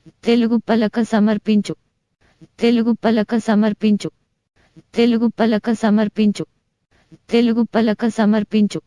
తెలుగు పలక సమర్పించు. తెలుగు పలక సమర్పించు. తెలుగు పలక సమర్పించు. తెలుగు పలక సమర్పించు.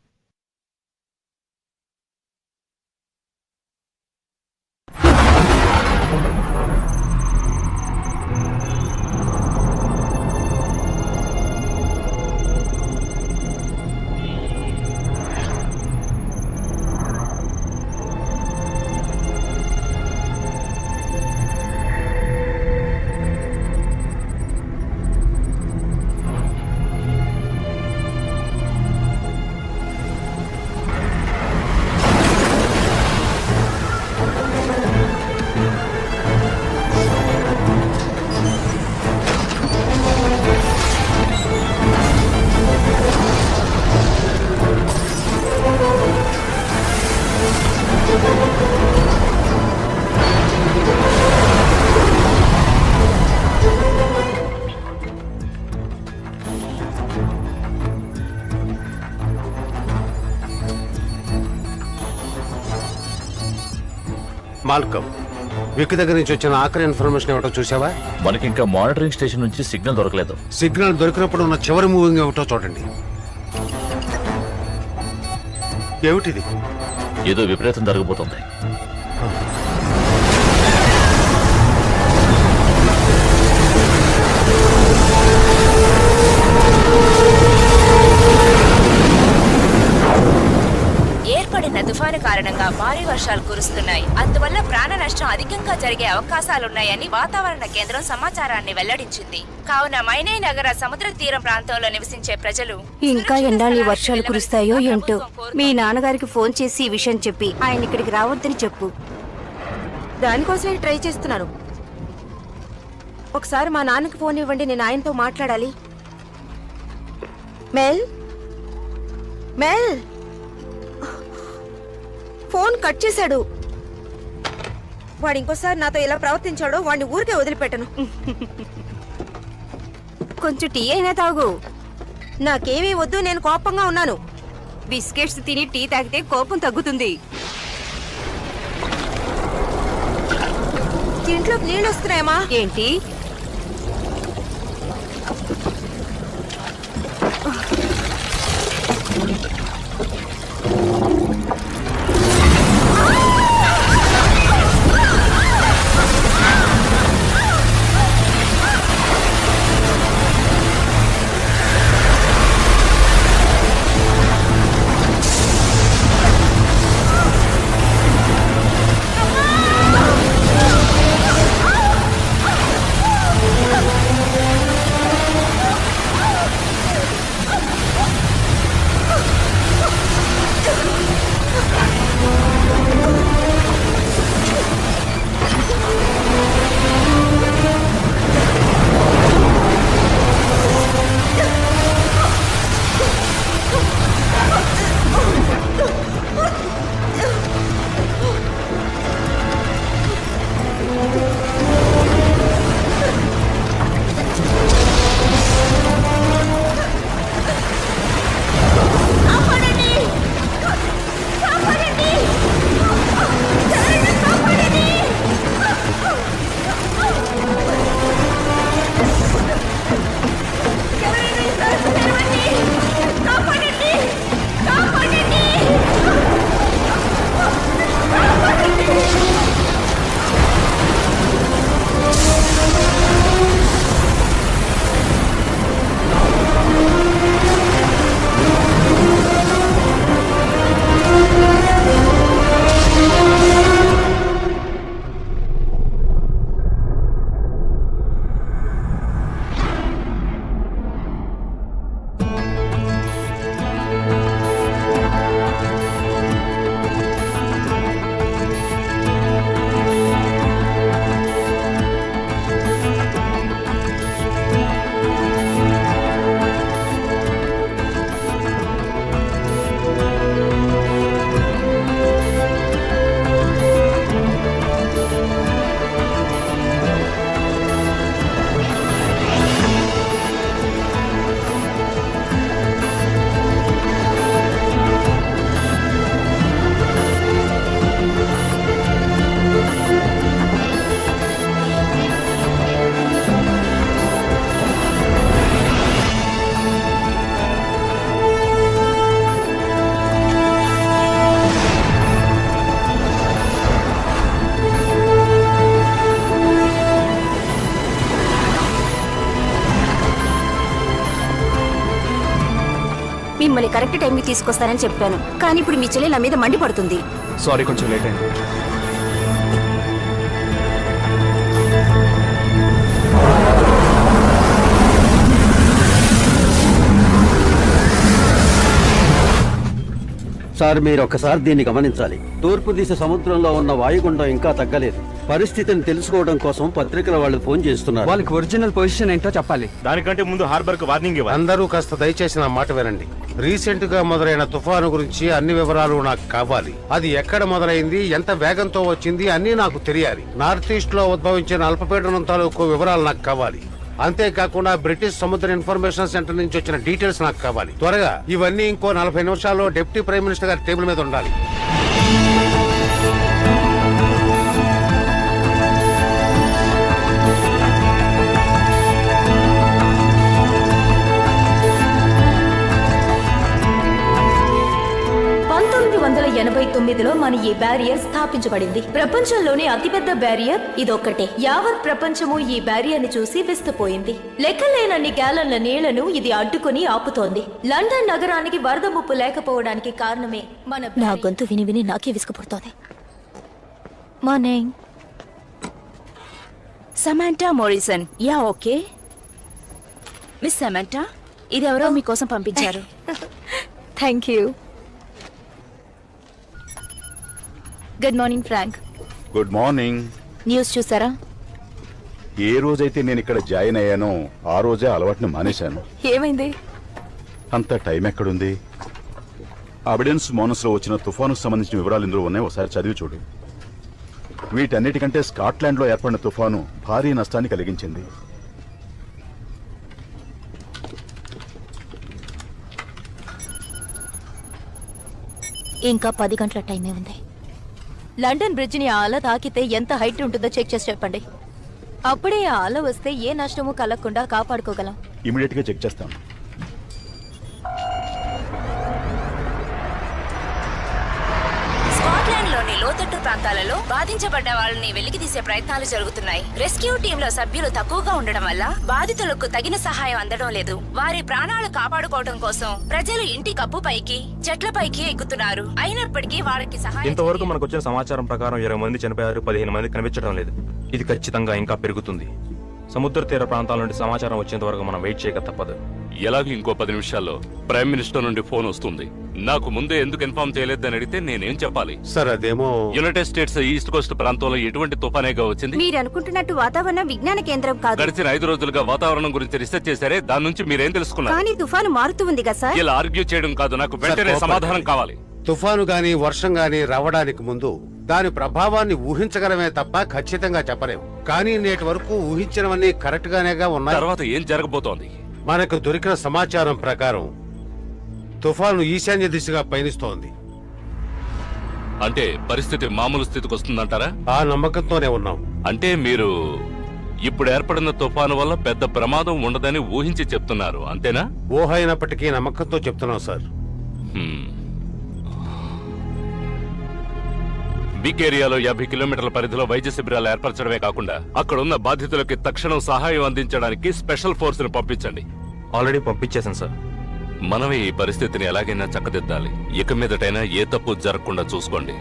మాల్కమ్, విక్ దగ్గర నుంచి వచ్చిన ఆఖరి ఇన్ఫర్మేషన్ ఏమిటో చూసావా? మనకి ఇంకా మానిటరింగ్ స్టేషన్ నుంచి సిగ్నల్ దొరకలేదు. సిగ్నల్ దొరికినప్పుడు ఉన్న చివరి మూవింగ్ ఏమిటో చూడండి. ఏమిటిది? ఏదో విపరీతం జరగబోతుంది. ఏర్పడిన తుఫాను కారణంగా భారీ వర్షాలు కురుస్తున్నాయి. అందువల్ల ప్రాణ నష్టం అధికంగా జరిగే అవకాశాలున్నాయని వాతావరణ కేంద్రం సమాచారాన్ని వెల్లడించింది. కావున మైనే నగర సముద్ర తీరం ప్రాంతంలో నివసించే ప్రజలు ఇంకా ఎన్నాళ్ళు వర్షాలు కురుస్తాయో ఏంటో. మీ నాన్నగారికి ఫోన్ చేసి ఈ విషయం చెప్పి ఆయన ఇక్కడికి రావద్దని చెప్పు. దానికోసమే ట్రై చేస్తున్నాను. ఒకసారి మా నాన్నకి ఫోన్ ఇవ్వండి, నేను ఆయనతో మాట్లాడాలి. మెల్ మెల్ ఫోన్ కట్ చేశాడు. వాడు ఇంకోసారి నాతో ఎలా ప్రవర్తించాడో వాడిని ఊరికే వదిలిపెట్టను. కొంచెం టీ అయినా తాగు. నాకేమీ వద్దు, నేను కోపంగా ఉన్నాను. బిస్కెట్స్ తిని టీ తాగితే కోపం తగ్గుతుంది. ఇంట్లోకి నీళ్ళు వస్తున్నాయమ్మా. ఏంటి? మిమ్మల్ని కరెక్ట్ టైంకి తీసుకొస్తానని చెప్పాను, కానీ ఇప్పుడు మీ చెల్లి నా మీద మండిపడుతుంది. సారీ, కొంచెం లేట్ అయింది. సార్, మీరు ఒకసారి దీన్ని గమనించాలి. తూర్పు దిశ సముద్రంలో ఉన్న వాయుగుండం ఇంకా తగ్గలేదు. పరిస్థితిని తెలుసుకోవడం కోసం పత్రికల వాళ్ళు ఫోన్ చేస్తున్నారు. వాళ్ళకి ఒరిజినల్ పొజిషన్ ఏంటో చెప్పాలి. దానికంటే ముందు హార్బర్ కు వార్నింగ్ ఇవ్వాలి. అందరూ కాస్త దయచేసి నా మాట వినండి. రీసెంట్ గా మొదలైన తుఫాను గురించి అన్ని వివరాలు నాకు కావాలి. అది ఎక్కడ మొదలైంది, ఎంత వేగంతో వచ్చింది అన్నీ నాకు తెలియాలి. నార్త్ ఈస్ట్ లో ఉద్భవించిన అల్పపీడనం తాలూకు వివరాలు నాకు కావాలి. అంతేకాకుండా బ్రిటిష్ సముద్ర ఇన్ఫర్మేషన్ సెంటర్ నుంచి వచ్చిన డీటెయిల్స్ నాకు కావాలి. త్వరగా ఇవన్నీ ఇంకో 40 నిమిషాల్లో డిప్యూటీ ప్రైమ్ మినిస్టర్ గారి టేబుల్ మీద ఉండాలి. లో మన ఈ బ్యారియర్ స్థాపించబడింది. ప్రపంచంలోనే అతిపెద్ద బ్యారియర్ ఇదొక్కటే. యావత్ ప్రపంచము ఈ బ్యారియర్ ని చూసి విస్తుపోయింది. లెక్కలేనన్ని గ్యాలన్ల నీళ్లను ఇది అడ్డుకుని ఆపుతోంది. లండన్ నగరానికి వరద ముప్పు లేకపోవడానికి కారణమే మన. నా గొంతు విని విని నాకే విసుగుపుడుతోంది. Morning. Samantha Morrison. Yeah okay. Miss Samantha, ఇది ఎవరో మీకోసం పంపించారు. Thank you. Good morning Frank. Good morning. News చూసారా? ఏ రోజైతే నేను ఇక్కడ జాయిన్ అయ్యానో ఆ రోజే అలవాటుని మానేశాను. ఏమైంది? అంత టైం ఎక్కడుంది? అబిడెన్స్ మోనస్ లో వచ్చిన తుఫానుకు సంబంధించిన వివరాలు ఇందులో ఉన్నాయి, ఒకసారి చదివి చూడు. వీటన్నిటికంటే స్కాట్లాండ్ లో ఏర్పడిన తుఫాను భారీ నష్టాన్ని కలిగించింది. ఇంకా 10 గంటల టైమే ఉంది. లండన్ బ్రిడ్జ్ ని ఆ అల తాకితే ఎంత హైట్ ఉంటుందో చెక్ చేసి చెప్పండి. అప్పుడే ఆ అల వస్తే ఏ నష్టము కలగకుండా కాపాడుకోగలం. ఇమీడియట్ గా చెక్ చేస్తాం. స్కాట్లాండ్ లోని లోతట్టు ప్రాంతాలలో బాధించబడ్డ వాళ్ళని వెలికి తీసే ప్రయత్నాలు జరుగుతున్నాయి. రెస్క్యూ టీమ్ లో సభ్యులు తక్కువగా ఉండడం వల్ల బాధితులకు తగిన సహాయం అందడం లేదు. వారి ప్రాణాలు కాపాడుకోవడం కోసం ప్రజలు ఇంటి కప్పు పైకి, చెట్లపైకి ఎక్కుతున్నారు. అయినప్పటికీ వారికి సహాయం. ఇంతవరకు మనకు వచ్చిన సమాచారం ప్రకారం 20 మంది చనిపోయారు, 15 మంది కనిపించడం లేదు. ఇది ఖచ్చితంగా ఇంకా పెరుగుతుంది. సముద్ర తీర ప్రాంతాల నుండి సమాచారం వచ్చేంత వరకు మనం వెయిట్ చేయక తప్పదు. ఎలాగో ఇంకో 10 నిమిషాల్లో ప్రైమ్ మినిస్టర్ నుండి ఫోన్ వస్తుంది. నాకు ముందే ఎందుకు ఇన్ఫార్మ్ చేయలేదని అడిగితే నేనేం చెప్పాలి? సార్, అదేమో యునైటెడ్ స్టేట్స్ ఈస్ట్ కోస్ట్ ప్రాంతంలో ఎటువంటి తుఫానేగా వచ్చింది? మీరు అనుకుంటున్నట్టు వాతావరణ విజ్ఞాన కేంద్రం కాదు. గడిచిన 5 రోజులుగా వాతావరణం గురించి రీసెర్చ్ చేశారే, దాని నుంచి మీరేం తెలుసుకున్నారు? కానీ తుఫాను మారుతూ ఉంది కదా సార్. ఇలా ఆర్గ్యూ చేయడం కాదు, నాకు వెంటనే సమాధానం కావాలి. తుఫాను గాని వర్షం గాని రావడానికి ముందు దాని ప్రభావాన్ని ఊహించగలమే తప్ప ఖచ్చితంగా చెప్పలేము. కానీ నేటి వరకు ఊహించినవన్నీ కరెక్ట్ గానేగా ఉన్నాయి. తర్వాత ఏం జరగబోతోంది? మనకు దొరికిన సమాచారం ప్రకారం తుఫాను ఈశాన్య దిశగా పయనిస్తోంది. అంటే పరిస్థితి మామూలు స్థితికి వస్తుందంటారా? ఆ నమ్మకంతోనే ఉన్నాం. అంటే మీరు ఇప్పుడు ఏర్పడిన తుఫాను వల్ల పెద్ద ప్రమాదం ఉండదని ఊహించి చెప్తున్నారు, అంతేనా? ఊహ అయినప్పటికీ నమ్మకంతో చెప్తున్నాం సార్. బిగ్ ఏరియాలో 50 కిలోమీటర్ల పరిధిలో వైద్య శిబిరాలు ఏర్పరచడమే కాకుండా అక్కడున్న బాధితులకి తక్షణం సహాయం అందించడానికి స్పెషల్ ఫోర్స్ ని పంపించండి. ఆల్రెడీ పంపించేశాను సార్. మనమే ఈ పరిస్థితిని ఎలాగైనా చక్కదిద్దాలి. ఇక మీదటైనా ఏ తప్పు జరగకుండా చూసుకోండి.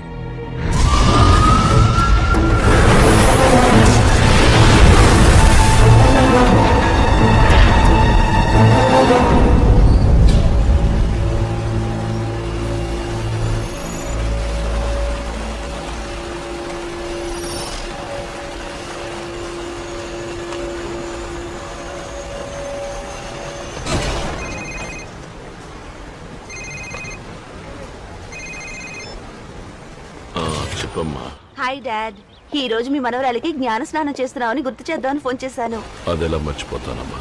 Hi dad. ఈ రోజు మీ మనవరాలికి జ్ఞాన స్నానం చేస్తున్నామని గుర్తు చేద్దామని ఫోన్ చేశాను. అదెలా మర్చిపోతానమ్మా.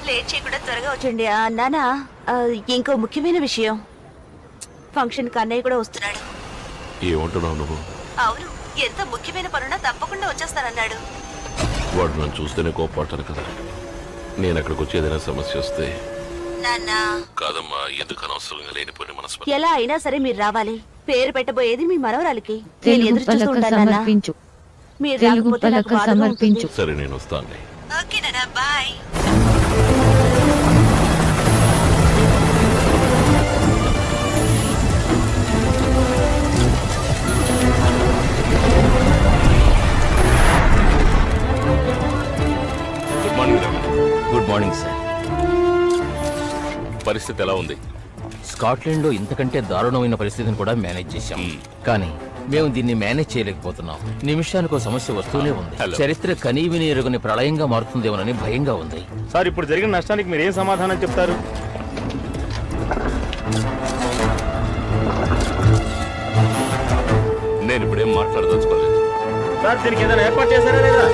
లేట్ చేయకుండా త్వరగా వచ్చండి. నానా, ఇంకో ముఖ్యమైన విషయం. ఫంక్షన్ కి అన్నయ్య కూడా వస్తున్నాడు. ఏమంటున్నావు నువ్వు? అవును, ఎంత ముఖ్యమైన పనున్నా తప్పకుండా వచ్చేస్తానన్నాడు. వాడు నన్ను చూస్తేనే కోపడతాను కదా. నేను అక్కడికి వచ్చి ఏదైనా సమస్య వస్తే. నాన్నా కాదమ్మా, ఎందుకు అనవసరంగా లేనిపోయిన మనసు. ఎలా అయినా సరే మీరు రావాలి. పేరు పెట్టబోయేది మీ మనవరాలికి. తెలుగు పలక సమర్పించు. తెలుగు పలక సమర్పించు. సరే, నేను వస్తాను. ఓకే నాన్న, బాయ్. పరిస్థితి ఎలా ఉంది? స్కాట్లాండ్ లో ఇంతకంటే దారుణమైన పరిస్థితిని కూడా మేనేజ్ చేశాం, కానీ మేము దీన్ని మేనేజ్ చేయలేకపోతున్నాం. నిమిషానికి ఒక సమస్య వస్తూనే ఉంది. చరిత్ర కనీవిని ఎరుగని ప్రళయంగా మారుతుందేమోనని భయంగా ఉంది. సార్, ఇప్పుడు జరిగిన నష్టానికి మీరు ఏం సమాధానం చెప్తారు? నేను ఇప్పుడేం మాట్లాడదలుచుకోలేదు. సార్, దీనికి ఏదైనా ఏర్పాటు చేశారా లేదా?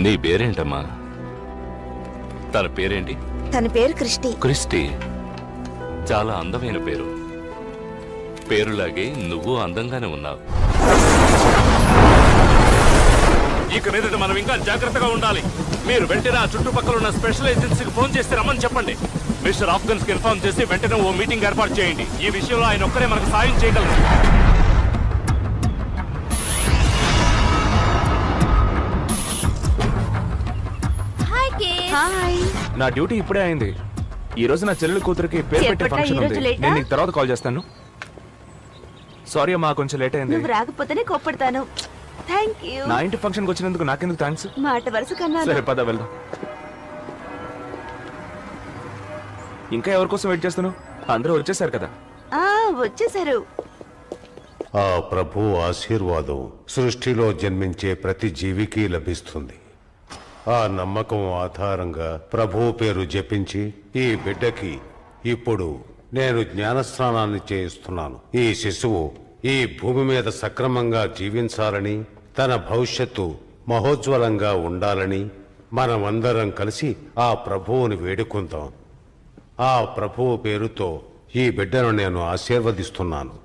నీ పేరేంటమ్మా? తన పేరేంటి? తన పేరు క్రిస్టి. క్రిస్టి, చాలా అందమైన పేరు. పేరులాగే నువ్వు అందంగానే ఉన్నావు. ఇక మీదట మనం ఇంకా జాగ్రత్తగా ఉండాలి. మీరు వెంటనే ఆ చుట్టుపక్కల ఉన్న స్పెషల్ ఏజెన్సీకి ఫోన్ చేసి రమ్మని చెప్పండి. మిస్టర్ ఆఫ్ఘన్స్ కి ఇన్ఫార్మ్ చేసి వెంటనే ఓ మీటింగ్ ఏర్పాటు చేయండి. ఈ విషయంలో ఆయన ఒక్కరే మనకు సాయం చేయగలరు. నా డ్యూటీ ఇప్పుడే అయింది. ఈ రోజు నా చెల్లెలి కూతురికి పేరు పెట్టే ఫంక్షన్ ఉంది. నేను నీకు తర్వాత కాల్ చేస్తాను. సారీ అమ్మా, కొంచెం లేట్ అయింది. నువ్వు రాకపోతేనే కోప్పడతాను. థాంక్యూ. నా ఇంటి ఫంక్షన్కి వచ్చినందుకు నాకెందుకు థ్యాంక్స్? మాట వరుస కన్నా. సరే పద వెళ్దాం. ఇంకా ఎవరి కోసం వెయిట్ చేస్తున్నావు? అందరూ వచ్చేసారు కదా. వచ్చేసారు. ఆ ప్రభు ఆశీర్వాదం సృష్టిలో జన్మించే ప్రతి జీవికి లభిస్తుంది. ఆ నమ్మకం ఆధారంగా ప్రభువు పేరు జపించి ఈ బిడ్డకి ఇప్పుడు నేను జ్ఞానస్నానాన్ని చేయిస్తున్నాను. ఈ శిశువు ఈ భూమి మీద సక్రమంగా జీవించాలని, తన భవిష్యత్తు మహోజ్వలంగా ఉండాలని మనమందరం కలిసి ఆ ప్రభువుని వేడుకుందాం. ఆ ప్రభువు పేరుతో ఈ బిడ్డను నేను ఆశీర్వదిస్తున్నాను.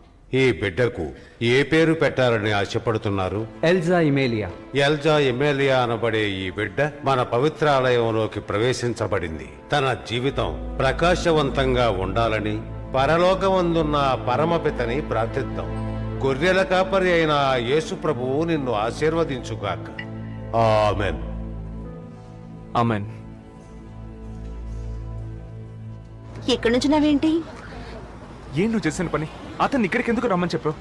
ఈ బిడ్డకు ఏ పేరు పెట్టాలని ఆశపడుతున్నారు? ఎల్జా ఇమేలియా. ఎల్జా ఎమేలియా అనబడే ఈ బిడ్డ మన పవిత్రాలయంలోకి ప్రవేశించబడింది. తన జీవితం ప్రకాశవంతంగా ఉండాలని పరలోకమందున్న పరమపితని ప్రార్థిద్దాం. గొర్రెల కాపరి అయిన యేసు ప్రభువు నిన్ను ఆశీర్వదించుగాక. ఆమెన్. ఆమెన్. ఎక్కడి నుంచి నావేంటి? ఏం నువ్వు చేసిన పని? అతన్ని ఇక్కడికి ఎందుకు రమ్మని చెప్పావు?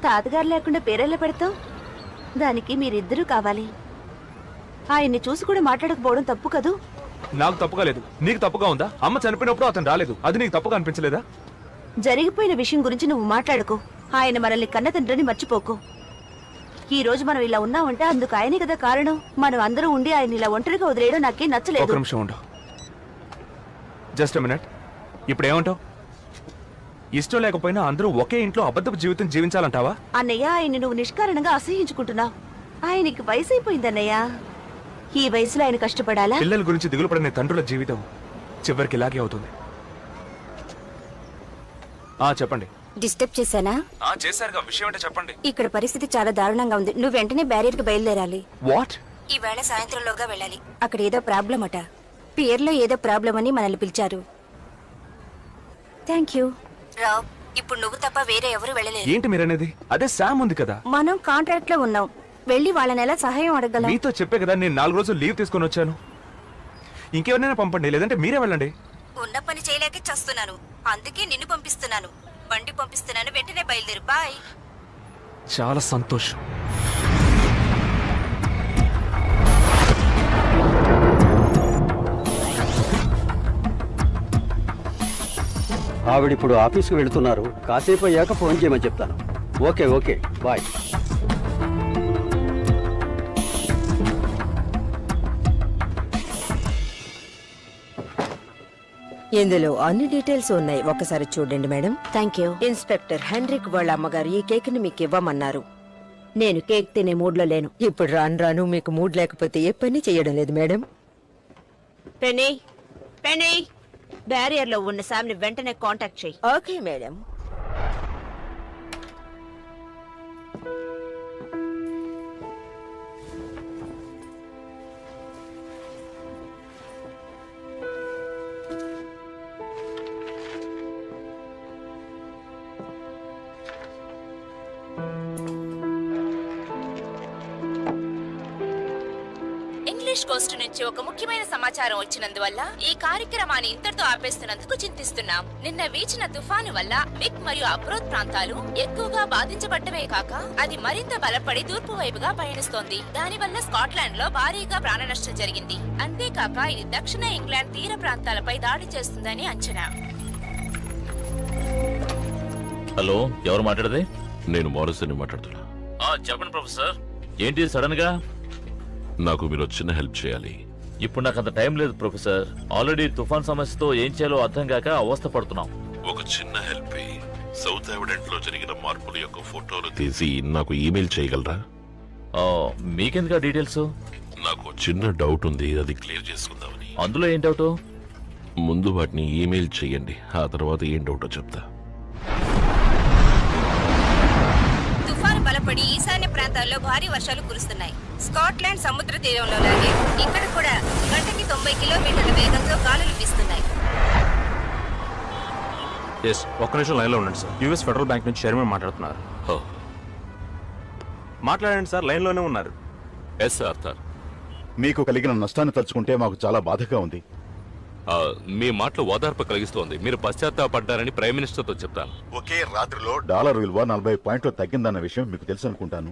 తాతగారు లేకుండా పేరెళ్ళ పెడతావు? దానికి మీరిద్దరూ కావాలి. ఆయన్ని చూసి కూడా మాట్లాడకపోవడం తప్పు కదూ? నాకు తప్పుగా లేదు, నీకు తప్పుగా ఉందా? అమ్మ చనిపోయినప్పుడు అతను రాలేదు, అది నీకు తప్పుగా అనిపించలేదా? జరిగిపోయిన విషయం గురించి నువ్వు మాట్లాడుకో. ఆయన మనల్ని కన్న తండ్రిని మర్చిపోకు. ఈ రోజు మనం ఇలా ఉన్నామంటే అందుకు ఆయనే కదా కారణం. మనం అందరూ ఉండి ఆయన ఇలా ఒంటరిగా వదిలేయడం నాకేం నచ్చలేదు. ఒక నిమిషం ఉండు. Just minute. ఇప్పుడు ఏమంటావు? ఇష్టం లేకపోయినా అందరూ ఒకే ఇంట్లో అబద్ధపు జీవితం జీవించాలంటావా? అన్నయ్య, ఆయన్ని నువ్వు నిష్కారణంగా అసహ్యించుకుంటున్నావు. ఆయనకి వయసు అయిపోయింది అన్నయ్య. ఈ వయసులో ఆయన కష్టపడాలా? పిల్లల గురించి దిగులు పడిన తండ్రుల జీవితం చివరికి ఇలాగే అవుతుంది. చెప్పండి. డిస్టర్బ్ చేశానా? చేశారుగా, విషయం అంటే చెప్పండి. ఇక్కడ పరిస్థితి చాలా దారుణంగా ఉంది. నువ్వు వెంటనే బ్యారియర్ కి బయలుదేరాలి. వాట్? ఈవేళ సాయంత్రంలోగా వెళ్ళాలి. అక్కడ ఏదో ప్రాబ్లం అట. పియర్లో ఏదో ప్రాబ్లం అని మనల్ని పిలిచారు. Thank you. రావ్, ఇప్పుడు నువ్వు తప్ప వేరే ఎవరు వెళ్ళలేదు. ఏంటి మీరనేది? అదే శామ్ ఉంది కదా. మనం కాంట్రాక్ట్ లో ఉన్నాం. వెళ్ళి వాళ్ళని ఎలా సహాయం అడగలం? మీతో చెప్పే కదా నేను 4 రోజులు లీవ్ తీసుకొని వచ్చాను. ఇంకెవరినైనా పంపండి, లేదంటే మీరే వెళ్ళండి. ఉన్న పని చేయలేక చస్తున్నాను, అందుకే నిన్ను పంపిస్తున్నాను. బండి పంపిస్తున్నాను, వెంటనే బయలుదేరు. బాయ్. చాలా సంతోషం. ఆవిడిప్పుడు ఆఫీస్కి వెళుతున్నారు. కాసేపు అయ్యాక ఫోన్ చేయమని చెప్తాను. Okay okay, bye. ఇందులో అన్ని డీటెయిల్స్ ఉన్నాయి, ఒకసారి చూడండి madam. Thank you. Inspector Henrik వాళ్ళ అమ్మగారు ఈ కేక్ ని మీకు ఇవ్వమన్నారు. నేను కేక్ తినే మూడ్లో లేను. ఇప్పుడు రాను రాను మీకు మూడ్ లేకపోతే ఏ పని చేయడం లేదు మేడం. పెనీ, పెనీ, బ్యారియర్ లో ఉన్న శామ్ ని వెంటనే కాంటాక్ట్ చేయి. Okay madam. బ్రిటిష్ కోస్ట్ నుంచి ఒక ముఖ్యమైన సమాచారం వచ్చినందువల్ల ఈ కార్యక్రమాన్ని ఇంతటితో ఆపేస్తున్నందుకు చింతిస్తున్నాం. నిన్న వీచిన తుఫాను వల్ల విక్ మరియు అబ్రోత్ ప్రాంతాలు ఎక్కువగా బాధించబడ్డమే కాక అది మరింత బలపడి తూర్పు వైపుగా పయనిస్తోంది. దానివల్ల స్కాట్లాండ్ లో భారీగా ప్రాణ నష్టం జరిగింది. అంతేకాక ఇది దక్షిణ ఇంగ్లాండ్ తీర ప్రాంతాలపై దాడి చేస్తుందని అంచనా. హలో, ఎవరు మాట్లాడేది? నేను మారిసన్ మాట్లాడుతున్నా. చెప్పండి ప్రొఫెసర్. ఏంటి సడన్ గా? నాకు మీరు చిన్న హెల్ప్ చేయాలి. ఇప్పుడు నాకు అంత టైం లేదు ప్రొఫెసర్. ఆల్రెడీ తుఫాన్ సమస్యతో ఏం చేయాలో అర్థం కాక అవస్థ పడుతున్నాం. ఒక చిన్న హెల్ప్. సౌత్ ఎవిడెంట్ లో జరిగిన మార్పుల యొక్క ఫోటోలు తీసి నాకు ఈమెయిల్ చేయగలరా? మీకెందుకు డీటెయిల్స్? నాకు చిన్న డౌట్ ఉంది, అది క్లియర్ చేసుకుందామని. అందులో ఏం డౌట్? ముందు వాటిని ఈమెయిల్ చేయండి, ఆ తర్వాత ఏం డౌటో చెప్తా. తుఫాను బలపడి ఈశాన్య ప్రాంతాల్లో భారీ వర్షాలు కురుస్తున్నాయి. స్కాట్లాండ్ సముద్ర తీరంలో లాగే ఇక్కడ కూడా గంటకి 90 కిలోమీటర్ల వేగంతో గాలులు వీస్తున్నాయి. ఒక్క నిమిషం లైన్ లో ఉండండి సార్. యుఎస్ ఫెడరల్ బ్యాంక్ నుంచి చైర్మన్ మాట్లాడుతున్నారు. మాట్లాడండి సార్, లైన్ లోనే ఉన్నారు. Yes sir. మీకు కలిగిన నష్టాన్ని తలుచుకుంటే మాకు చాలా బాధగా ఉంది. మీ మాటలు ఓదార్పు కలిగిస్తోంది. మీరు పశ్చాత్తాపడ్డారని ప్రైమ్ మినిస్టర్తో చెప్తాను. ఒకే రాత్రిలో డాలర్ విలువ 40 పాయింట్లు తగ్గిందన్న విషయం మీకు తెలుసు అనుకుంటాను.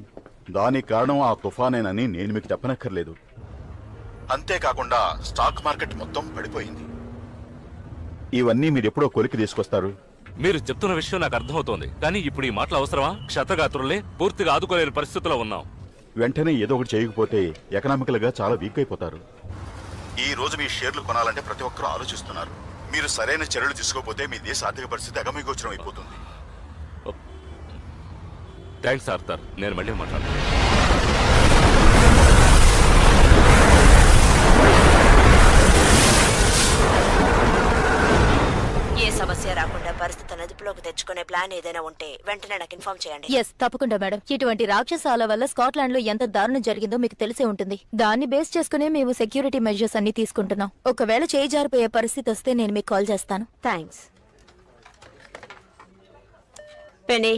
దానికి కారణం ఆ తుఫానేనని నేను మీకు చెప్పనక్కర్లేదు. అంతేకాకుండా స్టాక్ మార్కెట్ మొత్తం పడిపోయింది. ఇవన్నీ మీరు ఎప్పుడో కొలికి తీసుకొస్తారు. మీరు చెప్తున్న విషయం నాకు అర్థమవుతోంది, కానీ ఇప్పుడు ఈ మాటలు అవసరమా? క్షతగాత్రులే పూర్తిగా ఆదుకోలేని పరిస్థితిలో ఉన్నాం. వెంటనే ఏదో ఒకటి చేయకపోతే ఎకనామికల్ గా చాలా వీక్ అయిపోతారు. ఈ రోజు మీ షేర్లు కొనాలంటే ప్రతి ఒక్కరూ ఆలోచిస్తున్నారు. మీరు సరైన చర్యలు తీసుకోకపోతే మీ దేశ ఆర్థిక పరిస్థితి అగమ్యగోచరం అయిపోతుంది. థ్యాంక్స్ ఆర్థర్, నేను మళ్ళీ మాట్లాడతాను. ఏ సమస్య రాకుండా పరిస్థితిని అదుపులోకి తెచ్చుకునే ప్లాన్ ఏదైనా ఉంటే వెంటనే నాకు ఇన్ఫార్మ్ చేయండి. ఎస్, తప్పకుండా మేడం. ఇటువంటి రాక్షసాల వల్ల స్కాట్లాండ్ లో ఎంత దారుణం జరిగిందో మీకు తెలిసే ఉంటుంది. దాన్ని బేస్ చేసుకునే మేము సెక్యూరిటీ మెజర్స్ అన్ని తీసుకుంటున్నాం. ఒకవేళ చేయి జారిపోయే పరిస్థితి వస్తే నేను మీకు కాల్ చేస్తాను. థ్యాంక్స్. పెనీ,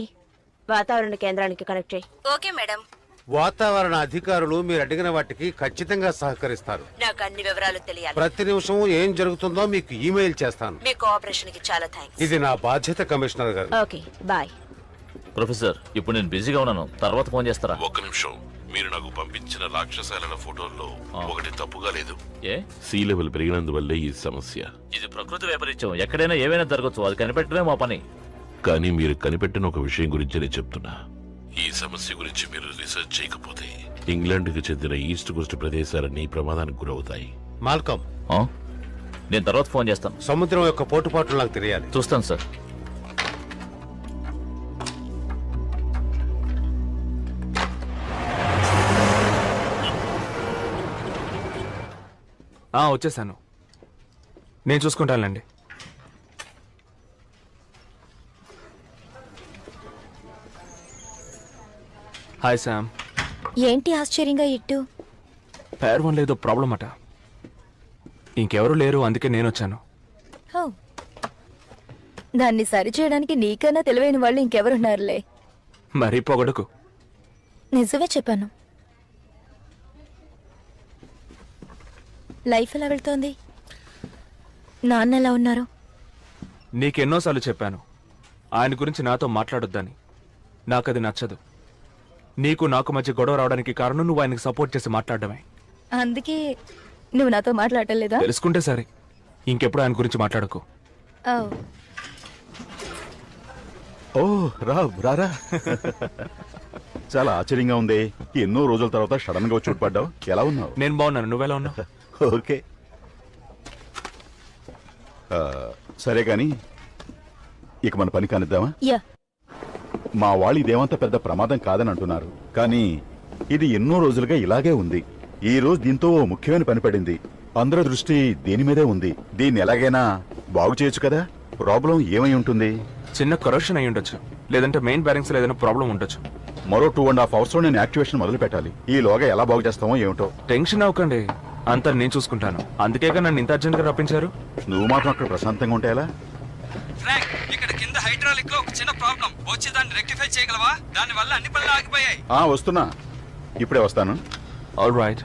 వాతావరణ కేంద్రానికి కనెక్ట్ చేయి. Okay madam. వాతావరణ అధికారులు మీరు అడిగిన వాటికి ఖచ్చితంగా సహకరిస్తారు. నాకు అన్ని వివరాలు తెలియాలి. ప్రతి నిమిషం ఏం జరుగుతుందో మీకు ఈమెయిల్ చేస్తాను. మీ కోఆపరేషన్ కి చాలా థ్యాంక్స్. ఇది నా బాధ్యత కమిషనర్ గారు. Okay, bye. ప్రొఫెసర్, ఇప్పుడు నేను బిజీగా ఉన్నాను, తర్వాత ఫోన్ చేస్తారా? ఒక్క నిమిషం. మీరు నాకు పంపించిన రాక్షసాల ఫోటోల్లో ఒకటి తప్పుగా లేదు. ఏ? సీ లెవెల్ పెరిగినందువల్లే ఈ సమస్య. ఇది ప్రకృతి వైపరీత్యం, ఎక్కడైనా ఏమైనా జరగచ్చు. అది కనిపెట్టడమే మా పని. కానీ మీరు కనిపెట్టిన ఒక విషయం గురించి నేను చెప్తున్నా. ఈ సమస్య గురించి మీరు రీసెర్చ్ చేయకపోతే ఇంగ్లాండ్కి చెందిన ఈస్ట్ కోస్ట్ ప్రదేశాలన్నీ ప్రమాదానికి గురవుతాయి. మాల్కమ్, నేను తర్వాత ఫోన్ చేస్తాను. సముద్రం యొక్క పోటుపాట్లు నాకు తెలియాలి. చూస్తాను సార్. వచ్చేసాను. నేను చూసుకుంటానండి. Hi Sam. ఏంటి ఆశ్చర్యంగా ఇట్టు? పేర్ వన్ లేదో ప్రాబ్లం అట. ఇంకెవరు లేరు, అందుకే నేను వచ్చాను. దాన్ని సరిచేయడానికి నీకన్నా తెలివైన వాళ్ళు ఇంకెవరున్నారులే. మరీ పొగడుకు. నిజమే చెప్పాను. లైఫ్ ఎలా వెళ్తోంది? నాన్న ఎలా ఉన్నారు? నీకెన్నోసార్లు చెప్పాను ఆయన గురించి నాతో మాట్లాడొద్దని. నాకది నచ్చదు. నీకు నాకు మధ్య గొడవ రావడానికి కారణం నువ్వు ఆయనకు సపోర్ట్ చేసి మాట్లాడడమే. అందుకే నువ్వు నాతో మాట్లాడటం లేదా? తెలుసుకుంటే సరే, ఇంకెప్పుడు ఆయన గురించి మాట్లాడకు. ఓ రారా. చాలా ఆశ్చర్యంగా ఉంది. ఎన్నో రోజుల తర్వాత సడన్ గా వచ్చి పడ్డావు. ఎలా ఉన్నావు? నేను బాగున్నాను, నువ్వెలా ఉన్నావు? ఓకే, సరే గాని ఇక మన పని కానిద్దామా? మా వాళ్ళు ఇదేమంత పెద్ద ప్రమాదం కాదని అంటున్నారు, కానీ ఇది ఎన్నో రోజులుగా ఇలాగే ఉంది. ఈ రోజు దీంతో ఓ ముఖ్యమైన పని పడింది. అందరి దృష్టి దీని మీదే ఉంది. దీన్ని ఎలాగైనా బాగు చేయొచ్చు కదా. ప్రాబ్లం ఏమై ఉంటుంది? చిన్న కరప్షన్ అయి ఉండొచ్చు, లేదంటే మెయిన్ బ్యారింగ్స్ లో ఏదైనా ప్రాబ్లం ఉండొచ్చు. మరో 2.5 hours లో నేను యాక్టివేషన్ మొదలు పెట్టాలి. ఈలోగా ఎలా బాగు చేస్తామో ఏమిటో. టెన్షన్ అవ్వకండి, అంతా నేను చూసుకుంటాను. అందుకేగా నన్ను ఇంత అర్జెంట్ గా రప్పించారు. నువ్వు మాత్రం అక్కడ ప్రశాంతంగా ఉంటే ఎలా? ఇక్కడ కింద హైడ్రాలిక్ లో ఒక చిన్న ప్రాబ్లం వచ్చి దాన్ని రెక్టిఫై చేయగలవా? దాని వల్ల అన్ని పనులు ఆగిపోయాయి. వస్తున్నా, ఇప్పుడే వస్తాను. All right.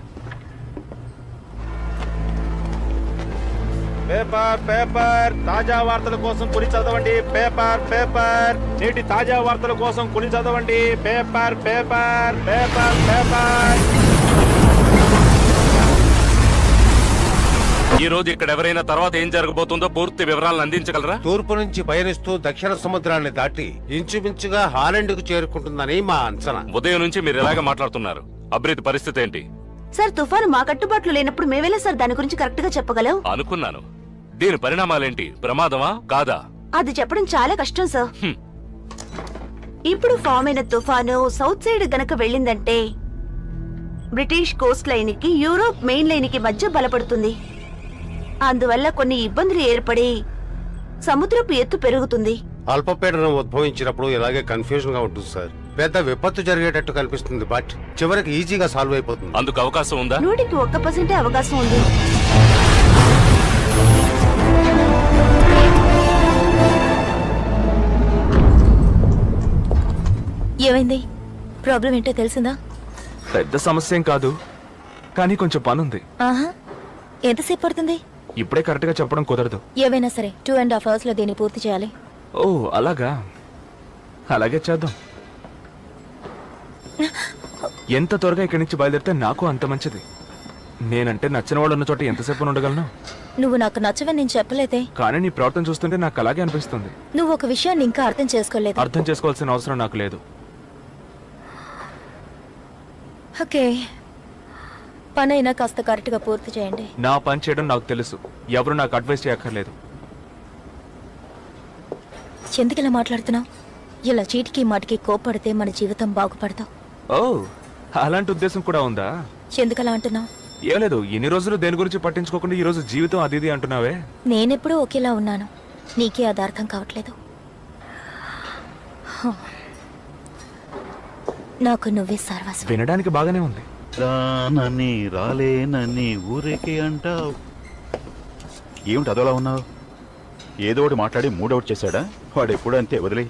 పేపర్ పేపర్ తాజా వార్తల కోసం కొని చదవండి. పేపర్ పేపర్ నేటి తాజా వార్తల కోసం కొని చదవండి. Paper paper paper paper. ఈ రోజు ఇక్కడ ఎవరైనా తర్వాత ఏం జరగబోతుందో పూర్తి వివరాలను అందించగలరా? తూర్పు నుంచి పయనిస్తూ దక్షిణ సముద్రాన్ని దాటి ఇంచుమించుగా హాలెండ్ కు చేరుకుంటుందని మా అంచనా. ఉదయం నుంచి మీరు ఎలాగ మాట్లాడుతున్నారు? అభివృద్ధి పరిస్థితి ఏంటి? సార్ తుఫాను మా కట్టుబాట్లు లేనప్పుడు మేమేలా సార్ దాని గురించి కరెక్ట్ గా చెప్పగలం? అనుకున్నాను. దీని పరిణామాలేంటి? ప్రమాదమా కాదా? అది చెప్పడం చాలా కష్టం సార్. ఇప్పుడు ఫామ్ అయిన తుఫాను సౌత్ సైడ్ గనక వెళ్ళిందంటే బ్రిటిష్ కోస్ట్ లైన్ కి యూరోప్ మెయిన్ లైన్ కి మధ్య బలపడుతుంది. అందువల్ల కొన్ని ఇబ్బందులు ఏర్పడి సముద్రపు ఎత్తు పెరుగుతుంది. అల్పపీడనం ఉద్భవించినప్పుడు ఇలాగే కన్ఫ్యూజన్ గా ఉంటుంది సార్. పెద్ద విపత్తు జరిగేటట్టు కనిపిస్తుంది, బట్ చివరికి ఈజీగా సాల్వ్ అయిపోతుంది. అందుకు అవకాశం ఉందా? 100% అవకాశం ఉంది. ఏమైంది? ప్రాబ్లం ఏంటో తెలిసిందా? పెద్ద సమస్య ఏం కాదు, కానీ కొంచెం పనుంది. ఆహా, ఎంతసేపు పడుతుంది? ఇప్పుడే కరెక్ట్ గా చెప్పడం కుదరదు. ఏవైనా సరే 2.5 hours లో దీన్ని పూర్తి చేయాలి. ఓ అలాగా, అలాగే చేద్దాం. ఎంత త్వరగా ఇక్కడి నుంచి బయలుదేరితే నాకు అంత మంచిది. నేనంటే నచ్చిన వాళ్ళు ఉన్న చోట ఎంతసేపు ఉండగలను? నువ్వు నాకు నచ్చవని నేను చెప్పలేదే. కానీ నీ ప్రవర్తన చూస్తుంటే నాకు అలాగే అనిపిస్తుంది. నువ్వు ఒక విషయాన్ని ఇంకా అర్థం చేసుకోలేదు. అర్థం చేసుకోవాల్సిన అవసరం నాకు లేదు. ఓకే, పనైనా కాస్త కరెక్ట్ గా పూర్తి చేయండి. నా పని చేయడం నాకు తెలుసు, ఎవరు నాకు అడ్వైస్ చేయక్కర్లేదు. ఎందుకు ఇలా మాట్లాడుతున్నావు? ఇలా చీటికి మాటికి కోప్పడితే మన జీవితం బాగుపడతావు. ఓ, అలాంటి ఉద్దేశం కూడా ఉందా? ఎందుకలా అంటున్నావు? ఏం లేదు, ఇన్ని రోజులు దేని గురించి పట్టించుకోకుండా ఈ రోజు జీవితం అది ఇది అంటున్నావే. నేనెప్పుడూ ఒకేలా ఉన్నాను, నీకే అది అర్థం కావట్లేదు. నాకు నువ్వే సర్వస్వం. వినడానికి బాగానే ఉంది. రానని రాలేనని ఊరేకే అంటావు. ఏమిటి అదోలా ఉన్నావు? ఏదో ఒకటి మాట్లాడి మూడౌట్ చేశాడా? వాడు ఎప్పుడు అంతే, వదిలే.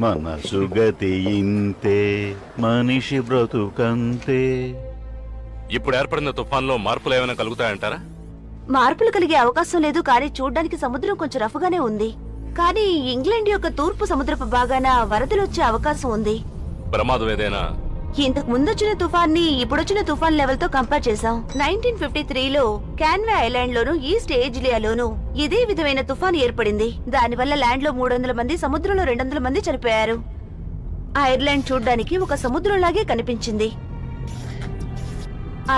మనసు గతి ఇంతే, మనిషి బ్రతుకంతే. ఇప్పుడు ఏర్పడిన తుఫాన్లో మార్పులు ఏమైనా కలుగుతాయంటారా? మార్పులు కలిగే అవకాశం లేదు, కానీ చూడ్డానికి సముద్రం కొంచెం రఫ్గానే ఉంది. కానీ ఇంగ్లాండ్ యొక్క తూర్పు సముద్రపు భాగాన వరదలు వచ్చే అవకాశం ఉంది. ప్రమాదం ఏదైనా? ఇంతకు ముందొచ్చిన తుఫాన్ని ఇప్పుడొచ్చిన తుఫాన్ లెవెల్ తో కంపేర్ చేసాం. 1953లో కాన్వే ఐలాండ్ లోను ఈస్ట్ ఏజిలియాలోను ఇదే విధమైన తుఫాన్ ఏర్పడింది. దానివల్ల ల్యాండ్ లో 300 మంది, సముద్రంలో 200 మంది చనిపోయారు. ఐర్లాండ్ చూడ్డానికి ఒక సముద్రంలాగే కనిపించింది.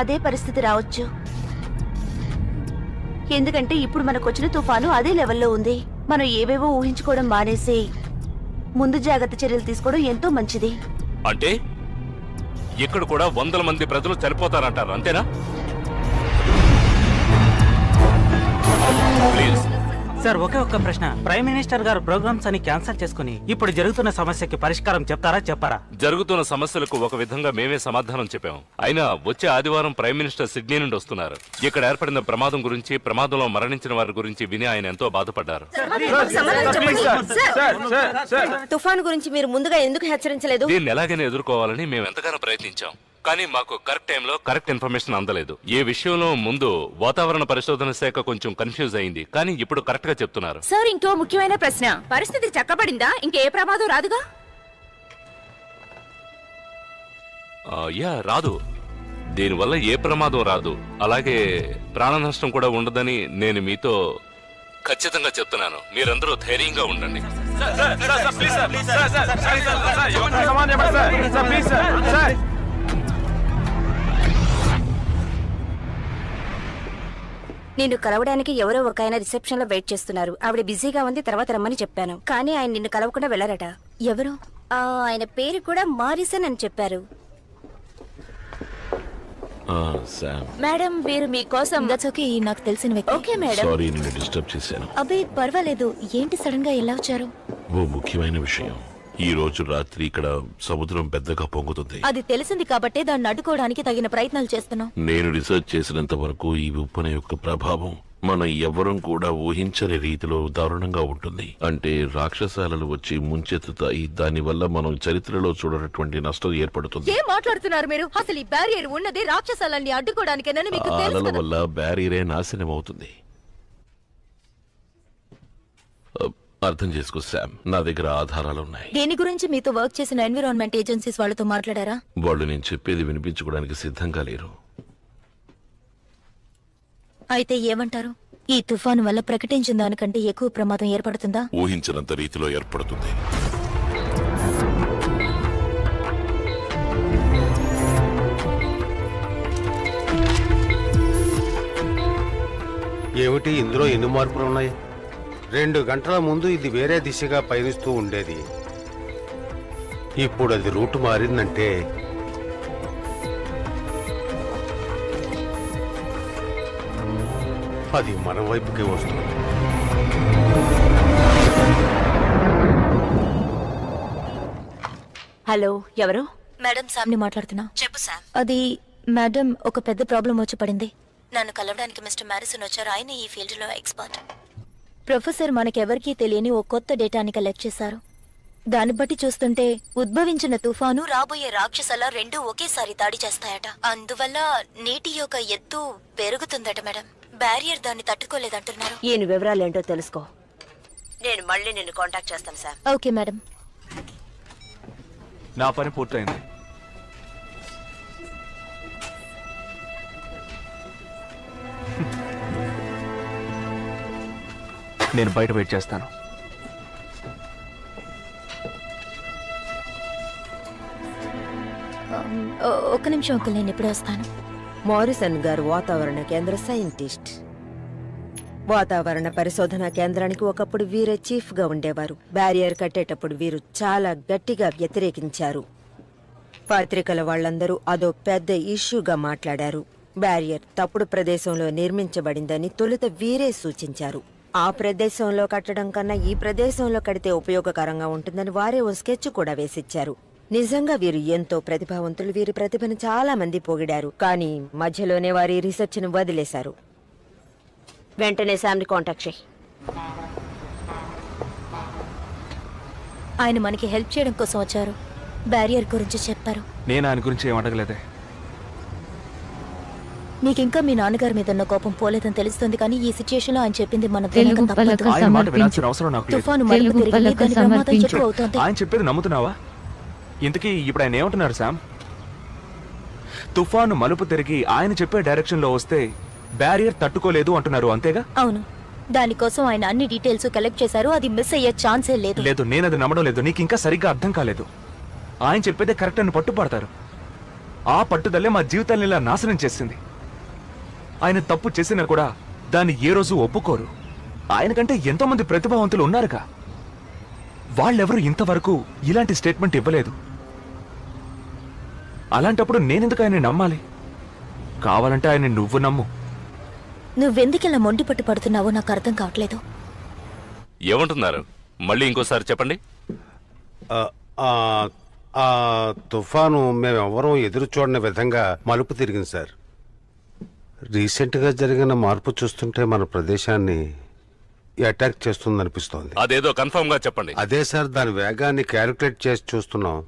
అదే పరిస్థితి రావచ్చు, ఎందుకంటే ఇప్పుడు మనకొచ్చిన తుఫాను అదే లెవెల్లో ఉంది. మనం ఏవేవో ఊహించుకోవడం మానేసి ముందు జాగ్రత్త చర్యలు తీసుకోవడం ఎంతో మంచిది. అంటే ఇక్కడ కూడా 100 మంది ప్రజలు చనిపోతారంటారు, అంతేనా? ప్లీజ్ సార్, ఒకే ఒక్క ప్రశ్న. ప్రైమ్ మినిస్టర్ గారు ప్రోగ్రామ్స్ అని క్యాన్సిల్ చేసుకుని ఇప్పుడు జరుగుతున్న సమస్యకి పరిష్కారం చెప్తారా చెప్పారా? జరుగుతున్న సమస్యలకు ఒక విధంగా మేమే సమాధానం చెప్పాము. అయినా వచ్చే ఆదివారం ప్రైమ్ మినిస్టర్ సిడ్నీ నుండి వస్తున్నారు. ఇక్కడ ఏర్పడిన ప్రమాదం గురించి, ప్రమాదంలో మరణించిన వారి గురించి విని ఆయన ఎంతో బాధపడ్డారు. తుఫాను గురించి మీరు ముందుగా ఎందుకు హెచ్చరించలేదు? దీన్ని ఎలాగైనా ఎదుర్కోవాలని మేము ఎంతగానో ప్రయత్నించాం, కానీ మాకు కరెక్ట్ టైంలో కరెక్ట్ ఇన్ఫర్మేషన్ అందలేదు. ఈ విషయంలో ముందు వాతావరణ పరిశోధన శాఖ కొంచెం కన్ఫ్యూజ్ అయింది, కానీ ఇప్పుడు కరెక్ట్ గా చెప్తున్నారు. సార్, ఇంకో ముఖ్యమైన ప్రశ్న. పరిస్థితి చక్కబడిందా? ఇంకే ప్రమాదం రాదుగా? రాదు. దీనివల్ల ఏ ప్రమాదం రాదు, అలాగే ప్రాణ నష్టం కూడా ఉండదని నేను మీతో ఖచ్చితంగా చెప్తున్నాను. మీరందరూ ధైర్యంగా ఉండండి. నిన్ను కలవడానికి ఎవరో ఒక ఆయన రిసెప్షన్ లో వెయిట్ చేస్తున్నారు. ఆవిడ బిజీగా ఉంది, తర్వాత రమ్మని చెప్పాను. కానీ ఆయన నిన్ను కలవకుండా వెళ్లారట. ఎవరు? ఆయన పేరు కూడా మారిసన్ అని చెప్పారు. మేడం, వీరు మీకోసం. దట్స్ ఓకే, నాకు తెలిసిన వ్యక్తి. Okay madam. సారీ, నిన్ను డిస్టర్బ్ చేశాను. అబ్బే పర్వాలేదు. ఏంటి సడన్ గా ఎలా వచ్చారు? ఓ ముఖ్యమైన విషయం. ఈ రోజు రాత్రి ఇక్కడ సముద్రం పెద్దగా పొంగుతుంది. అది తెలిసింది కాబట్టే దాన్ని అడ్డుకోవడానికి తగిన ప్రయత్నాలు చేస్తున్నాం. నేను రీసెర్చ్ చేసినంత వరకు ఈ ఉప్పన యొక్క ప్రభావం మనం ఎవ్వరం కూడా ఊహించని రీతిలో దారుణంగా ఉంటుంది. అంటే రాక్షసాలలు వచ్చి ముంచెత్తుతాయి. దానివల్ల మనం చరిత్రలో చూడనటువంటి నష్టం ఏర్పడుతుంది. ఏం మాట్లాడుతున్నారు మీరు? అసలు ఈ బ్యారియర్ ఉన్నది రాక్షసాలన్నీ అడ్డుకోవడానికేనని మీకు తెలుసు అలల కదా? వల్ల బ్యారియరే నాశనం అవుతుంది. అర్థం చేసుకో శామ్, నా దగ్గర ఆధారాలున్నాయి. దీని గురించి మీతో వర్క్ చేసిన ఎన్విరాన్మెంట్ ఏజెన్సీస్ వాళ్ళతో మాట్లాడారా? వాళ్ళు నేను చెప్పేది వినిపించుకోవడానికి సిద్ధంగా లేరు. అయితే ఏమంటారు? ఈ తుఫాను వల్ల ప్రకటించిన దానికంటే ఎక్కువ ప్రమాదం ఏర్పడుతుందా? ఊహించినంత రీతిలో ఏర్పడుతుంది. ఏమిటి ఇందులో ఎన్ని మార్పులు ఉన్నాయి? 2 గంటల ముందు ఇది వేరే దిశగా పయనిస్తూ ఉండేది. ఇప్పుడు అది రూట్ మారిందంటే అది మన వైపుకే వస్తుంది. హలో, ఎవరు? మేడం సామ్ని మాట్లాడుతున్నా. చెప్పు సామ్. అది మేడం, ఒక పెద్ద ప్రాబ్లం వచ్చి పడింది. నన్ను కలవడానికి మిస్టర్ మ్యారిసన్ వచ్చారు. ఆయన ఈ ఫీల్డ్ లో ఎక్స్పర్ట్. ప్రొఫెసర్ మనకెవరికీ తెలియని ఓ కొత్త డేటాని కలెక్ట్ చేశారు. దాన్ని బట్టి చూస్తుంటే ఉద్భవించిన తుఫాను, రాబోయే రాక్షసల రెండూ ఒకేసారి దాడి చేస్తాయట. అందువల్ల నీటి యొక్క ఎత్తు పెరుగుతుందట మేడం. బ్యారియర్ దాన్ని తట్టుకోలేదంటున్నారు. ఈయన వివరాలేంటో తెలుసుకో. నేను మళ్ళీ నిన్ను కాంటాక్ట్ చేస్తాను సార్. Okay madam. నా పని పూర్తయింది. నేను బయట వెయిట్ చేస్తాను. ఒక్క నిమిషం అంకుల్, నేను ఇప్పుడే వస్తాను. మారిసన్ గారు వాతావరణ కేంద్ర సైంటిస్ట్. వాతావరణ పరిశోధన కేంద్రానికి ఒకప్పుడు వీరే చీఫ్ గా ఉండేవారు. బ్యారియర్ కట్టేటప్పుడు వీరు చాలా గట్టిగా వ్యతిరేకించారు. పత్రికల వాళ్ళందరూ అదో పెద్ద ఇష్యూగా మాట్లాడారు. బ్యారియర్ తప్పుడు ప్రదేశంలో నిర్మించబడిందని తొలుత వీరే సూచించారు. ఆ ప్రదేశంలో కట్టడం కన్నా ఈ ప్రదేశంలో కడితే ఉపయోగకరంగా ఉంటుందని వారే ఓ స్కెచ్ కూడా వేసిచ్చారు. నిజంగా వీరు ఎంతో ప్రతిభావంతులు. వీరి ప్రతిభను చాలా మంది పొగిడారు. కానీ మధ్యలోనే వారి రీసెర్చ్ ను వదిలేశారు. వెంటనే శామ్ని కాంటాక్ట్ చేయి. ఆయన మనకి హెల్ప్ చేయడం కోసం వచ్చారు. బ్యారియర్ గురించి చెప్పారు. నేను ఆయన గురించి ఏం అడగలేదే. మీకు ఇంకా మీ నాన్నగారి మీద ఉన్న కోపం పోలేదని తెలుస్తుంది, కానీ ఈ సిచ్యుయేషన్ లో ఆయన చెప్పింది మన ఆయన మాట వినాల్సిన అవసరం నాకు లేదు. తుఫాను మలుపు తిరిగి దాని ప్రమాదం ఎక్కువ అవుతోంది. ఆయన చెప్పేది నమ్ముతున్నావా? ఇంతకీ ఇప్పుడు ఆయన ఏమంటున్నారు శామ్? తుఫాను మలుపు తిరిగి ఆయన చెప్పే డైరెక్షన్ లో వస్తే బ్యారియర్ తట్టుకోలేదు అంటున్నారు, అంతేగా? అవును. దానికోసం ఆయన అన్ని డీటెయిల్స్ కలెక్ట్ చేశారు. అది మిస్ అయ్యే ఛాన్సే లేదు. లేదు, నేను అది నమ్మడం లేదు. నీకు ఇంకా సరిగ్గా అర్థం కాలేదు. ఆయన చెప్పేదే కరెక్ట్ అని పట్టుపడతారు. ఆ పట్టుదలే మా జీవితాన్ని ఇలా నాశనం చేసింది. ఆయన తప్పు చేసినా కూడా దాన్ని ఏ రోజు ఒప్పుకోరు. ఆయనకంటే ఎంతో మంది ప్రతిభావంతులు ఉన్నారుగా. వాళ్ళెవరూ ఇంతవరకు ఇలాంటి స్టేట్మెంట్ ఇవ్వలేదు. అలాంటప్పుడు నేనెందుకు ఆయన నమ్మాలి? కావాలంటే ఆయన నువ్వు నమ్ము. నువ్వెందుకిలా మొండి పట్టు పడుతున్నావో నాకు అర్థం కావట్లేదు. ఏమంటున్నారు? మళ్ళీ ఇంకోసారి చెప్పండి. ఆ తుఫాను మేమెవరూ ఎదురు చూడని విధంగా మలుపు తిరిగింది సార్. రీసెంట్ గా జరిగిన మార్పు చూస్తుంటే మన ప్రదేశాన్ని అటాక్ చేస్తుందనిపిస్తోంది. అదేదో కన్ఫర్మ్ గా చెప్పండి. అదే సార్, దాని వేగాన్ని క్యాలిక్యులేట్ చేసి చూస్తున్నాం.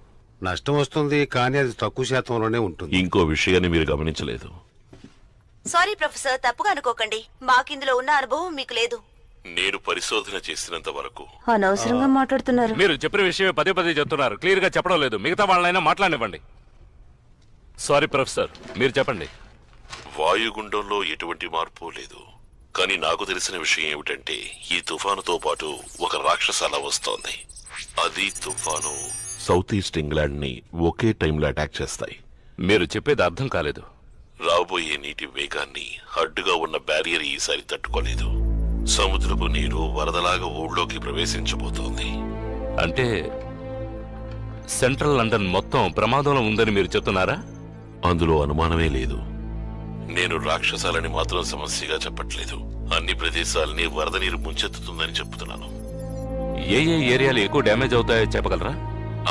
నష్టం వస్తుంది, కానీ అది తక్కువ శాతంలోనే ఉంటుంది. ఇంకో విషయాన్ని మీరు గమనించలేదు. సారీ ప్రొఫెసర్, తప్పుగా అనుకోకండి. మాకిందులో ఉన్న అనుభవం మీకు లేదు. నేను పరిశోధన చేసినంత వరకు అనవసరంగా మాట్లాడుతున్నారు. మీరు చెప్పిన విషయమే పదే పదే చెప్తున్నారు. క్లియర్ గా చెప్పడం లేదు. మిగతా వాళ్ళైనా మాట్లాడనివ్వండి. సారీ ప్రొఫెసర్, మీరు చెప్పండి. వాయుగుండంలో ఎటువంటి మార్పు లేదు. కానీ నాకు తెలిసిన విషయం ఏమిటంటే ఈ తుఫానుతో పాటు ఒక రాక్షసాల వస్తోంది. అది తుఫాను సౌత్ ఈస్ట్ ఇంగ్లాండ్ ని ఒకే టైంలో అటాక్ చేస్తాయి. మీరు చెప్పేది అర్థం కాలేదు. రాబోయే నీటి వేగాన్ని అడ్డుగా ఉన్న బ్యారియర్ ఈసారి తట్టుకోలేదు. సముద్రపు నీరు వరదలాగా ఊళ్ళోకి ప్రవేశించబోతోంది. అంటే సెంట్రల్ లండన్ మొత్తం ప్రమాదంలో ఉందని మీరు చెప్తున్నారా? అందులో అనుమానమే లేదు. నేను రాక్షసాలని మాత్రం సమస్యగా చెప్పట్లేదు. అన్ని ప్రదేశాలని వరద నీరు ముంచెత్తుతుందని చెప్తున్నాను. ఏ ఏ ఏరియాలు ఎక్కువ డ్యామేజ్ అవుతాయో చెప్పగలరా?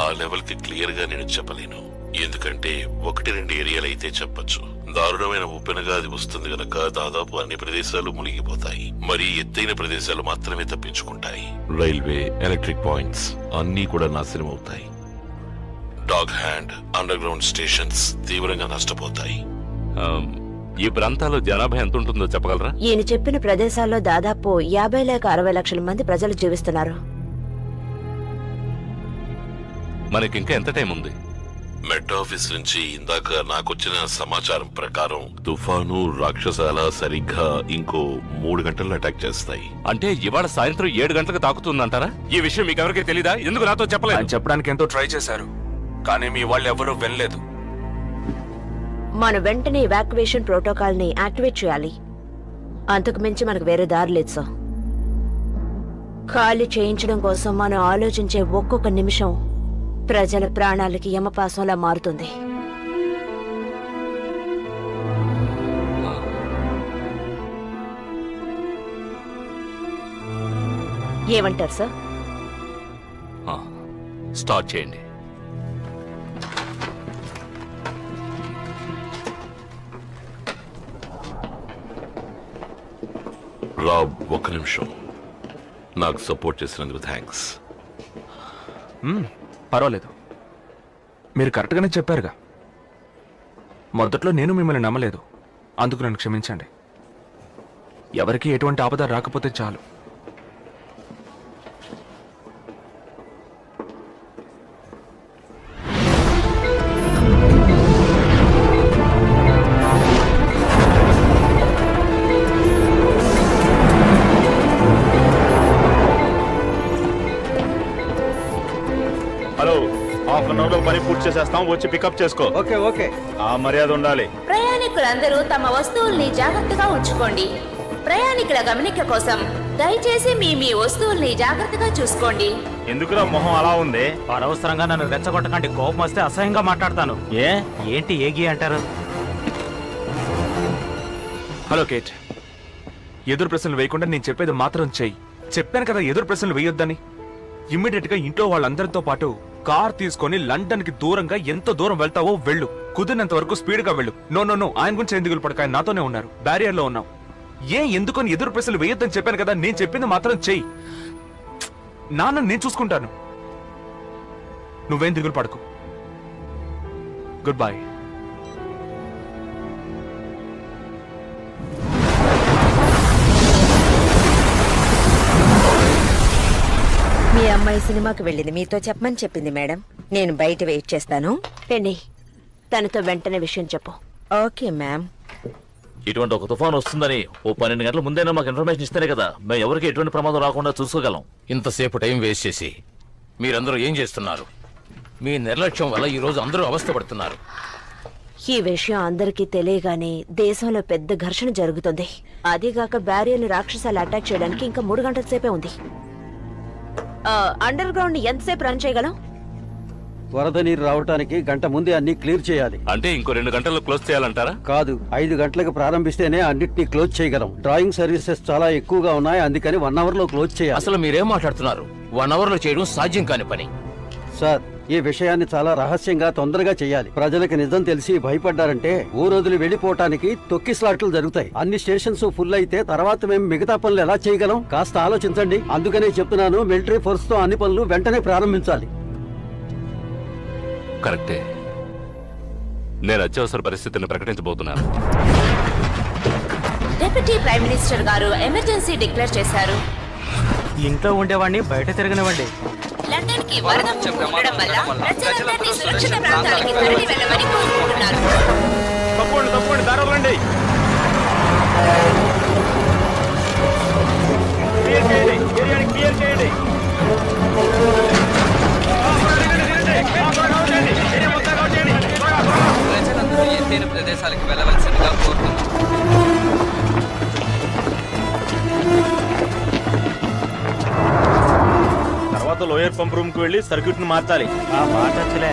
ఆ లెవెల్ కి క్లియర్ గా నేను చెప్పలేను. ఎందుకంటే 1-2 ఏరియాలు అయితే చెప్పొచ్చు. దారుణమైన ఉప్పెనగా అది వస్తుంది గనక దాదాపు అన్ని ప్రదేశాలు మునిగిపోతాయి. మరి ఎత్తైన ప్రదేశాలు మాత్రమే తప్పించుకుంటాయి. రైల్వే, ఎలక్ట్రిక్ పాయింట్స్ అన్నీ కూడా నాశనం అవుతాయి. Dog hand, under ground stations తీవ్రంగా నష్టపోతాయి. ఈ ప్రాంతాల్లో జనాభా ఎంత ఉంటుందో చెప్పగలరా? ఈయన చెప్పిన ప్రదేశాల్లో దాదాపు 50 లేక 60 లక్షల మంది ప్రజలు జీవిస్తున్నారు. మనకింకా ఎంత టైం ఉంది? మెట్ ఆఫీస్ నుంచి ఇందాక నాకొచ్చిన సమాచారం ప్రకారం తుఫాను రాక్షసాల సరిగ్గా ఇంకో 3 గంటల్లో అటాక్ చేస్తాయి. అంటే ఇవాళ సాయంత్రం 7 గంటలకు తాకుతుందంటారా? ఈ విషయం మీకు ఎవరికీ తెలీదా? ఎందుకు నాతో చెప్పలేదు? ఆయన చెప్పడానికి ఎంతో ట్రై చేశారు, కానీ మీ వాళ్ళు ఎవరూ వినలేదు. మనం వెంటనే ఎవాక్యువేషన్ ప్రోటోకాల్ ని యాక్టివేట్ చేయాలి. అంతకు మించి మనకు వేరే దారి లేదు సార్. ఖాళీ చేయించడం కోసం మనం ఆలోచించే ఒక్కొక్క నిమిషం ప్రజల ప్రాణాలకి యమపాసంలా మారుతుంది. ఏమంటారు సార్? స్టార్ట్ చేయండి. రాబ్, 1 నిమిషం. నాకు సపోర్ట్ చేసినందుకు థ్యాంక్స్. పర్వాలేదు, మీరు కరెక్ట్గానే చెప్పారుగా. మొదట్లో నేను మిమ్మల్ని నమ్మలేదు, అందుకు నన్ను క్షమించండి. ఎవరికి ఎటువంటి ఆపద రాకపోతే చాలు. హలో, హాఫ్ అన్ అవర్ లో పని పూర్తి చేసేస్తాం, వచ్చి పికప్ చేసుకో. Okay okay. ఆ మర్యాద ఉండాలి. ప్రయాణికులందరూ తమ వస్తువుల్ని జాగ్రత్తగా ఉంచుకోండి. ప్రయాణికుల గమనిక కోసం దయచేసి మీ వస్తువుల్ని జాగ్రత్తగా చూసుకోండి. ఎందుకురా మొహం అలా ఉంది? అనవసరంగా నన్ను రెచ్చగొట్టకండి. కోపం వస్తే అసహ్యంగా మాట్లాడతాను. ఏంటి ఏగి అంటారు? హలో కేట్, ఎదురు ప్రశ్నలు వేయకుండా నేను చెప్పేది మాత్రం చెయ్యి. చెప్పాను కదా ఎదురు ప్రశ్నలు వేయొద్దని. ఇమ్మీడియట్ గా ఇంట్లో వాళ్ళందరితో పాటు కార్ తీసుకొని లండన్ కి దూరంగా ఎంత దూరం వెళ్తావో వెళ్ళు. కుదిరినంత వరకు స్పీడ్ గా వెళ్ళు. నో, ఆయన గురించి ఎందుకు పడక, ఆయన నాతోనే ఉన్నారు. బ్యారియర్ లో ఉన్నాం. ఎందుకని ఎదురు ప్రశ్నలు వేయొద్దని చెప్పాను కదా. నేను చెప్పింది మాత్రం చెయ్యి. నాన్న నేను చూసుకుంటాను. నువ్వేం దిగులు పడకు. Good bye. మీ అమ్మాయి సినిమాకి వెళ్ళింది, మీతో చెప్పమని చెప్పింది మేడం. నేను బయట వెయిట్ చేస్తాను. పెన్ని, తనతో వెంటనే విషయం చెప్పు. Okay ma'am. ఇటువంటి ఒక తుఫాన్ వస్తుందని ఓ 12 గంటల ముందైనా మాకు ఇన్ఫర్మేషన్ ఇస్తేనే కదా మేము ఎవరికి ఎటువంటి ప్రమాదం రాకుండా చూసుకోగలం. ఇంతసేపు టైం వేస్ట్ చేసి మీరందరూ ఏం చేస్తున్నారు? మీ నిర్లక్ష్యం వల్ల ఈ రోజు అందరూ అవస్థపడుతున్నారు. ఈ విషయం అందరికీ తెలియగానే దేశంలో పెద్ద ఘర్షణ జరుగుతుంది. అదీగాక బ్యారియర్ని రాక్షసాలు అటాక్ చేయడానికి ఇంకా 3 గంటల సేపే ఉంది. అండర్ గ్రౌండ్ ఎంతసేపు రన్ చేయగలం? వరద నీరు రావడానికి గంట ముందే అన్ని క్లియర్ చేయాలి. అంటే ఇంకో 2 గంటల్లో క్లోజ్ చేయాలంటారా? కాదు, 5 గంటలకు ప్రారంభిస్తేనే అన్నిటినీ క్లోజ్ చేయగలం. డ్రాయింగ్ సర్వీసెస్ చాలా ఎక్కువగా ఉన్నాయి, అందుకని 1 అవర్ లో క్లోజ్ చేయాలి. అసలు మీరేం మాట్లాడుతున్నారు? 1 అవర్ లో చేయడం సాధ్యం కాని పని. సార్, ఈ విషయాన్ని చాలా రహస్యంగా తొందరగా చేయాలి. ప్రజలకు నిజం తెలిసి భయపడ్డారంటే ఊరోదులు వెళ్లిపోవటానికి తొక్కిస్లాట్లు జరుగుతాయి. అన్ని స్టేషన్స్ ఫుల్ అయితే తర్వాత మేము మిగతా పనులు ఎలా చేయగలం? కాస్త ఆలోచించండి. అందుకనే చెప్తున్నాను, మిలిటరీ ఫోర్స్ తో అన్ని పనులు వెంటనే ప్రారంభించాలి. కరెక్టే. నేను అత్యవసర పరిస్థితిని ప్రకటించబోతున్నాను. డిప్యూటీ ప్రైమ్ మినిస్టర్ గారు ఎమర్జెన్సీ డిక్లేర్ చేశారు. ఇంట్లో ఉండేవాడిని బయట తిరగనివ్వండి. లండన్ కి వరద ఉండడం వల్ల ప్రజలందరినీ సురక్షిత ప్రాంతాలకి తరలి వెళ్ళమని కోరుకుంటున్నారు. తప్పండి, దారవండి. క్లియర్ చేయండి. ప్రజలందరూ ఎత్తైన ప్రదేశాలకు వెళ్ళవలసిందిగా కోరుతున్నాం. తర్వాత లోయర్ పంప్ రూమ్ కు వెళ్లి సర్క్యూట్ ను మార్చాలి. మార్చలే.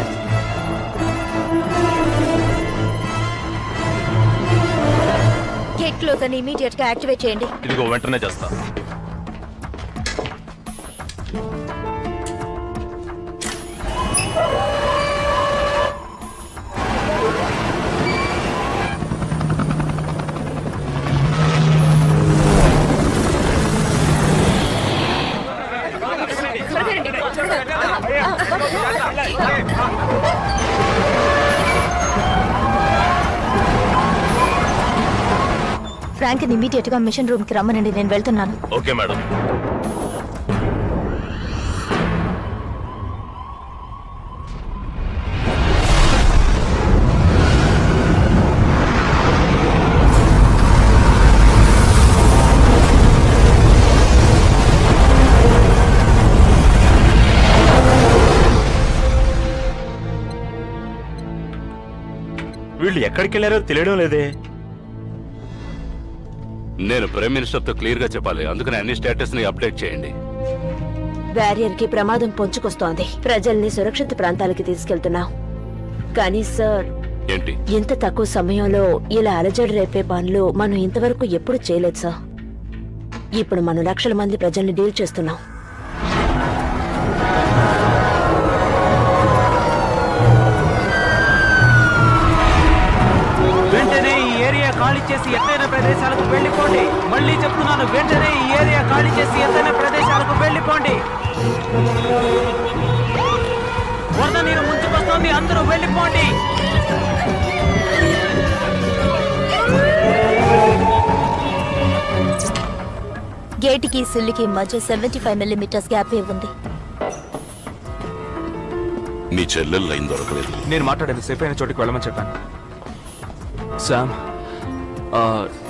గేట్ క్లోజ్ అని ఇమీడియట్ గా యాక్టివేట్ చేయండి. ఇదిగో వెంటనే చేస్తా. ఫ్రాంక్ ఇమీడియట్ గా మిషన్ రూమ్ కి రమ్మనండి, నేను వెళ్తున్నాను. Okay madam. వీళ్ళు ఎక్కడికి వెళ్ళారో తెలియడం లేదే. నేను ప్రైమ్ మినిస్టర్ తో క్లియర్ గా చెప్పాలి, అందుకని అన్ని స్టేటస్ ని అప్డేట్ చేయండి. బ్యారియర్ కి ప్రమాదం పొంచుకొస్తోంది. ప్రజల్ని సురక్షిత ప్రాంతాలకి తీసుకెళ్తున్నాం. కానీ సార్, ఏంటి ఇంత తక్కువ సమయంలో ఇలా అలజడి రేపే పనులు మనం ఇంతవరకు ఎప్పుడు చేయలేదు సార్. ఇప్పుడు మనం లక్షల మంది ప్రజల్ని డీల్ చేస్తున్నాం. వెంటనే ఈ ఏరియా ఖాళీ చేసి ఎత్తైన ప్రదేశాలకు వెళ్ళిపోండి. మళ్ళీ చెప్తున్నాను, వెంటనే ఈ ఏరియా ఖాళీ చేసి ఎత్తైన ప్రదేశాలకు వెళ్ళిపోండి. వరద నీరు ముంచుకొస్తోంది, అందరూ వెళ్ళిపోండి. గేటుకి సిల్లుకి మధ్య 75 మిల్లీమీటర్స్ గ్యాప్ ఉంది. మీ చెల్లెలు లైన్ దొరకలేదు. నేను మాట్లాడేది సేఫ్ అయిన చోటికి వెళ్ళమని చెప్పాను. శామ్,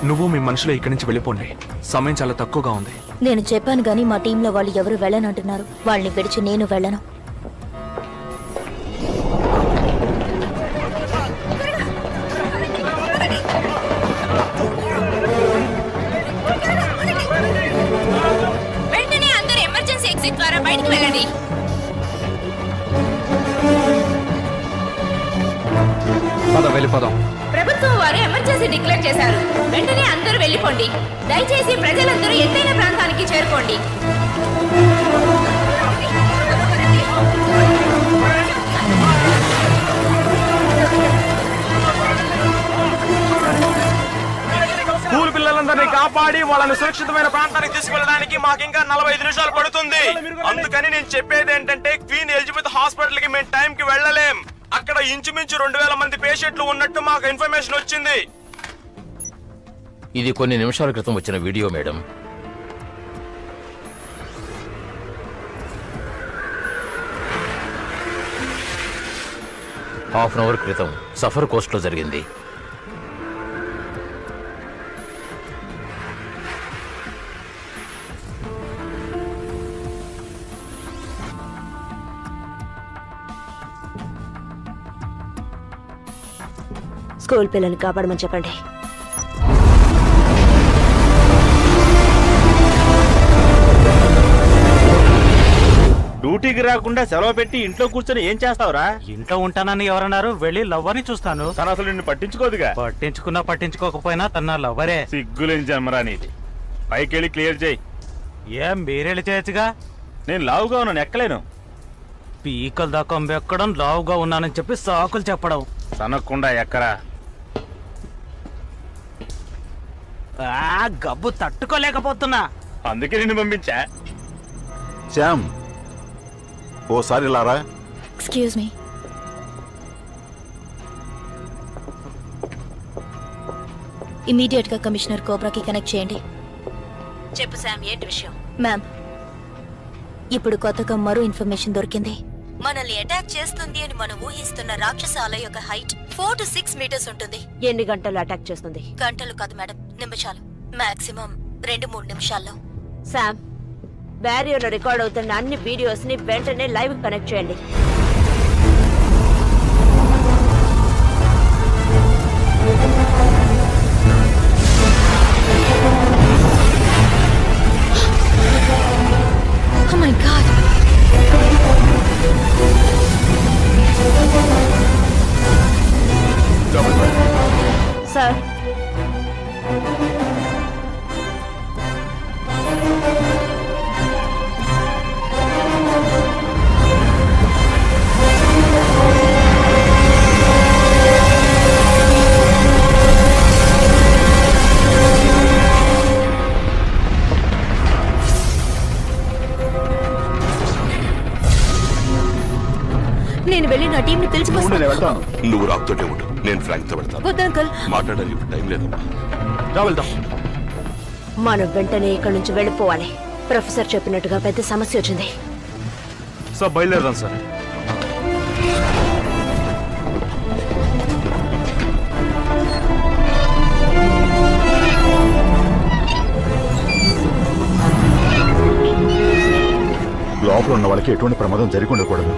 నువ్వు మీ మనుషులు ఇక్కడి నుంచి వెళ్ళిపోండి. సమయం చాలా తక్కువగా ఉంది. నేను చెప్పాను గానీ మా టీంలో వాళ్ళు ఎవరు వెళ్ళనంటున్నారు. వాళ్ళని విడిచి నేను వెళ్ళను. వెంటనే అందరూ ఎమర్జెన్సీ ఎగ్జిట్ ద్వారా బయటికి వెళ్ళండి. వెళ్ళిపోదాం. ప్రభుత్వం వారు ఎమర్జెన్సీ డిక్లేర్ చేశారు. వెంటనే అందరూ వెళ్ళిపోండి. దయచేసి ప్రజలందరూ ఎత్తైన ప్రాంతానికి చేరుకోండి. స్కూల్ పిల్లలందరినీ కాపాడి వాళ్ళని సురక్షితమైన ప్రాంతానికి తీసుకెళ్ళడానికి మాకు ఇంకా 45 నిమిషాలు పడుతుంది. అందుకని నేను చెప్పేది ఏంటంటే, క్వీన్ ఎలిజబెత్ హాస్పిటల్ కి మేము టైం కి వెళ్ళలేం. అక్కడ ఇంచుమించు 2000 మంది పేషెంట్లు ఉన్నట్టు మాకు ఇన్ఫర్మేషన్ వచ్చింది. ఇది కొన్ని నిమిషాల క్రితం వచ్చిన video madam. Half an hour క్రితం సఫర్ కోస్ట్ లో జరిగింది. స్కూల్ పిల్లల్ని కాపాడమని చెప్పండి. డ్యూటీకి రాకుండా సెలవు పెట్టి ఇంట్లో కూర్చొని ఏం చేస్తావురా? ఇంట్లో ఉంటానని ఎవరన్నారు? వెళ్ళి లవ్వర్ని చూస్తాను. తను అసలు నిన్ను పట్టించుకోదుగా. పట్టించుకున్నా పట్టించుకోకపోయినా తన లవ్వరే. సిగ్గులేని జన్మరా నీది. పైకి వెళ్ళి క్లియర్ చేయి. ఏం మీరెళ్ళి చేయొచ్చుగా. నేను లావుగా ఉన్నాను, ఎక్కలేను. పీకల దాకా ఎక్కడం, లావుగా ఉన్నానని చెప్పి సాకులు చెప్పడం. సనక్కుండా ఎక్కరా. గబ్బు తట్టుకోలేకపోతున్నా, అందుకే నిన్ను పంపించా. శ్యామ్, ఓసారి లారా. Excuse me. ఇమీడియట్ గా కమిషనర్ కోబ్రాకి కనెక్ట్ చేయండి. చెప్పు శామ్, ఏంటి విషయం? మ్యామ్, ఇప్పుడు కొత్తగా మరో ఇన్ఫర్మేషన్ దొరికింది. మనల్ని అటాక్ చేస్తుంది అని మనం ఊహిస్తున్న రాక్షసాల యొక్క హైట్ 4 to 6 మీటర్స్ ఉంటుంది. ఎన్ని గంటలు అటాక్ చేస్తుంది? గంటలు కాదు మేడం, నిమిషాలు. మాక్సిమం 2-3 నిమిషాల్లో. శామ్, బ్యారియర్ లో రికార్డ్ అవుతున్న అన్ని వీడియోస్ ని వెంటనే లైవ్ కనెక్ట్ చేయండి. Oh my God. సార్, నేను వెళ్ళి నా టీంని పిలిచిపోతాను. నువ్వు రాక్తోటే ఉండు, నేను ఫ్రాంక్ తో వెళ్తాను. వద్దు అంకుల్. మాట్లాడాలి, ఇప్పుడు టైం లేదమ్మా. రా వెళ్దాం. మనం వెంటనే ఇక్కడి నుంచి వెళ్ళిపోవాలి. ప్రొఫెసర్ చెప్పినట్టుగా పెద్ద సమస్య వచ్చింది. సార్ బయలుదేరదాం సార్. లోపల ఉన్న వాళ్ళకి ఎటువంటి ప్రమాదం జరిగి ఉండకూడదు.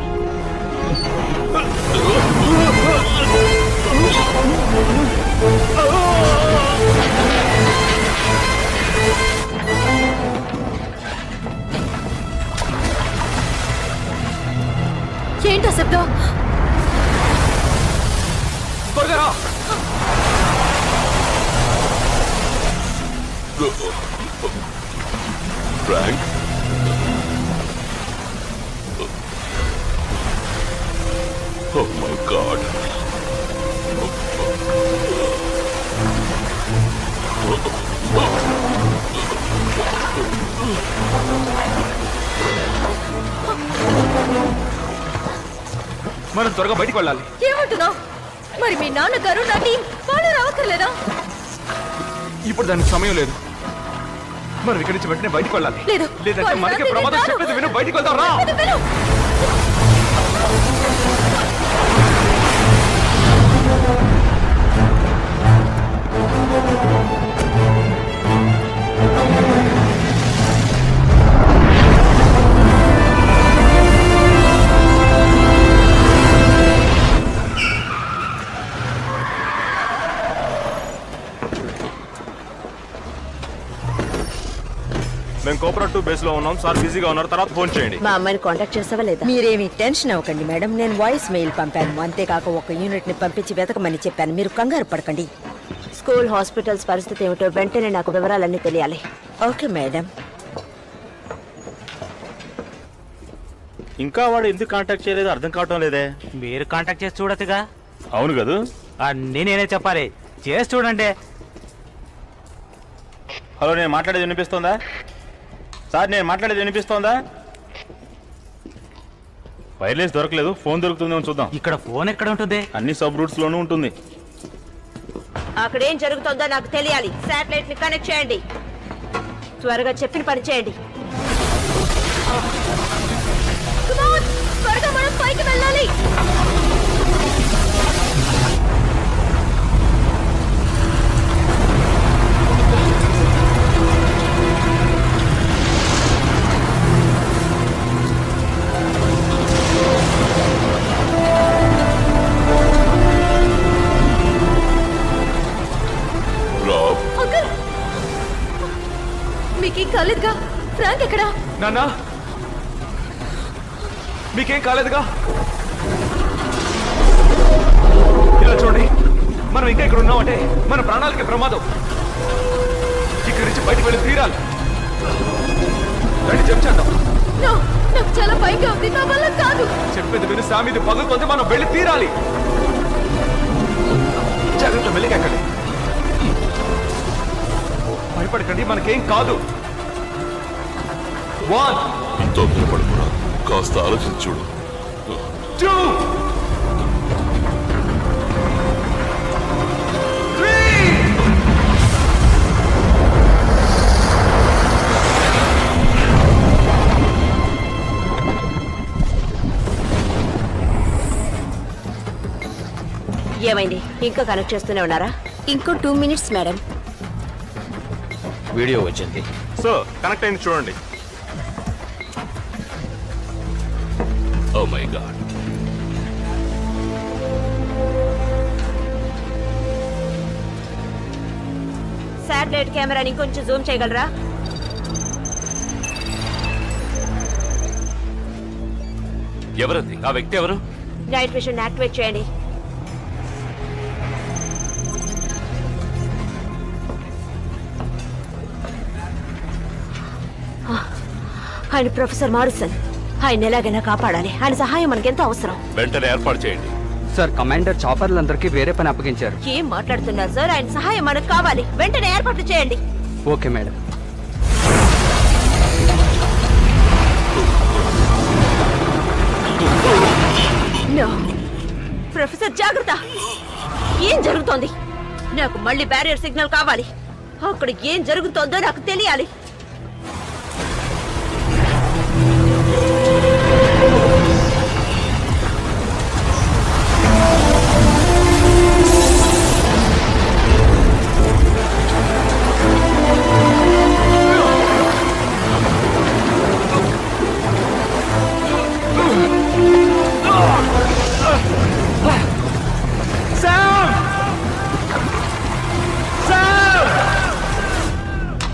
ఏంటో శబ్దం? Frank, oh my god. మనం త్వరగా బయటికి వెళ్ళాలి. ఏమంటున్నావు? మరి మీ నాన్నగారు నా టీం వాళ్ళు రావక్కర్లేదా? ఇప్పుడు దానికి సమయం లేదు. మనం ఇక్కడి నుంచి వెంటనే బయటికి వెళ్ళాలి. లేదంటే మనకి ప్రమాదం. చెప్పేది విను, బయటికి వెళ్దాం రా. మేము కోఆపరేటివ్ 2 బేస్ లో ఉన్నాం సార్. బిజీగా ఉన్నారు, తర్వాత ఫోన్ చేయండి. మా అమ్మాయిని కాంటాక్ట్ చేసావా లేదా? మీరేమీ టెన్షన్ అవ్వకండి మేడం. నేను వాయిస్ మెయిల్ పంపాను. అంతేకాక ఒక యూనిట్ ని పంపించి వెతకమని చెప్పాను. మీరు కంగారు పడకండి. స్కూల్, హాస్పిటల్స్ పరిస్థితి ఏమిటో వెంటనే నాకు వివరాలన్నీ తెలియాలి. Okay madam. ఇంకా వాడు ఎందుకు కాంటాక్ట్ చేయలేదు అర్థం కావటం లేదే. మీరు కాంటాక్ట్ చేసి చూడొచ్చుగా. అవును కదా, నేనే చెప్పాలి. చేసి చూడండి. హలో, నేను మాట్లాడేది వినిపిస్తోందా సార్? నేను మాట్లాడేది వినిపిస్తోందా? వైర్లెస్ దొరకలేదు, ఫోన్ దొరుకుతుందేమో చూద్దాం. ఇక్కడ ఫోన్ ఎక్కడ ఉంటుంది? అన్ని సబ్ రూట్స్ లోనూ ఉంటుంది. అక్కడ ఏం జరుగుతుందో నాకు తెలియాలి. శాటిలైట్ ని కనెక్ట్ చేయండి. త్వరగా చెప్పిన పని చేయండి. త్వరగా మనం పైకి వెళ్ళాలి. మీకేం కాలేదుగా? ఫ్రాంక్ ఎక్కడా? నాన్నా, మీకేం కాలేదుగా? ఇలా చూడండి, మనం ఇంకా ఇక్కడ ఉన్నామంటే మన ప్రాణాలకి ప్రమాదం. ఇక్కడి నుంచి బయటకు వెళ్ళి తీరాలి. రండి చెప్చేద్దాం. నాకు చాలా భయంగా ఉంది. నా వల్ల కాదు. చెప్పేది విని సామిది పగులుతుంది. మనం వెళ్ళి తీరాలి. జాగ్రత్త, మెల్లికెక్కండి. భయపడకండి, మనకేం కాదు. తొందరపడకురా, కాస్త ఆలోచించుడు. 2 3 ఏమైంది? ఇంకా కనెక్ట్ చేస్తూనే ఉన్నారా? ఇంకో 2 మినిట్స్ మేడం. వీడియో వచ్చింది. సో కనెక్ట్ అయింది చూడండి. Oh my God. శాటిలైట్ కెమెరాని ఇంకొంచెం జూమ్ చేయగలరా? ఎవరది? ఆ వ్యక్తి ఎవరు? నైట్ విషన్ యాక్టివేట్ చేయండి. ఆయన ప్రొఫెసర్ మారిసన్. ఆయన ఎలాగైనా కాపాడాలి. ఆయన సహాయం మనకెంతో అవసరం. వెంటనే ఏర్పాటు చేయండి. సార్, కమాండర్ చాపర్లందరికీ వేరే పని అప్పగించారు. ఏం మాట్లాడుతున్నారు సార్? ఆయన సహాయం మనకు కావాలి. వెంటనే ఏర్పాట్లు చేయండి. Okay madam. ప్రొఫెసర్ జాగ్రత్త. ఏం జరుగుతోంది? నాకు మళ్ళీ బ్యారియర్ సిగ్నల్ కావాలి. అక్కడ ఏం జరుగుతోందో నాకు తెలియాలి.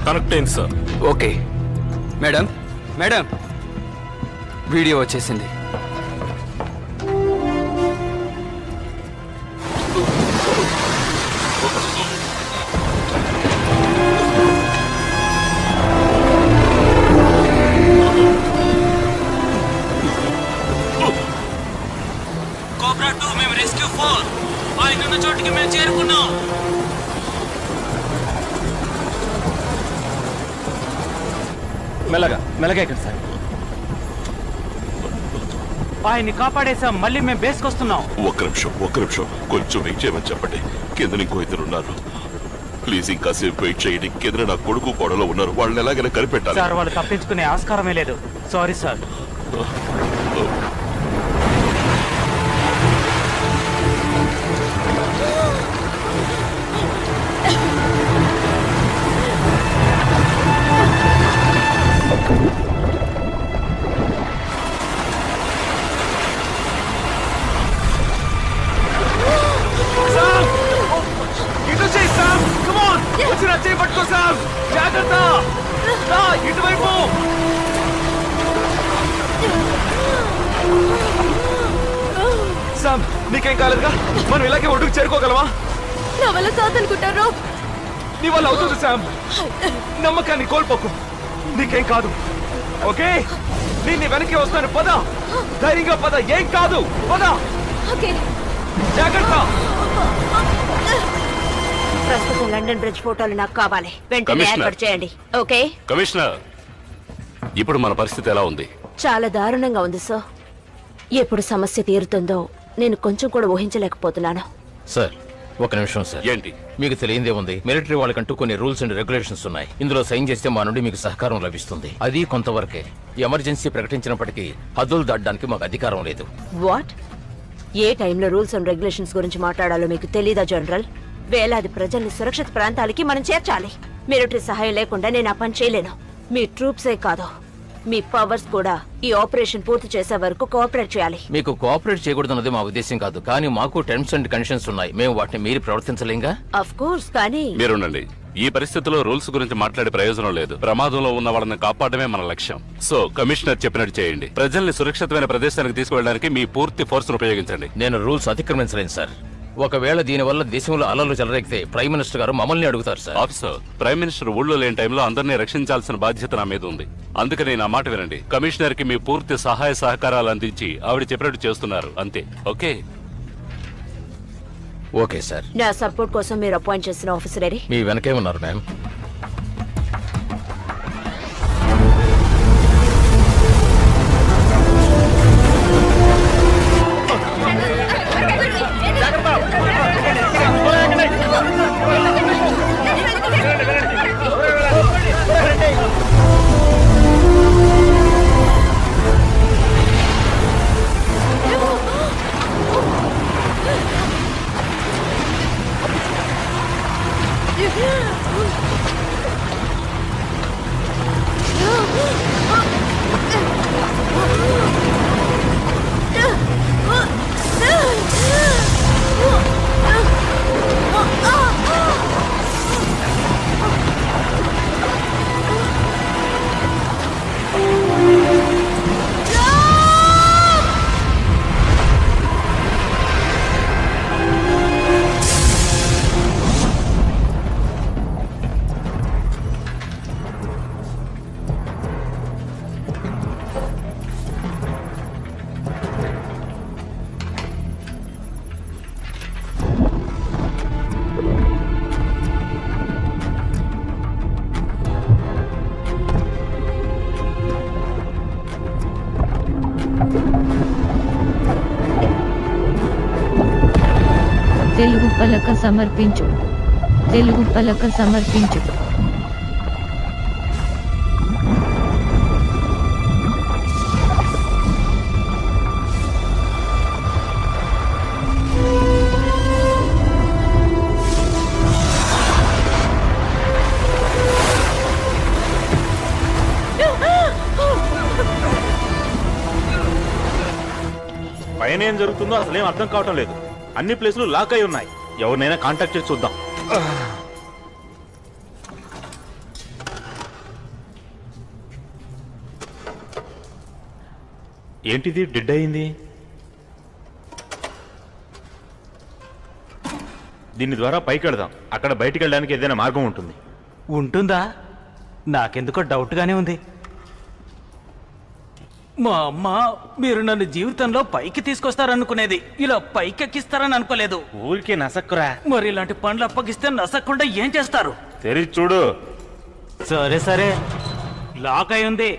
కనెక్ట్ అయింది sir. Okay madam, madam video వచ్చేసింది. కోబ్రా 2 మేము రెస్క్యూ 4 ఆయన ఉన్న చోటికి మేము చేరుకున్నాం. మెల్లగా ఇక్కడ సార్. ఆయన్ని కాపాడేసాం. మళ్ళీ మేము బేస్కి వస్తున్నాం. ఒక్క నిమిషం కొంచెం వెయిట్ చేయమని చెప్పండి. కింద ఇంకో ఇద్దరు ఉన్నారు. ప్లీజ్ ఇంకాసేపు వెయిట్ చేయండి. కింద నా కొడుకు గొడవలో ఉన్నారు. వాళ్ళని ఎలాగైనా కనిపెట్టాలి. సార్ వాళ్ళు తప్పించుకునే ఆస్కారమే లేదు. Sorry sir. పట్టుకో సార్, జాగ్రత్త. ఇటువైపు సామ్, నీకేం కాలేదుగా? మనం ఇలాగే ఒడ్డుకు చేరుకోగలవా? నా వల్ల కాదనుకుంటారు. నీ వల్ల అవుతుంది సామ్. నమ్మకాన్ని కోల్పోకు. నీకేం కాదు. ఓకే, నేను వెనక్కి వస్తాను. పద, ధైర్యంగా పద. ఏం కాదు, పద. జాగ్రత్త. ప్రస్తుతం లండన్ బ్రిడ్జ్ ఫోటోలు నాకు కావాలి. వెంటనే ఏర్పాటు చేయండి. ఓకే కమిషనర్, ఇప్పుడు మన పరిస్థితి ఎలా ఉంది? చాలా దారుణంగా ఉంది సార్. ఎప్పుడు సమస్య తీరుతుందో నేను కొంచెం కూడా ఊహించలేకపోతున్నాను. సార్ ఒక నిమిషం సార్. ఏంటి? మీకు తెలియదేముంది, మిలిటరీ వాళ్ళకంటూ కొన్ని రూల్స్ అండ్ రెగ్యులేషన్స్ ఉన్నాయి. ఇందులో సైన్ చేస్తే మా నుండి మీకు సహకారం లభిస్తుంది. అది కొంతవరకే. ఎమర్జెన్సీ ప్రకటించినప్పటికీ హద్దులు దాటడానికి మాకు అధికారం లేదు. వాట్? ఏ టైంలో రూల్స్ అండ్ రెగ్యులేషన్స్ గురించి మాట్లాడాలో మీకు తెలీదా జనరల్? వేలాది ప్రజల్ని సురక్షిత ప్రాంతాలకి మనం చేర్చాలి. మిలిటరీ సహాయం లేకుండా నేను ఆ పని చేయలేను. మీ ట్రూప్సే కాదు, మీ పవర్స్ కూడా ఈ ఆపరేషన్ పూర్తి చేసే వరకు కోఆపరేట్ చేయాలి. మీకు కోఆపరేట్ చేయకూడదన్నది మా ఉద్దేశం కాదు, కానీ మాకు టర్మ్స్ అండ్ కండిషన్స్ ఉన్నాయి. మేము వాటిని మీరు ప్రవర్తించలేంగా? ఆఫ్ కోర్స్, కానీ మీరుండండి. ఈ పరిస్థితిలో రూల్స్ గురించి మాట్లాడే ప్రయోజనం లేదు. ప్రమాదంలో ఉన్న వాళ్ళని కాపాడమే మన లక్ష్యం. సో కమిషనర్ చెప్పినట్టు చేయండి. ప్రజల్ని సురక్షితమైన ప్రదేశానికి తీసుకువెళ్ళడానికి మీ పూర్తి ఫోర్స్ ఉపయోగించండి. నేను రూల్స్ అతిక్రమించలేను సార్. ఒకవేళ దీనివల్ల దేశంలో అలలు చెలరెక్కితే ప్రైమ్ మినిస్టర్ గారు మమ్మల్ని అడుగుతారు సార్. ఆఫీసర్, ప్రైమ్ మినిస్టర్ ఊళ్ళో లేని టైంలో అందరినీ రక్షించాల్సిన బాధ్యత నా మీద ఉంది. అందుకని నా మాట వినండి. కమిషనర్ కి మీ పూర్తి సహాయ సహకారాలు అందించి ఆవిడ చెప్పినట్టు చేస్తున్నారు అంతే. ఓకే? Okay sir. నా సపోర్ట్ కోసం మీరు అపాయింట్ చేసిన ఆఫీసర్ ఏరి? మీ వెనకే ఉన్నారు మ్యామ్. తెలుగు పలక సమర్పించు. తెలుగు పలక సమర్పించు. పైన ఏం జరుగుతుందో అసలేం అర్థం కావటం లేదు. అన్ని ప్లేసులు లాక్ అయి ఉన్నాయి. ఎవరినైనా కాంటాక్ట్ చేసి చూద్దాం. ఏంటిది డెడ్ అయింది? దీని ద్వారా పైకి వెళదాం. అక్కడ బయటికి వెళ్ళడానికి ఏదైనా మార్గం ఉంటుంది. ఉంటుందా? నాకెందుకో డౌట్గానే ఉంది. మా అమ్మ మీరు నన్ను జీవితంలో పైకి తీసుకొస్తారనుకునేది, ఇలా పైకి ఎక్కిస్తారని అనుకోలేదు. ఊరికే నసక్కురా. మరి ఇలాంటి పనులు అప్పగిస్తే నసక్కుండా ఏం చేస్తారు? తెరిచి చూడు. సరే సరే, లాక్ అయి ఉంది.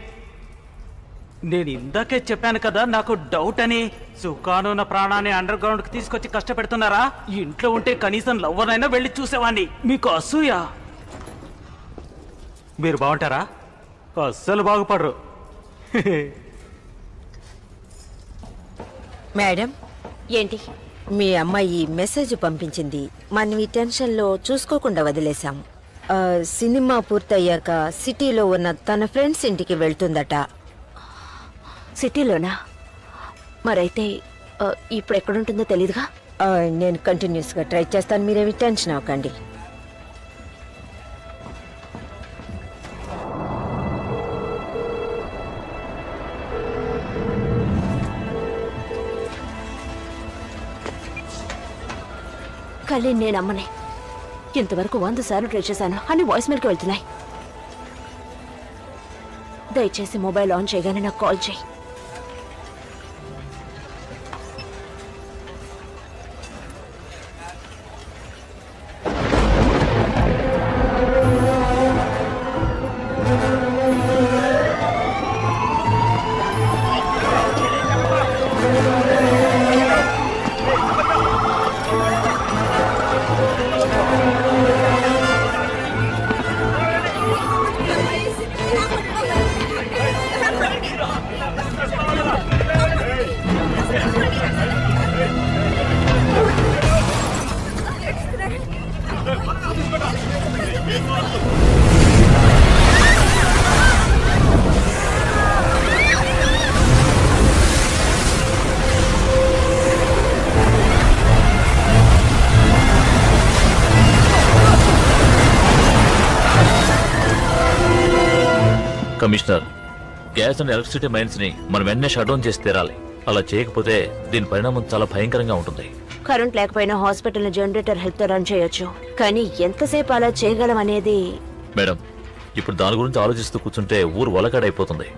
నేను ఇందాకే చెప్పాను కదా నాకు డౌట్ అని. సుఖానున్న ప్రాణాన్ని అండర్ గ్రౌండ్ కి తీసుకొచ్చి కష్టపెడుతున్నారా? ఇంట్లో ఉంటే కనీసం లవ్వర్నైనా వెళ్ళి చూసేవాడిని. మీకు అసూయ. మీరు బాగుంటారా? అస్సలు బాగుపడరు. మేడం, ఏంటి? మీ అమ్మాయి మెసేజ్ పంపించింది. మనం ఈ టెన్షన్లో చూసుకోకుండా వదిలేశాం. సినిమా పూర్తయ్యాక సిటీలో ఉన్న తన ఫ్రెండ్స్ ఇంటికి వెళ్తుందట. సిటీలోనా? మరైతే ఇప్పుడు ఎక్కడుంటుందో తెలీదుగా. నేను కంటిన్యూస్గా ట్రై చేస్తాను, మీరేమి టెన్షన్ అవ్వకండి. కళ్యాణ్, నేను అమ్మనే. ఇంతవరకు 100 సార్లు ట్రై చేశాను, అన్ని వాయిస్ మెయిల్కి వెళ్తున్నాయి. దయచేసి మొబైల్ ఆన్ చేయగానే నాకు కాల్ చేయి. Commissioner, gas and electricity mains ని మనం వెంటనే షట్ డౌన్ చేసి తీరాలి. అలా చేయకపోతే దీని పరిణామం చాలా భయంకరంగా ఉంటుంది. కరెంట్ లేకపోయినా హాస్పిటల్ జనరేటర్ హెల్త్ రన్ చేయొచ్చు, కానీ ఎంతసేపు అలా చేయగలం అనేది. మేడం, ఇప్పుడు దాని గురించి ఆలోచిస్తూ కూర్చుంటే ఊరు వలకడైపోతుంది.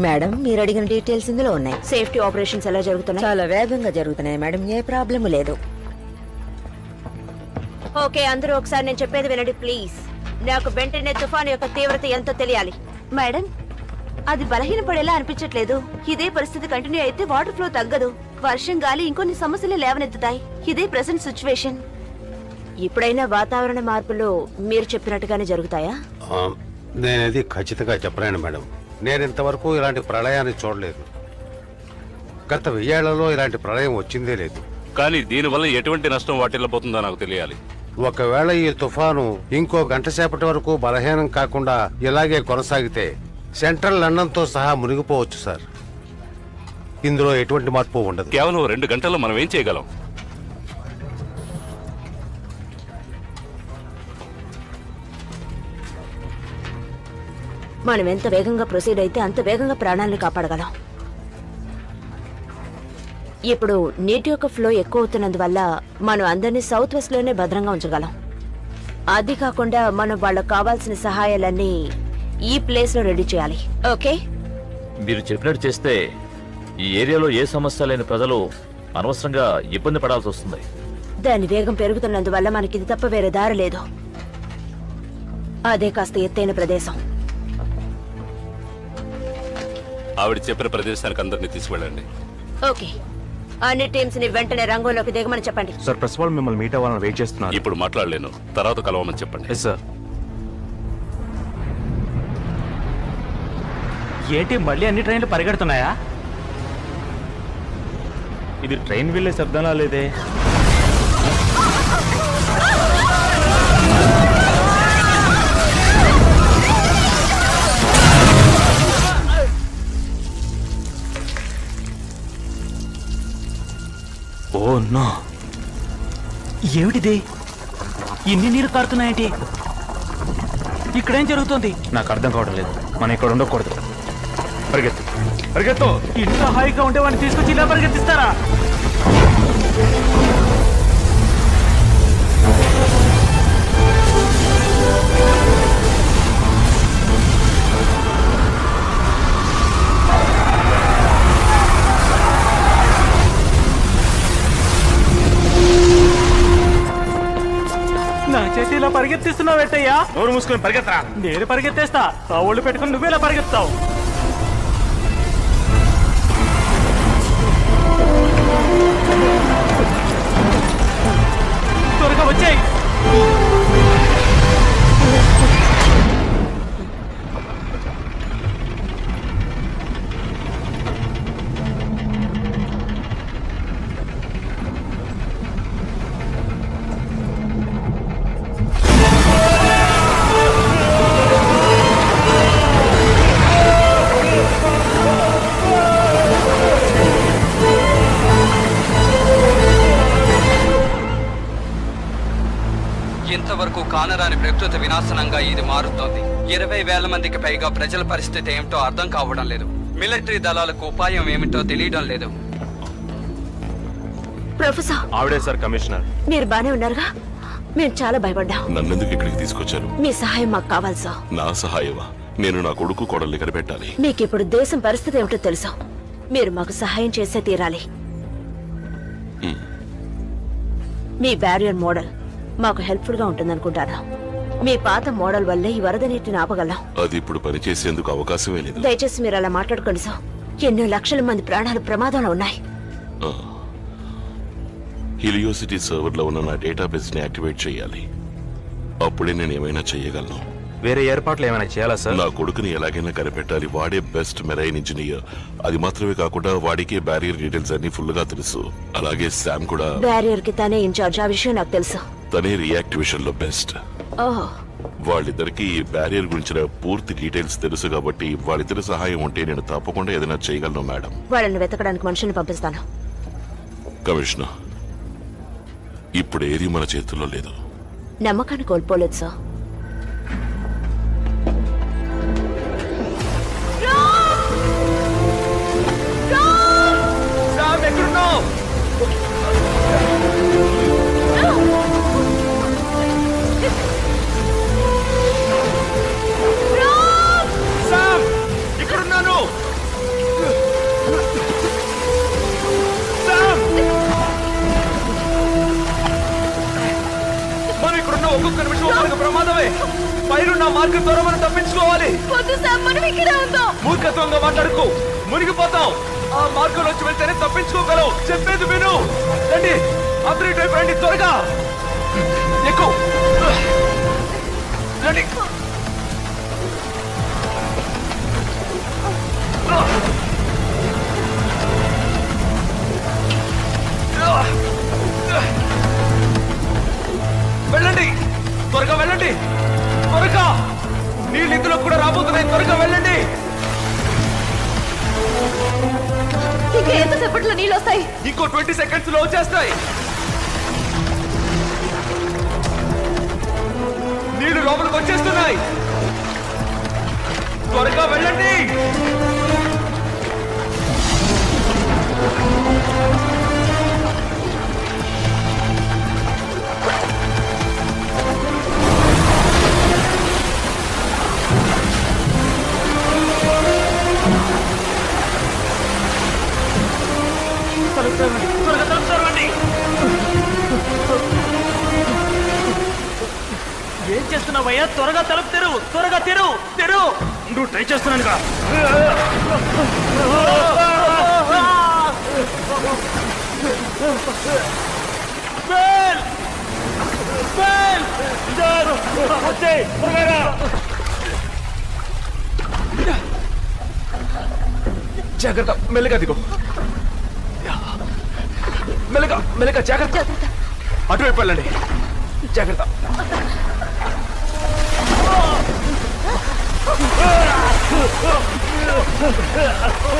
మేడం, మీరు అడిగిన డీటెయిల్స్ ఇందులో ఉన్నాయి. సేఫ్టీ ఆపరేషన్స్ ఎలా జరుగుతున్నాయి? చాలా వేగంగా జరుగుతున్నాయి మేడం, ఏ ప్రాబ్లం లేదు. ఓకే, అందరూ ఒకసారి నేను చెప్పేది వినండి ప్లీజ్. నాకు వెంటనే తుఫాను యొక్క తీవ్రత ఎంతో తెలియాలి. మేడం, అది బలహీనపడేలా అనిపించట్లేదు. ఇదే పరిస్థితి కంటిన్యూ అయితే వాటర్ ఫ్లో తగ్గదు. వర్షం, గాలి ఇంకొన్ని సమస్యలు లేవనెత్తుతాయి. ఇదే ప్రెసెంట్ సిచ్యువేషన్. ఇప్పుడైనా వాతావరణ మార్పులు మీరు చెప్పినట్టుగానే జరుగుతాయా? నేనేది ఖచ్చితంగా చెప్పలేను మేడం. నేను ఇంతవరకు ఇలాంటి ప్రళయాన్ని చూడలేదు. గత 1000 ఏళ్లలో ఇలాంటి ప్రళయం వచ్చిందే లేదు. కానీ దీనివల్ల ఎటువంటి నష్టం వాటిల్లబోతుందో నాకు తెలియాలి. ఒకవేళ ఈ తుఫాను ఇంకో గంట సేపటి వరకు బలహీనం కాకుండా ఇలాగే కొనసాగితే సెంట్రల్ లండన్తో సహా మునిగిపోవచ్చు సార్. ఇందులో ఎటువంటి మార్పు ఉండదు. కేవలం 2 గంటల్లో మనం ఏం చేయగలం? మనం ఎంత వేగంగా ప్రొసీడ్ అయితే అంత వేగంగా ప్రాణాలను కాపాడగలం. ఇప్పుడు నీటి యొక్క ఫ్లో ఎక్కువ అవుతున్నందువల్ల మనం అందరినీ సౌత్ వెస్ట్ లోనే భద్రంగా ఉంచగలం. అది కాకుండా మనం వాళ్ళకు కావాల్సిన సహాయాలన్నీ ఈ ప్లేస్ లో రెడీ చేయాలి. ఓకే, మీరు చెప్పినట్టు చేస్తే ఈ ఏరియాలో ఏ సమస్య లేని ప్రజలు అనవసరంగా ఇబ్బంది పడాల్సి వస్తుంది. దాని వేగం పెరుగుతున్నందువల్ల మనకి ఇది తప్ప వేరే దారి లేదు. అదే కాస్త ఎత్తైన ప్రదేశం. ఆవిడ చెప్పిన ప్రదేశానికి అందరినీ తీసుకెళ్ళండి. ఓకే, అన్ని టీమ్స్ ని వెంటనే రంగంలోకి దిగమని చెప్పండి. సార్ ప్రెస్ వాళ్ళు మిమ్మల్ని మీట్ అవ్వాలని వెయిట్ చేస్తున్నారు. ఇప్పుడు మాట్లాడలేను, తర్వాత కలవమని చెప్పండి. సార్. ఏంటి మళ్ళీ అన్ని ట్రైన్లు పరిగెడుతున్నాయా? ఇది ట్రైన్ వెళ్ళే శబ్దంలా లేదే. ఓ నో, ఏమిటిది? ఇన్ని నీరు కారుతున్నాయేంటి? ఇక్కడేం జరుగుతుంది? నాకు అర్థం కావడం లేదు. మనం ఇక్కడ ఉండకూడదు. పరిగెత్తు పరిగెత్తు. ఇంట్లో హాయిగా ఉండే వాడిని తీసుకొచ్చి ఇలా పరిగెత్తిస్తారా? నా చేతి ఇలా పరిగెత్తిస్తున్నావు ఏంటయ్యా? నోరు మూసుకొని పరిగెత్తరా. నేను పరిగెత్తేస్తా, ఆ ఒళ్ళు పెట్టుకుని నువ్వేలా పరిగెత్తావు? త్వరగా వచ్చేయ్. ఇంతవరకు కానరాని ప్రకృతి వినాశనంగా ఇది మారుతోంది. 20,000 మందికి పైగా ప్రజల పరిస్థితి ఏమిటో అర్థం కావడం లేదు. మిలిటరీ దళాలకు ఉపాయం ఏమిటో తెలియడం లేదు. ప్రొఫెసర్, ఆవిడే సార్ కమిషనర్. మీరు బానే ఉన్నారుగా? మేము చాలా భయపడ్డాం. నన్నెందుకు ఇక్కడికి తీసుకొచ్చారు? మీ సహాయం మాకు కావాలి సార్. నా సహాయమా? నేను నా కొడుకు కోడల్ని కనిపెట్టాలి. మీకు ఇప్పుడు దేశం పరిస్థితి ఏమిటో తెలుసు. మీరు మాకు సహాయం చేసే తీరాలి. మీ బ్యారియర్ మోడల్ మాకు హెల్ప్ఫుల్ గా ఉంటుందనుకుంటాను. మీ పాత మోడల్ వల్లే ఈ వరద నీటిని ఆపగలం. అది ఇప్పుడు పనిచేసేందుకు అవకాశమే లేదు. దయచేసి మీరు అలా మాట్లాడుకోండి సార్. ఎన్నో లక్షల మంది ప్రాణాలు ప్రమాదంలో ఉన్నాయి. హిలియోసిటీ సర్వర్ లో ఉన్న నా డేటాబేస్ ని యాక్టివేట్ చేయాలి. అప్పుడే నేను ఏమైనా చేయగలను. వేరే ఏర్పాట్లు ఏమైనా చేయాలా సార్? నా కొడుకుని ఎలాగైనా కనిపెట్టాలి. వాడే బెస్ట్ మెరైన్ ఇంజనీర్. అది మాత్రమే కాకుండా వాడికి బ్యారియర్ డీటెయిల్స్ అన్ని ఫుల్ గా తెలుసు. అలాగే శామ్ కూడా. బ్యారియర్ కి తనే ఇన్ఛార్జ్, ఆ విషయం నాకు తెలుసు. తనే రియాక్టివేషన్ లో బెస్ట్. ఓహో, వాళ్ళిద్దరికి బ్యారియర్ గురించిన పూర్తి డీటెయిల్స్ తెలుసు కాబట్టి వాళ్ళిద్దరి సహాయం ఉంటే నేను తప్పకుండా ఏదైనా చేయగలను మేడం. వాళ్ళని వెతకడానికి మనుషుల్ని పంపిస్తాను. కమిషనర్, ఇప్పుడు ఏది మన చేతుల్లో లేదు. నమ్మకాన్ని కోల్పోలేదు సార్. ఎక్కడున్నావు? సామ్, ఇక్కడున్నాను. సామ్, మనం ఇక్కడున్న ఒక్కొక్క నిమిషం మనకు ప్రమాదమే. పైరున్న మార్గం ద్వారా మనం తప్పించుకోవాలి. మూర్ఖత్వంగా మాట్లాడుకో, మునిగిపోతాం. ఆ మార్గంలో వచ్చి వెళ్తేనే తప్పించుకోగలవు. చెప్పేది విను. రండి, అందరి వైపు రండి, త్వరగా ఎక్కువ రండి. వెళ్ళండి, త్వరగా వెళ్ళండి, త్వరగా. నీళ్ళు ఇందులో కూడా రాబోతున్నాయి. త్వరగా వెళ్ళండి. ఇంకా ఎంతసేపట్లో నీళ్ళు వస్తాయి? ఇంకో 20 సెకండ్స్ లో వచ్చేస్తాయి. నీళ్లు లోపలికి వచ్చేస్తున్నాయి. త్వరగా వెళ్ళండి. ఏం చేస్తున్నావయ్యా? త్వరగా తలుపు తెరువు, త్వరగా తెరువు, తెరువు. నువ్వు ట్రై చేస్తున్నాను కదా. జాగ్రత్త, మెల్లగా దిగు. మెల్లగా మెల్లగా, జాగ్రత్త. అటువైపు వెళ్ళండి, జాగ్రత్త.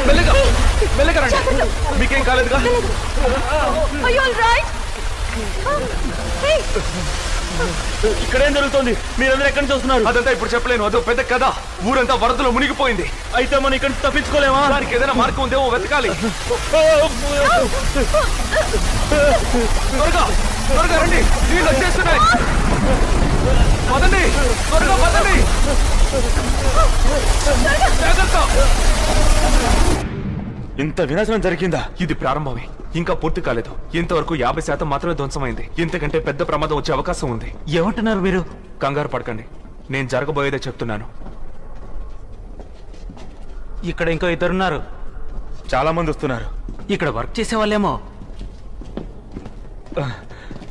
మెల్లగా మెల్లగా రండి. మీకేం కాలేదుగా? ఇక్కడేం జరుగుతుంది? మీరందరూ ఎక్కడి నుంచి వస్తున్నారు? అదంతా ఇప్పుడు చెప్పలేను, అదో పెద్ద కథ. ఊరంతా వరదలో మునిగిపోయింది. అయితే మనం ఇక్కడ నుంచి తప్పించుకోలేమా? దానికి ఏదైనా మార్గం ఉందేమో వెతకాలి. త్వరగా త్వరగా రండి, నీళ్ళు వచ్చేస్తున్నాయి. పదండి, త్వరగా పదండి. జాగ్రత్త. ఇంత వినాశనం జరిగిందా? ఇది ప్రారంభమే, ఇంకా పూర్తి కాలేదు. ఇంతవరకు 50% మాత్రమే ధ్వంసమైంది. ఇంతకంటే పెద్ద ప్రమాదం వచ్చే అవకాశం ఉంది. ఏమంటున్నారు మీరు? కంగారు పడకండి, నేను జరగబోయేదే చెప్తున్నాను. ఇక్కడ ఇంకో ఇద్దరున్నారు. చాలా మంది వస్తున్నారు. ఇక్కడ వర్క్ చేసే వాళ్ళేమో.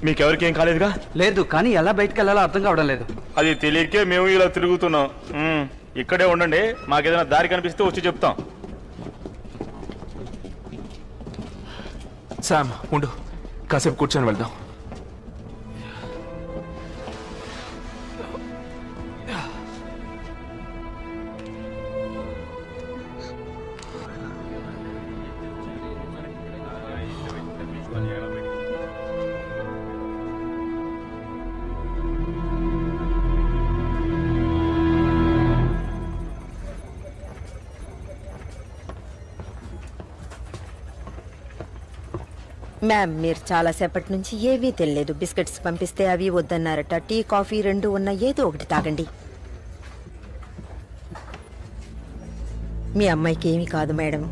మీకెవరికి ఏం కాలేదుగా? లేదు, కానీ ఎలా బయటకు వెళ్ళాలో అర్థం కావడం లేదు. అది తెలియకే మేము ఇలా తిరుగుతున్నాం. ఇక్కడే ఉండండి, మాకేదైనా దారి కనిపిస్తే వచ్చి చెప్తాం. శామ్ ఉండు, కాసేపు కూర్చొని వెళ్దాం. మ్యామ్, మీరు చాలా సేపటి నుంచి ఏవీ తెలియలేదు. బిస్కెట్స్ పంపిస్తే అవి వద్దన్నారట. టీ కాఫీ రెండు ఉన్న ఏదో ఒకటి తాగండి. మీ అమ్మాయికి ఏమీ కాదు మేడం.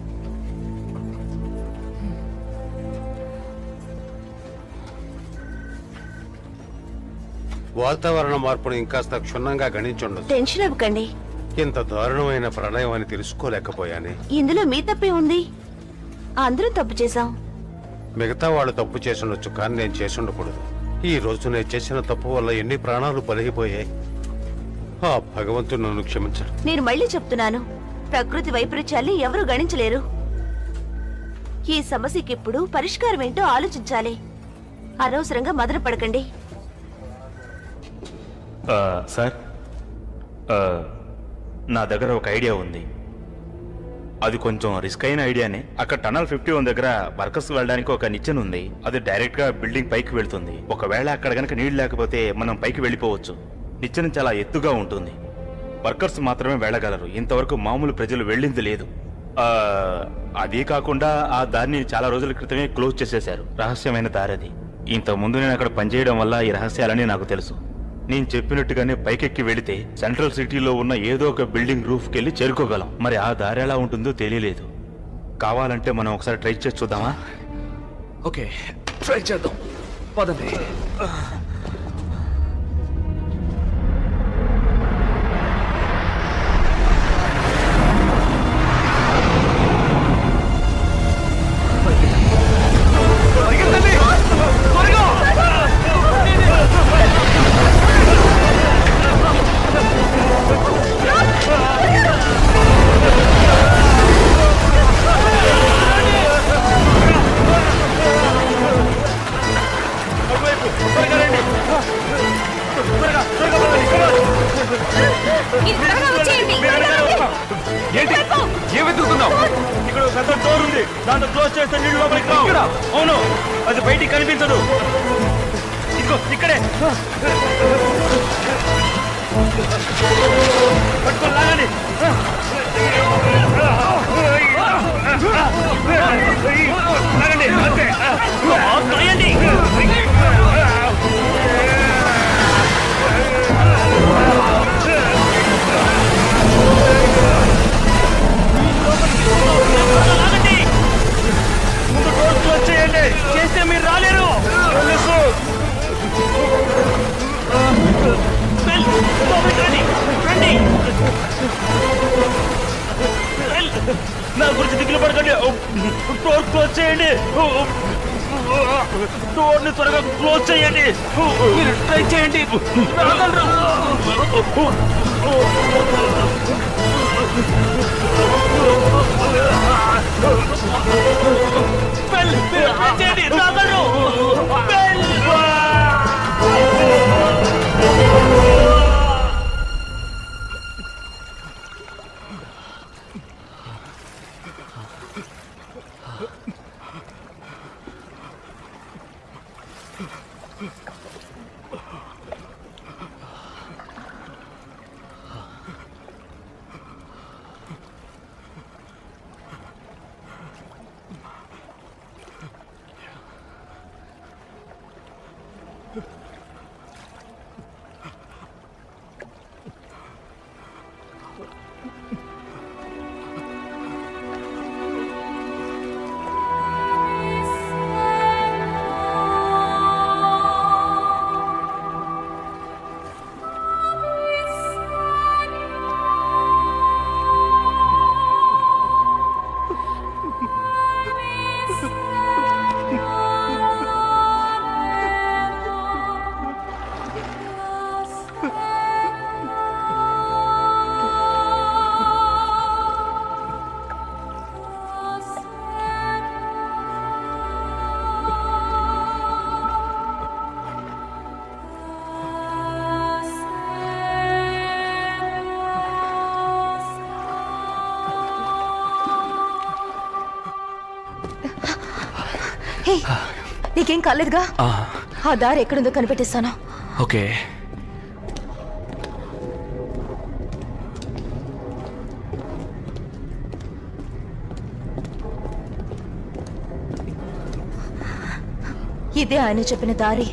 వాతావరణ మార్పును ఇంకాస్త క్షుణ్ణంగా గణించుండదు. టెన్షన్ అవ్వకండి. ఇంత దారుణమైన ప్రళయం అని తెలుసుకోలేకపోయానే. ఇందులో మీ తప్పే ఉంది. అందరం తప్పు చేశాం. మిగతా వాళ్ళు తప్పు చేసుండొచ్చు, కానీ నేను చేసుండకూడదు. ఈ రోజు నేను చేసిన తప్పు వల్ల ఎన్ని ప్రాణాలు బలిగిపోయాయి. ఆ భగవంతుడు నన్ను క్షమించడు. నేను మళ్ళీ చెప్తున్నాను, ప్రకృతి వైపరీత్యాల్ని ఎవరూ గణించలేరు. ఈ సమస్యకి ఇప్పుడు పరిష్కారం ఏంటో ఆలోచించాలి. అనవసరంగా మదన పడకండి. సార్, నా దగ్గర ఒక ఐడియా ఉంది. అది కొంచెం రిస్క్ అయిన ఐడియానే. అక్కడ టనల్ 51 దగ్గర వర్కర్స్ వెళ్ళడానికి ఒక నిచ్చెన ఉంది. అది డైరెక్ట్ గా బిల్డింగ్ పైకి వెళ్తుంది. ఒకవేళ అక్కడ గనక నీళ్లు లేకపోతే మనం పైకి వెళ్ళిపోవచ్చు. నిచ్చెన చాలా ఎత్తుగా ఉంటుంది. వర్కర్స్ మాత్రమే వెళ్ళగలరు. ఇంతవరకు మామూలు ప్రజలు వెళ్ళింది లేదు. అదే కాకుండా ఆ దారిని చాలా రోజుల క్రితమే క్లోజ్ చేసేశారు. రహస్యమైన దారి అది. ఇంతకుముందు నేను అక్కడ పనిచేయడం వల్ల ఈ రహస్యాలని నాకు తెలుసు. నేను చెప్పినట్టుగానే పైకెక్కి వెళితే సెంట్రల్ సిటీలో ఉన్న ఏదో ఒక బిల్డింగ్ రూఫ్కి వెళ్ళి చేరుకోగలం. మరి ఆ దారి ఎలా ఉంటుందో తెలియలేదు. కావాలంటే మనం ఒకసారి ట్రై చేసి చూద్దామా? ఓకే, ట్రై చేద్దాం. పదండి. త్వరగా రండి. దాంట్లో క్లోజ్ చేస్తే నీళ్ళు లోపలికి రావు. అవును, అది బయటికి కనిపించదు. ఇదిగో ఇక్కడే పట్టుకొని లాగండి. లాగండి అంతే. తొయ్యండి. ముందు డోర్ క్లోజ్ చేయండి. చేస్తే మీరు రాలేరు. నా గురించి దిగులు పడకండి. డోర్ క్లోజ్ చేయండి. డోర్ ని త్వరగా క్లోజ్ చేయండి. మీరు ట్రై చేయండి. నీకేం కాలేదుగా? ఆ దారి ఎక్కడుందో కనిపెట్టిస్తాను. ఓకే. ఇదే ఆయన చెప్పిన దారి.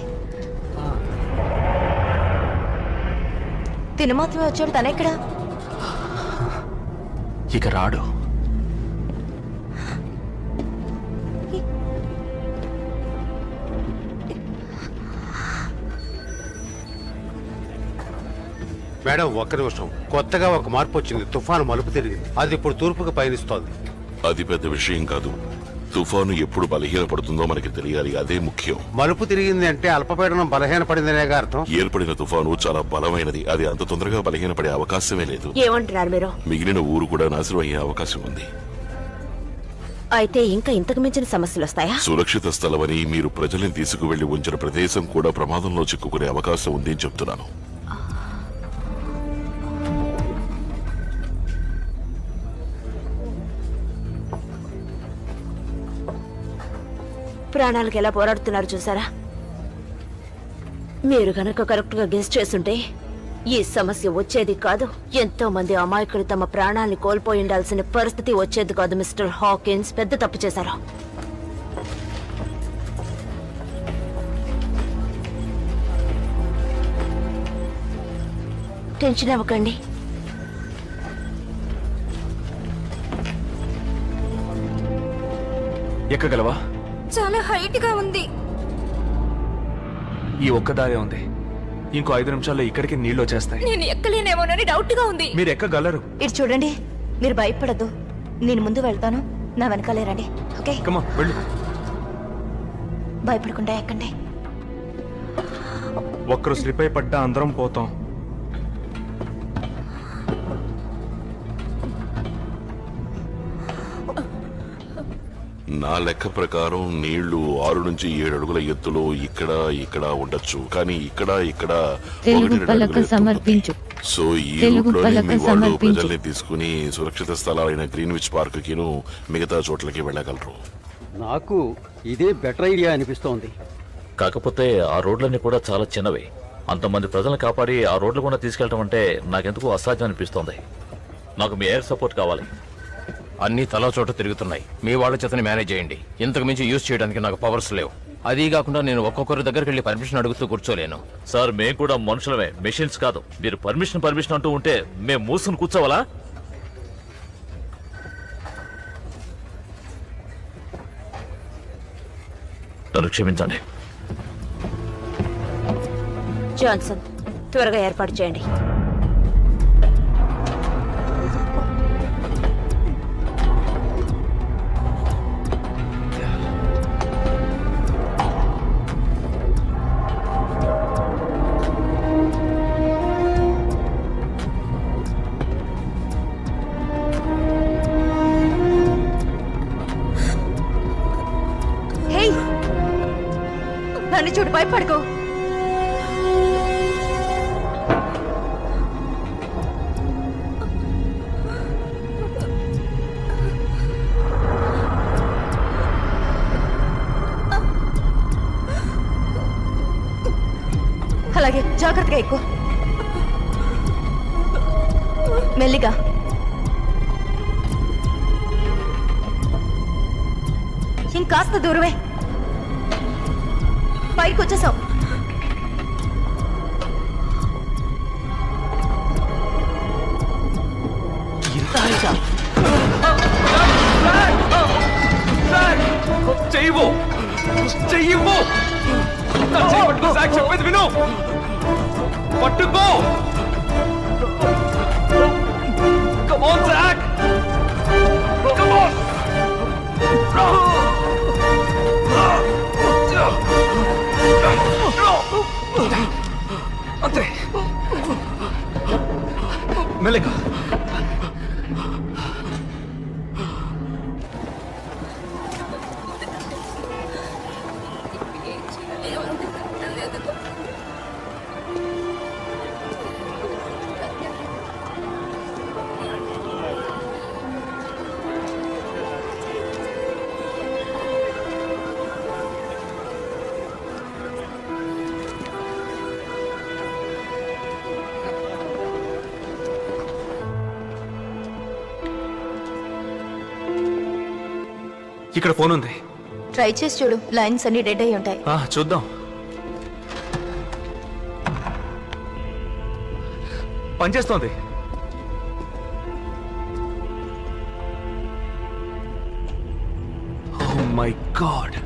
తిను మాత్రమే వచ్చాడు, తనెక్కడా? ఇక రాడు. మేడం ఒక్క నిమిషం. కొత్తగా ఒక మార్పు వచ్చింది. తుఫాను మలుపు తిరిగింది. అది ఇప్పుడు తూర్పుకు పయనిస్తోంది. అది పెద్ద విషయం కాదు. తుఫాను ఎప్పుడు బలహీనపడుతుందో మనకి తెలియాలి. అదే ముఖ్యం. మలుపు తిరిగింది అంటే అల్పపీడనం బలహీనపడిందనేగా అర్థం. ఏర్పడిన తుఫాను చాలా బలమైనది. అది అంత తొందరగా బలహీనపడే అవకాశమే లేదు. ఏమంటున్నారు మీరు? మిగిలిన ఊరు కూడా నాశనం అయ్యే అవకాశం ఉంది. అయితే ఇంకా ఇంతకు మించిన సమస్యలు వస్తాయా? సురక్షిత స్థలమని మీరు ప్రజల్ని తీసుకువెళ్లి ఉంచిన ప్రదేశం కూడా ప్రమాదంలో చిక్కుకునే అవకాశం ఉంది అని చెప్తున్నాను. ప్రాణాలకు ఎలా పోరాడుతున్నారు చూసారా? మీరు గనక కరెక్ట్ గా గెస్ చేస్తుంటే ఈ సమస్య వచ్చేది కాదు. ఎంతో మంది అమాయకులు తమ ప్రాణాల్ని కోల్పోయి ఉండాల్సిన పరిస్థితి వచ్చేది కాదు. మిస్టర్ హాకిన్స్ పెద్ద తప్పు చేశారు. టెన్షన్ అవ్వకండి. ఎక్కగలవా? చాలా హైట్ గా ఉంది. ఈ ఒక్కదారే ఉంది. ఇంకో 5 నిమిషాల్లో ఇక్కడికి నీళ్లు వచ్చేస్తాయి. నేను ఎక్కలేనేమోనని డౌట్ గా ఉంది. మీరు ఎక్కగలరు. ఇటు చూడండి, మీరు భయపడద్దు. నేను ముందు వెళ్తాను, నా వెనకాలే రండి. ఓకే, వెళ్ళు. భయపడకుండా ఎక్కండి. ఒక్కరు స్లిప్ అయి పడ్డా అందరం పోతాం. నా లెక్క ప్రకారం నీళ్లు 6 నుంచి 7 అడుగుల ఎత్తులో ఇక్కడ ఉండొచ్చు. కానీ ఇక్కడ 1-2 తెలుగు పలక సమర్పించు. సో ఈ తెలుగు రూట్లోనే మీ పలక వాళ్ళు సమర్పించు. ప్రజల్ని తీసుకుని సురక్షిత స్థలాలైన గ్రీన్విచ్ పార్క్ కిను మిగతా చోట్లకి వెళ్ళగలరు. నాకు ఇదే బెటర్ ఐడియా అనిపిస్తోంది. కాకపోతే ఆ రోడ్లన్నీ కూడా చాలా చిన్నవి. అంతమంది ప్రజలను కాపాడి ఆ రోడ్లు కూడా తీసుకెళ్ళటం అంటే నాకెందుకు అసాధ్యం అనిపిస్తోంది. నాకు మీ ఎయిర్ సపోర్ట్ కావాలి. అన్ని తలా చోట తిరుగుతున్నాయి. మీ వాళ్ళ చేతని మేనేజ్ చేయండి. ఇంతకు మించి యూజ్ చేయడానికి నాకు పవర్స్ లేవు. అదీ కాకుండా నేను ఒక్కొక్కరి దగ్గరికి వెళ్ళి పర్మిషన్ అడుగుతూ కూర్చోలేను. సార్ మేము కూడా మనుషులమే, మెషిన్స్ కాదు. మీరు పర్మిషన్ అంటూ ఉంటే మేము మూసుకుని కూర్చోవాలా? నన్ను క్షమించండి. జాన్సన్, త్వరగా ఏర్పాటు చేయండి. నన్ను చూడు, భయపడుకో. అలాగే జాగ్రత్తగా ఎక్కువ. మెల్లిగా. ఇంకాస్త దూరమే. పైకి వచ్చేసావు. చెయ్యవు చెయ్యవు పట్టుకో సాక్, చెప్పేది విను. పట్టుకో. Come on, Zach. Come on. అంతే. మెల్లగా. ఇక్కడ ఫోన్ ఉంది. ట్రై చేసి చూడు. లైన్స్ అన్ని డెడ్ అయి ఉంటాయి. చూద్దాం. పనిచేస్తోంది. Oh my god.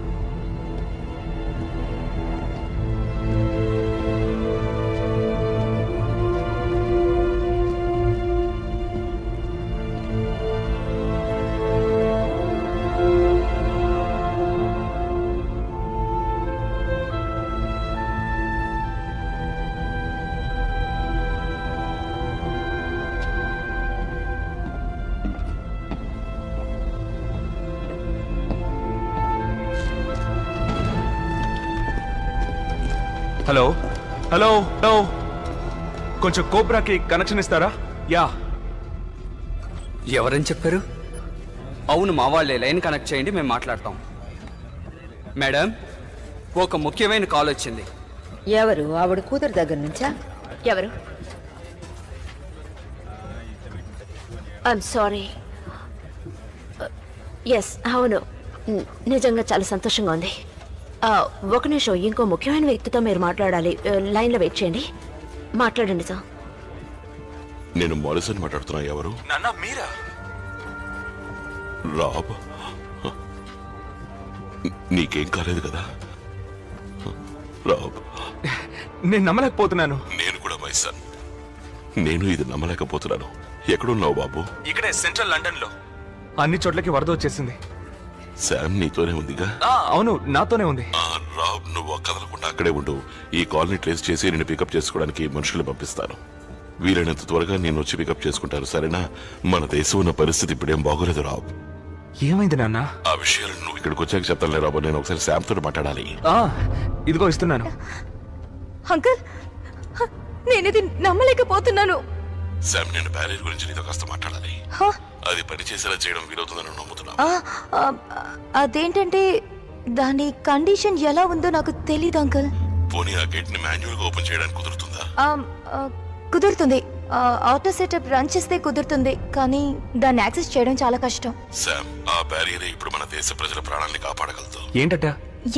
Hello hello hello, కొంచెం కోబ్రాకి కనెక్షన్ ఇస్తారా? యా. ఎవరని చెప్పారు? అవును, మా వాళ్ళే. లైన్ కనెక్ట్ చేయండి, మేము మాట్లాడతాం. మేడం, ఒక ముఖ్యమైన కాల్ వచ్చింది. ఎవరు? ఆవిడ కూతురు దగ్గర నుంచా? ఎవరు? I'm sorry. ఎస్, అవును, నిజంగా చాలా సంతోషంగా ఉంది. ఒక నిమిషం, ఇంకో ముఖ్యమైన వ్యక్తితో మీరు మాట్లాడాలి. లైన్లో వెయిట్ చేయండి. మాట్లాడండి సార్. నేను మారిసన్ మాట్లాడుతున్నా. ఎవరు? నాన్న మీరా? రాబ్, నీకేం కాలేదు కదా? రాబ్, నేను నమ్మలేకపోతున్నాను. నేను కూడా మైసన్. నేను ఇది నమ్మలేకపోతున్నాను. ఎక్కడున్నావు బాబు? ఇక్కడే సెంట్రల్ లండన్ లో. అన్ని చోట్లకి వరద వచ్చేసింది. శామ్ నీతోనే ఉందిగా? అవును, నాతోనే ఉంది. రాబ్, నువ్వు కదలకుండా అక్కడే ఉండు. ఈ కాల్ని ట్రేస్ చేసి నేను పికప్ చేసుకోవడానికి మనుషులు పంపిస్తాను. వీలైనంత త్వరగా నేను వచ్చి పికప్ చేసుకుంటాను, సరేనా? మన దేశం ఉన్న పరిస్థితి ఇప్పుడేం బాగోలేదు రాబ్. ఏమైంది నాన్న? ఆ విషయాలు నువ్వు ఇక్కడికి వచ్చాక చెప్తానులే రాబు. నేను ఒకసారి శామ్ తో మాట్లాడాలి. ఇదిగో ఇస్తున్నాను. అంకుల్, నేనిది నమ్మలేకపోతున్నాను. శామ్, నేను బ్యారియర్ గురించి నీతో కాస్త మాట్లాడాలి. హ? అది పనిచేసేలా చేయడం వీలవుతుందని నమ్ముతున్నా. అదేంటంటే దాని కండిషన్ ఎలా ఉందో నాకు తెలీదు అంకుల్. పోనీ ఆ గేట్ ని మాన్యువల్ గా ఓపెన్ చేయడానికి కుదురుతుందా? కుదురుతుంది. ఆటో సెటప్ రన్ చేస్తే కుదురుతుంది, కానీ దాన్ని యాక్సెస్ చేయడం చాలా కష్టం. శామ్, ఆ బ్యారియర్ ఇప్పుడు మన దేశ ప్రజల ప్రాణాన్ని కాపాడగలదు. ఏంటట?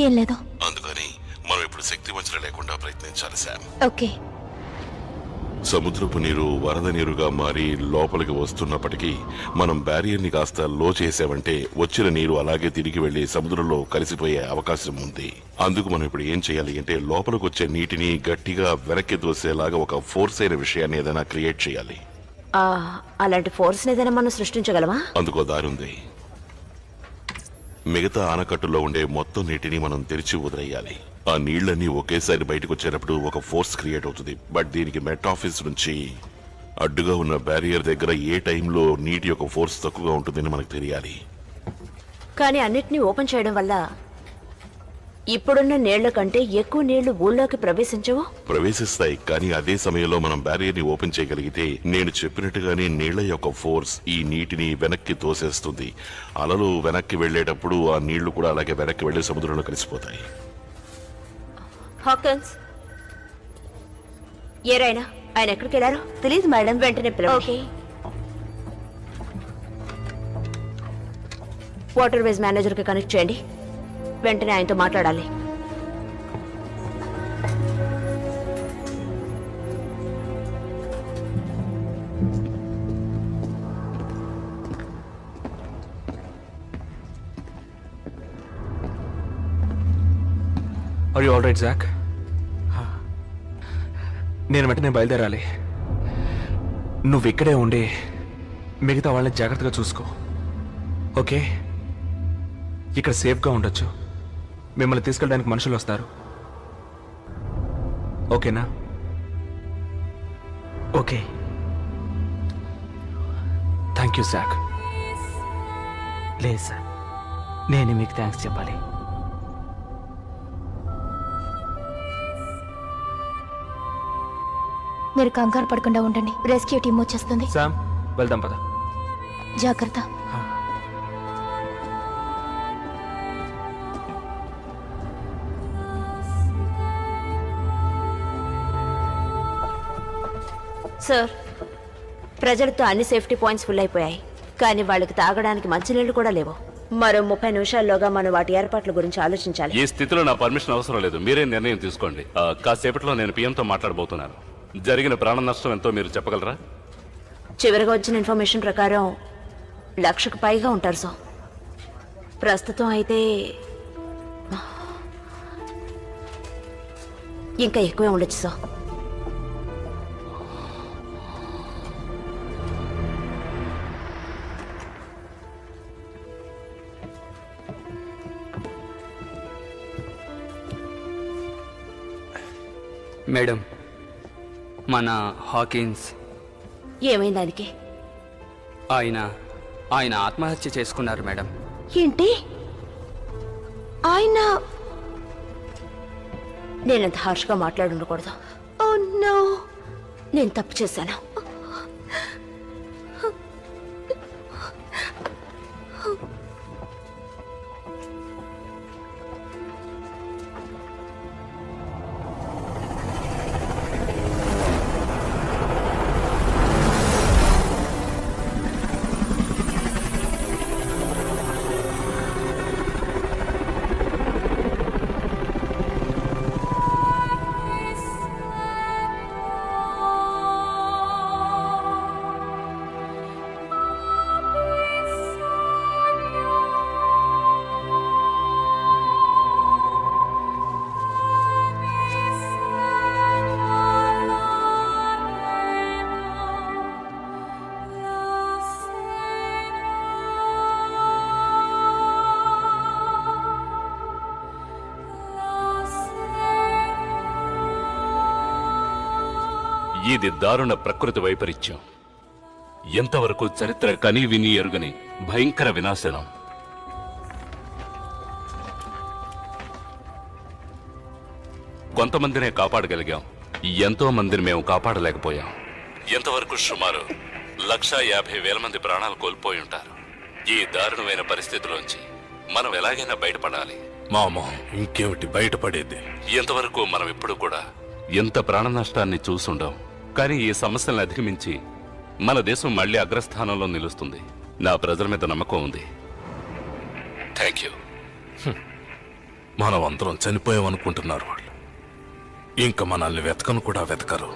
ఏం లేదు. అందుకని మనం ఇప్పుడు శక్తి వంచన లేకుండా ప్రయత్నించాలి శామ్. ఓకే. సముద్రపు నీరు వరద నీరుగా మారి లోపలికి వస్తున్నప్పటికీ మనం బ్యారియర్ ని కాస్త లో చేసామంటే వచ్చిన నీరు అలాగే తిరిగి వెళ్లి సముద్రంలో కలిసిపోయే అవకాశం ఉంది. అందుకు మనం ఇప్పుడు ఏం చేయాలి అంటే లోపలికి వచ్చే నీటిని గట్టిగా వెనక్కి దోసేలాగా ఒక ఫోర్స్ అయిన విషయాన్ని ఏదైనా క్రియేట్ చేయాలి. అలాంటి ఫోర్స్ ఏదైనా మనం సృష్టించగలమా? అందుకో దారి ఉంది. మిగతా ఆనకట్టులో ఉండే మొత్తం నీటిని మనం తెరిచి వదిలేయాలి. ఆ నీళ్లన్నీ ఒకేసారి బయటకు వచ్చేటప్పుడు ఒక ఫోర్స్ క్రియేట్ అవుతుంది. బట్ దీనికి మెట్ ఆఫీస్ నుంచి అడ్డుగా ఉన్న బ్యారియర్ దగ్గర ఏ టైంలో నీటి యొక్క ఫోర్స్ తక్కువగా ఉంటుందని మనకు తెలియాలి. కానీ అన్నిటినీ ఓపెన్ చేయడం వల్ల ఇప్పుడున్న నీళ్ల కంటే ఎక్కువ నీళ్లు ఊళ్ళోకి ప్రవేశించవు. ప్రవేశిస్తాయి, కానీ అదే సమయంలో మనం బ్యారియర్ ని ఓపెన్ చేయగలిగితే నేను చెప్పినట్టుగానే నీళ్ల యొక్క ఫోర్స్ ఈ నీటిని వెనక్కి తోసేస్తుంది. అలలు వెనక్కి వెళ్లేటప్పుడు ఆ నీళ్లు కూడా అలాగే వెనక్కి వెళ్లి సముద్రంలో కలిసిపోతాయి. హాకన్స్, ఏరైనా ఆయన ఎక్కడికి వెళ్ళారో తెలియదు మేడం. వెంటనే పిలవండి. వాటర్ వేస్ మేనేజర్ కి కనెక్ట్ చేయండి. వెంటనే ఆయనతో మాట్లాడాలి. Are you all right Jack? నేను వెంటనే బయలుదేరాలి. నువ్వు ఇక్కడే ఉండి మిగతా వాళ్ళని జాగ్రత్తగా చూసుకో, ఓకే? ఇక్కడ సేఫ్గా ఉండొచ్చు. మిమ్మల్ని తీసుకెళ్ళడానికి మనుషులు వస్తారు, ఓకేనా? Okay, thank you Jack. లేదు సార్, నేను మీకు థ్యాంక్స్ చెప్పాలి. మీరు కంగారు పడకుండా ఉండండి, రెస్క్యూ టీం వచ్చేస్తుంది. శామ్, వెళ్దాం పద. జాగ్రత్త. సార్, ప్రజలతో అన్ని సేఫ్టీ పాయింట్స్ ఫుల్ అయిపోయాయి, కానీ వాళ్ళకి తాగడానికి మంచినీళ్లు కూడా లేవు. మరో 30 నిమిషాల్లోగా మనం వాటి ఏర్పాట్ల గురించి ఆలోచించాలి. ఈ స్థితిలో నా పర్మిషన్ అవసరం లేదు, మీరే నిర్ణయం తీసుకోండి. కాసేపట్లో నేను పిఎంతో మాట్లాడబోతున్నాను. జరిగిన ప్రాణ నష్టం ఎంతో మీరు చెప్పగలరా? చివరిగా వచ్చిన ఇన్ఫర్మేషన్ ప్రకారం 1,00,000కు పైగా ఉంటారు సార్. ప్రస్తుతం అయితే ఇంకా ఎక్కువే ఉండొచ్చు సార్. మేడం, మన హాకిన్స్ ఏమైంది ఆయనకి? ఆయన ఆత్మహత్య చేసుకున్నారు మేడం. ఏంటి? ఆయన? నేనంత హార్ష్గా మాట్లాడి ఉండకూడదు. ఓ నో, నేను తప్పు చేశాను. ఇది దారుణ ప్రకృతి వైపరీత్యం. ఎంతవరకు చరిత్ర కని విని ఎరుగని భయంకర వినాశనం. కొంతమందినే కాపాడగలిగాం, ఎంతో మందిని మేము కాపాడలేకపోయాం. ఎంతవరకు సుమారు 150,000 మంది ప్రాణాలు కోల్పోయి ఉంటారు. ఈ దారుణమైన పరిస్థితిలోంచి మనం ఎలాగైనా బయటపడాలి. మామా, ఇంకేమిటి బయటపడేది? ఎంతవరకు మనం ఇప్పుడు కూడా ఎంత ప్రాణ నష్టాన్ని చూసుండం. కానీ ఈ సమస్యలను అధిగమించి మన దేశం మళ్ళీ అగ్రస్థానంలో నిలుస్తుంది. నా ప్రజల మీద నమ్మకం ఉంది. Thank you. మనం అందరం చనిపోయామనుకుంటున్నారు వాళ్ళు. ఇంకా మనల్ని వెతకను కూడా వెతకరు.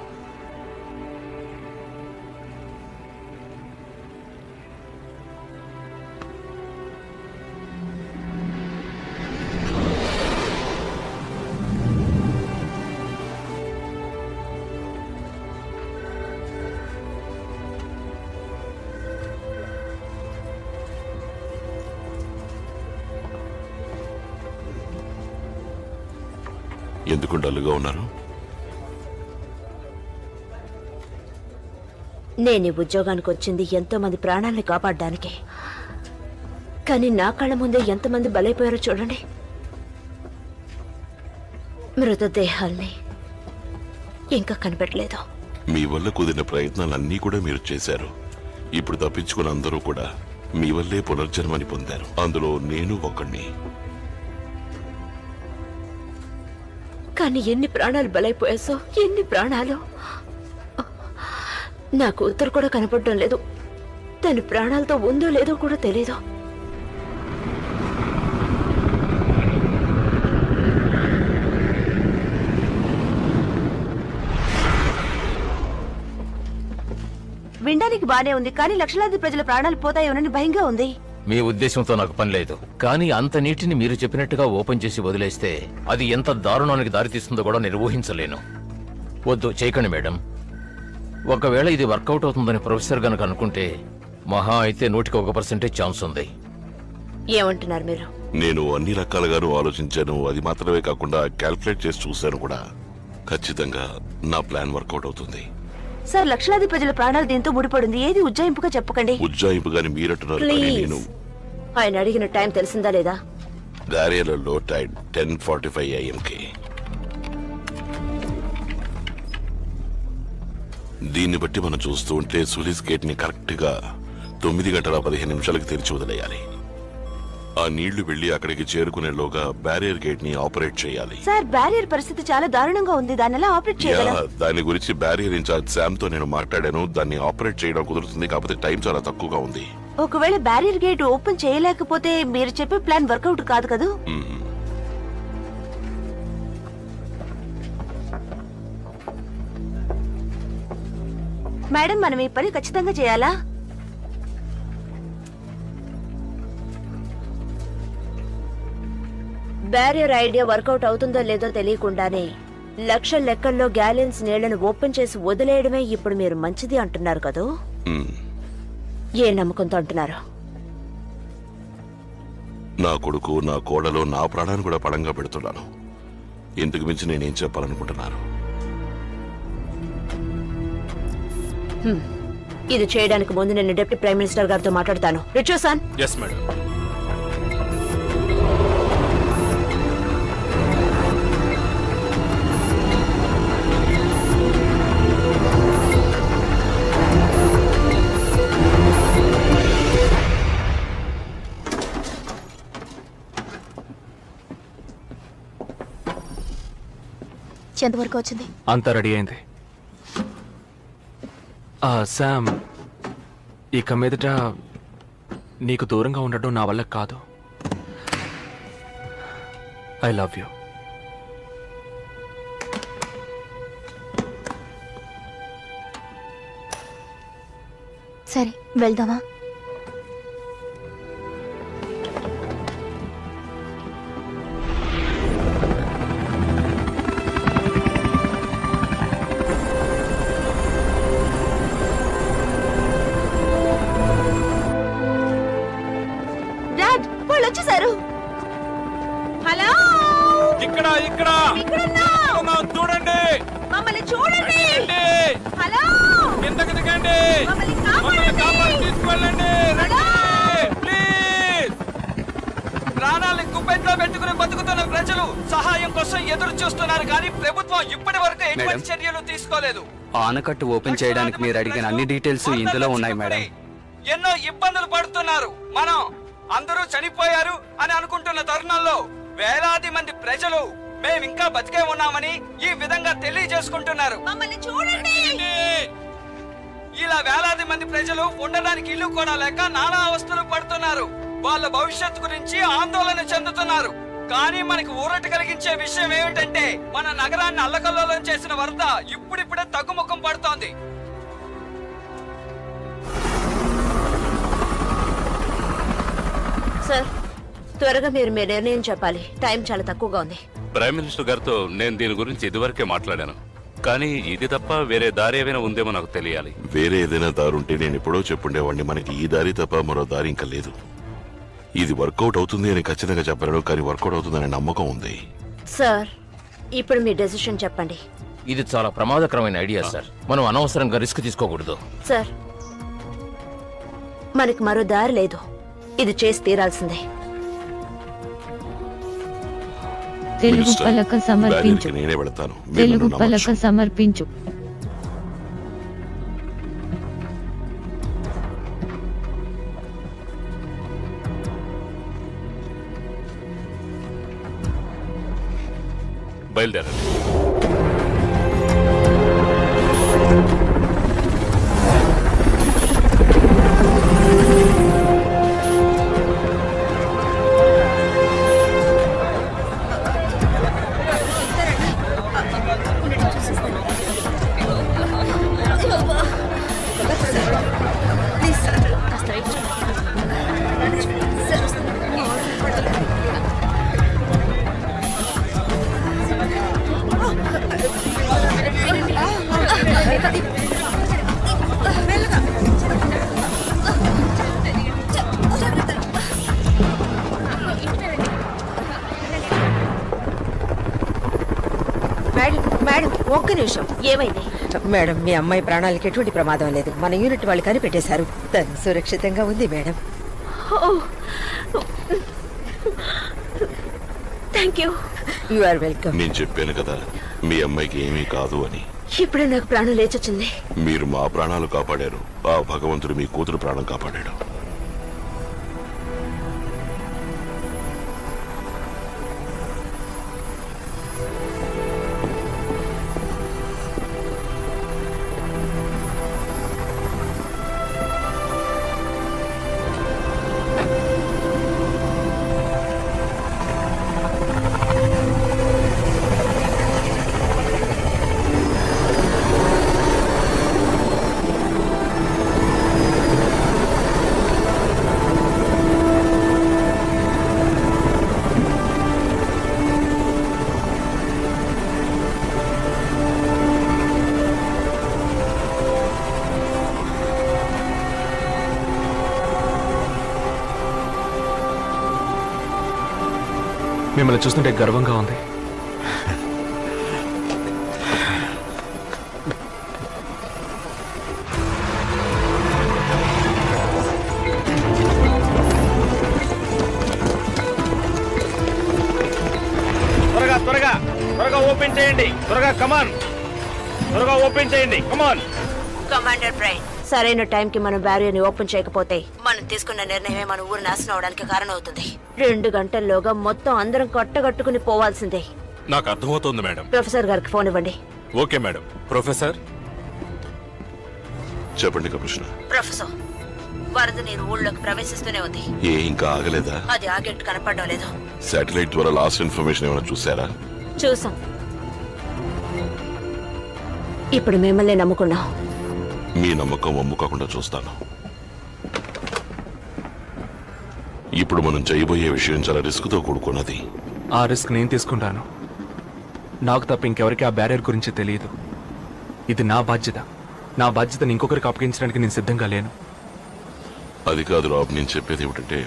ఎందుకు డల్లుగా ఉన్నారు? నేను ఈ ఉద్యోగానికి వచ్చింది ఎంతో మంది ప్రాణాలని కాపాడడానికి. కానీ నా కళ్ళ ముందే ఎంతమంది బలైపోయారో చూడండి. మృతదేహాల్ని ఇంకా కనిపెట్టలేదు. మీ వల్ల కుదిరిన ప్రయత్నాలన్నీ కూడా మీరు చేశారు. ఇప్పుడు తప్పించుకున్న అందరూ కూడా మీ వల్లే పునర్జన్మని పొందారు. అందులో నేను ఒకణ్ణి. కానీ ఎన్ని ప్రాణాలు బలైపోయాసో, ఎన్ని ప్రాణాలు. నా కూతురు కూడా కనపడడం లేదు. తన ప్రాణాలతో ఉందో లేదో కూడా తెలీదు. వినడానికి బానే ఉంది, కానీ లక్షలాది ప్రజల ప్రాణాలు పోతాయోనని భయంగా ఉంది. మీ ఉద్దేశంతో నాకు పని లేదు, కానీ అంత నీటిని మీరు చెప్పినట్టుగా ఓపెన్ చేసి వదిలేస్తే అది ఎంత దారుణానికి దారితీస్తుందో కూడా నేను ఊహించలేను. వద్దు, చేయకండి మేడం. ఒకవేళ ఇది వర్కౌట్ అవుతుందని ప్రొఫెసర్ గనక అనుకుంటే మహా అయితే 1% ఛాన్స్ ఉంది. ఏమంటున్నారు మీరు? నేను అన్ని రకాలుగాను ఆలోచించాను. అది మాత్రమే కాకుండా క్యాల్కులేట్ చేసి చూశాను కూడా. ఖచ్చితంగా నా ప్లాన్ వర్కౌట్ అవుతుంది. సార్, లక్షలాది ప్రజల ప్రాణాలు దీంతో ముడిపడింది. ఏది ఉజ్జాయింపుగా చెప్పకండి. ఉజ్జాయింపుగాని మీరంటున్నారు. నేను ఆయన అడిగిన టైం తెలిసిందా లేదా? బ్యారియర్లలో టైం 10:45 AM. దీన్ని బట్టి మనం చూస్తూ ఉంటే సులిస్ గేట్ ని కరెక్ట్ గా 9:15 తెరిచి వదిలేయాలి. ఆ నీళ్లు వెళ్లి అక్కడికి చేరుకునేలోగా బ్యారియర్ గేట్ ని ఆపరేట్ చేయాలి. సార్, బ్యారియర్ పరిస్థితి చాలా దారుణంగా ఉంది. దాన్ని ఎలా ఆపరేట్ చేయగలం? దాని గురించి బ్యారియర్ ఇన్ఛార్జ్ శామ్ తో నేను మాట్లాడాను. దాన్ని ఆపరేట్ చేయడం కుదురుతుంది, కాకపోతే టైం చాలా తక్కువగా ఉంది. ఒకవేళ బ్యారియర్ గేట్ ఓపెన్ చేయలేకపోతే మీరు చెప్పే ప్లాన్ వర్కౌట్ కాదు కదా? మేడం, మనం ఈ పని ఖచ్చితంగా చేయాలా? బ్యారియర్ ఐడియా వర్కౌట్ అవుతుందో లేదో తెలియకుండానే లక్షల లెక్కల్లో గ్యాలన్స్ నీళ్లను ఓపెన్ చేసి వదిలేయడమే ఇప్పుడు మీరు మంచిది అంటున్నారు కదూ? ఏ నమ్మకంతో అంటున్నారు? నా కొడుకు, నా కోడలో నా ప్రాణాన్ని కూడా పడంగా పెడుతున్నాను. ఇంతకు మించి నేనేం చెప్పాలనుకుంటున్నాను? ఇది చేయడానికి ముందు నేను డిప్యూటీ ప్రైమ్ మినిస్టర్ గారితో మాట్లాడతాను. రిచోసాన్. Yes madam. ఎంతవరకు వచ్చింది? అంతా రెడీ అయింది. శామ్, ఇక మీదట నీకు దూరంగా ఉండడం నా వల్ల కాదు. I love you. సరే, వెళ్దామా? వచ్చేసారు. హలో, ఇక్కడ చూడండి, మమ్మల్ని చూడండి. హలో, కిందకి దిగండి, మమ్మల్ని కాపాడి తీసుకువెళ్ళండి. ప్లీజ్ ప్రాణాలను గుప్పెట్లో పెట్టుకుని బతుకుతున్న ప్రజలు సహాయం కోసం ఎదురు చూస్తున్నారు, కానీ ప్రభుత్వం ఇప్పటి వరకు ఎటువంటి చర్యలు తీసుకోలేదు. ఆనకట్టు ఓపెన్ చేయడానికి మీరు అడిగిన అన్ని డీటెయిల్స్ ఇందులో ఉన్నాయి మేడం. ఎన్నో ఇబ్బందులు పడుతున్నారు. మనం అందరూ చనిపోయారు అని అనుకుంటున్న తరుణంలో వేలాది మంది ప్రజలు మేము ఇంకా బతికే ఉన్నామని ఈ విధంగా తెలియజేసుకుంటున్నారు. ఇలా వేలాది మంది ప్రజలు ఉండడానికి ఇల్లు కూడా లేక నానా అవస్థలు పడుతున్నారు. వాళ్ళ భవిష్యత్తు గురించి ఆందోళన చెందుతున్నారు. కానీ మనకి ఊరట కలిగించే విషయం ఏమిటంటే మన నగరాన్ని అల్లకల్లోలం చేసిన వరద ఇప్పుడిప్పుడే తగ్గుముఖం పడుతోంది. సార్, త్వరగా మీరు మీ నిర్ణయం చెప్పాలి. టైం చాలా తక్కువగా ఉంది. ప్రైమ్ మినిస్టర్ గారితో నేను దీని గురించి ఇదివరకే మాట్లాడాను, కానీ ఇది తప్ప వేరే దారి ఏమైనా ఉందేమో నాకు తెలియాలి. వేరే ఏదైనా దారి ఉంటే నేను ఎప్పుడో చెప్పుండేవాడిని. మనకి ఈ దారి తప్ప మరో దారి ఇంకా లేదు. ఇది వర్కౌట్ అవుతుంది అని ఖచ్చితంగా చెప్పలేను, కానీ వర్కౌట్ అవుతుందనే నమ్మకం ఉంది. సార్, ఇప్పుడు మీ డెసిషన్ చెప్పండి. ఇది చాలా ప్రమాదకరమైన ఐడియా సార్. మనం అనవసరంగా రిస్క్ తీసుకోకూడదు. సార్, మనకి మరో దారి లేదు. ఇది చేసి తీరాల్సిందే. తెలుగు పలక సమర్పించు. నేనే వెళతాను. తెలుగు పలక సమర్పించు. బయలుదేరండి. మేడం, ఒక్క నిమిషం. ఏమైంది? మేడం, మీ అమ్మాయి ప్రాణాలకి ఎటువంటి ప్రమాదం లేదు. మన యూనిట్ వాళ్ళు కనిపెట్టేశారు. తను సురక్షితంగా ఉంది madam. Thank you. You are welcome. నేను చెప్పాను కదా మీ అమ్మాయికి ఏమీ కాదు అని. ఇప్పుడే నాకు ప్రాణం లేచొచ్చింది. మీరు మా ప్రాణాలు కాపాడారు, ఆ భగవంతుడు మీ కూతురు ప్రాణం కాపాడాడు. మిమ్మల్ని చూస్తుంటే గర్వంగా ఉంది. త్వరగా త్వరగా త్వరగా ఓపెన్ చేయండి. త్వరగా కమాన్, త్వరగా ఓపెన్ చేయండి. కమాన్. కమాండర్ బ్రైన్, సరైన టైంకి మనం బ్యారియర్ ని ఓపెన్ చేయకపోతే మనం తీసుకున్న నిర్ణయమే మన ఊరు నాశనం అవడానికి కారణం అవుతుంది. 2 గంటల్లోగా మొత్తం అందరం కట్టగట్టుకుని పోవాల్సిందే. నాకు అర్థమవుతోంది మేడం. ప్రొఫెసర్ గారికి ఫోన్ ఇవ్వండి. Okay madam. ప్రొఫెసర్ చెప్పండి కమిషనర్. ప్రొఫెసర్, వరద నీరు ఊళ్ళోకి ప్రవేశిస్తూనే ఉంది. ఇంకా ఆగలేదా? అది ఆగేట్టు కనపడడం లేదు. శాటిలైట్ ద్వారా లాస్ట్ ఇన్ఫర్మేషన్ ఏమైనా చూసారా? చూసాం. ఇప్పుడు మిమ్మల్ని నమ్ముకున్నాం. మీ నమ్మకం అమ్ముకోకుండా చూస్తాను. ఇప్పుడు మనం చేయబోయే విషయం చాలా రిస్క్ తో కూడుకున్నది. ఆ రిస్క్ నేను తీసుకుంటాను. నాకు తప్ప ఇంకెవరికి ఆ బ్యారియర్ గురించి తెలియదు. ఇది నా బాధ్యత. నా బాధ్యతను ఇంకొకరికి అప్పగించడానికి నేను సిద్ధంగా లేను. అది కాదు రాబ్, నేను చెప్పేది ఏమిటంటే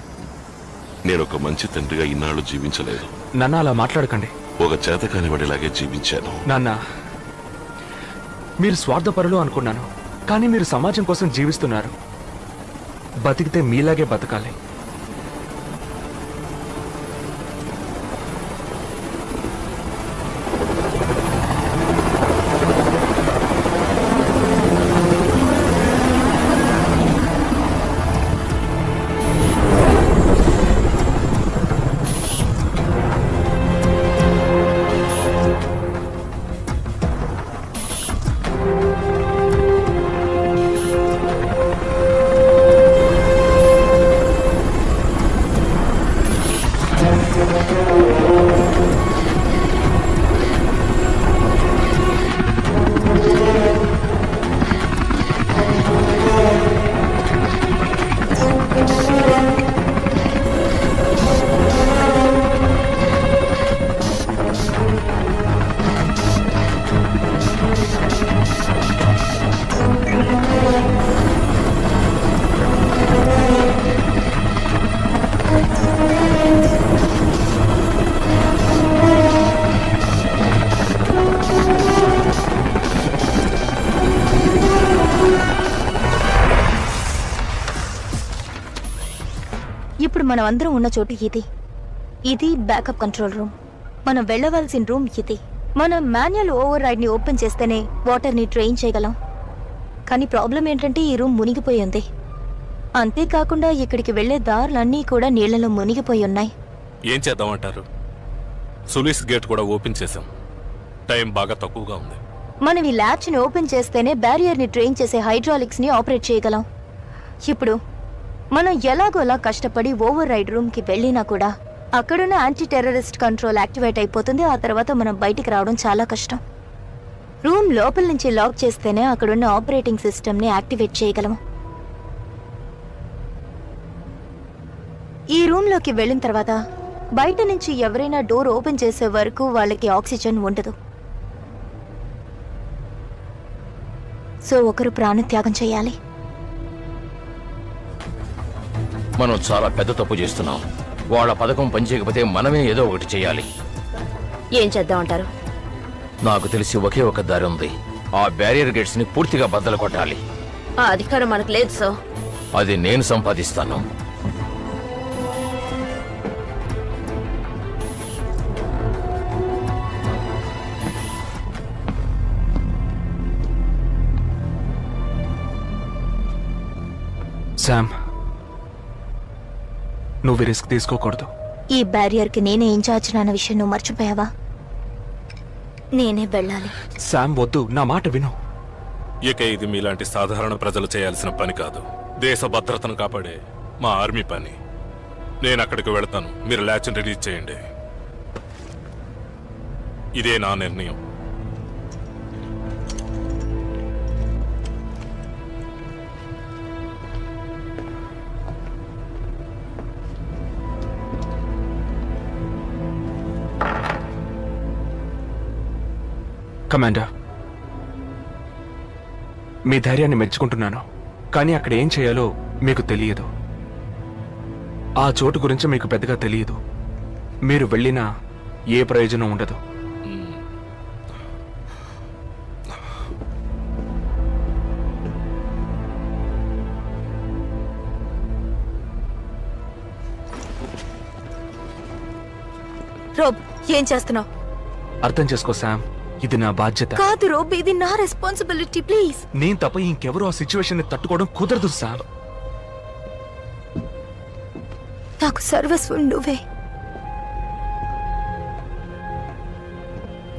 నేను ఒక మంచి తండ్రిగా ఇన్నాళ్ళు జీవించలేదు. నాన్న, అలా మాట్లాడకండి. ఒక చేతకాని వాడిలాగే జీవించాను. నాన్న, మీరు స్వార్థపరులు అనుకున్నాను, కానీ మీరు సమాజం కోసం జీవిస్తున్నారు. బతికితే మీలాగే బతకాలి. మనం అందరం ఉన్న చోటు ఇది. ఇది బ్యాకప్ కంట్రోల్ రూమ్. మనం వెళ్ళవలసిన రూమ్ ఇది. మనం మాన్యువల్ ఓవర్ రైడ్ ని ఓపెన్ చేస్తేనే వాటర్ ని డ్రైన్ చేయగలం. కానీ ప్రాబ్లం ఏంటంటే ఈ రూమ్ మునిగిపోయి ఉంది. అంతేకాకుండా ఇక్కడికి వెళ్లే దారులన్నీ కూడా నీళ్లలో మునిగిపోయి ఉన్నాయి. ఏం చేద్దామంటారు? సులిస్ గేట్ కూడా ఓపెన్ చేశాం. టైం బాగా తక్కువగా ఉంది. మనం ఈ ల్యాచ్ ని ఓపెన్ చేస్తేనే బ్యారియర్ ని డ్రైన్ చేసే హైడ్రాలిక్స్ ని ఆపరేట్ చేయగలం. ఇప్పుడు మనం ఎలాగోలా కష్టపడి ఓవర్ రైడ్ రూమ్ కి వెళ్ళినా కూడా అక్కడున్న యాంటీ టెర్రరిస్ట్ కంట్రోల్ యాక్టివేట్ అయిపోతుంది. ఆ తర్వాత మనం బయటికి రావడం చాలా కష్టం. రూమ్ లోపల నుంచి లాక్ చేస్తేనే అక్కడున్న ఆపరేటింగ్ సిస్టమ్ ని యాక్టివేట్ చేయగలం. ఈ రూమ్ లోకి వెళ్ళిన తర్వాత బయట నుంచి ఎవరైనా డోర్ ఓపెన్ చేసే వరకు వాళ్ళకి ఆక్సిజన్ ఉండదు. సో ఒకరు ప్రాణత్యాగం చేయాలి. మనం చాలా పెద్ద తప్పు చేస్తున్నాం. వాళ్ళ పథకం పనిచేయకపోతే మనమే ఏదో ఒకటి చేయాలి. ఏం చేద్దామంటారు? నాకు తెలిసి ఒకే ఒక దారి ఉంది. ఆ బ్యారియర్ గేట్స్ ని పూర్తిగా బద్దలు కొట్టాలి. ఆ అధికారం మనకు లేదు సార్. అది నేను సంపాదిస్తాను. శామ్, నువ్వు రిస్క్ తీసుకోకూడదు. ఈ బ్యారియర్ కి నేనే ఇన్ఛార్జ్ అన్న విషయం నువ్వు మర్చిపోయావా? నేనే వెళ్ళాలి. శామ్ వద్దు, నా మాట విను. ఇక ఇది మీలాంటి సాధారణ ప్రజలు చేయాల్సిన పని కాదు. దేశ భద్రతను కాపాడే మా ఆర్మీ పని. నేను అక్కడికి వెళతాను. మీరు ల్యాచ్ని రిలీజ్ చేయండి. ఇదే నా నిర్ణయం. కమాండర్, మీ ధైర్యాన్ని మెచ్చుకుంటున్నాను. కానీ అక్కడ ఏం చేయాలో మీకు తెలియదు. ఆ చోటు గురించి మీకు పెద్దగా తెలియదు. మీరు వెళ్ళినా ఏ ప్రయోజనం ఉండదు. రోబ్, ఏం చేస్తున్నావు? అర్థం చేసుకో శామ్, ఇది నా బాధ్యత. కాదు రోబ్, ఇది నా రెస్పాన్సిబిలిటీ. ప్లీజ్. నేను తప్ప ఇంకెవరూ ఆ సిచ్యువేషన్ ని తట్టుకోవడం కుదరదు శామ్. నాకు సర్వస్వం నువ్వే.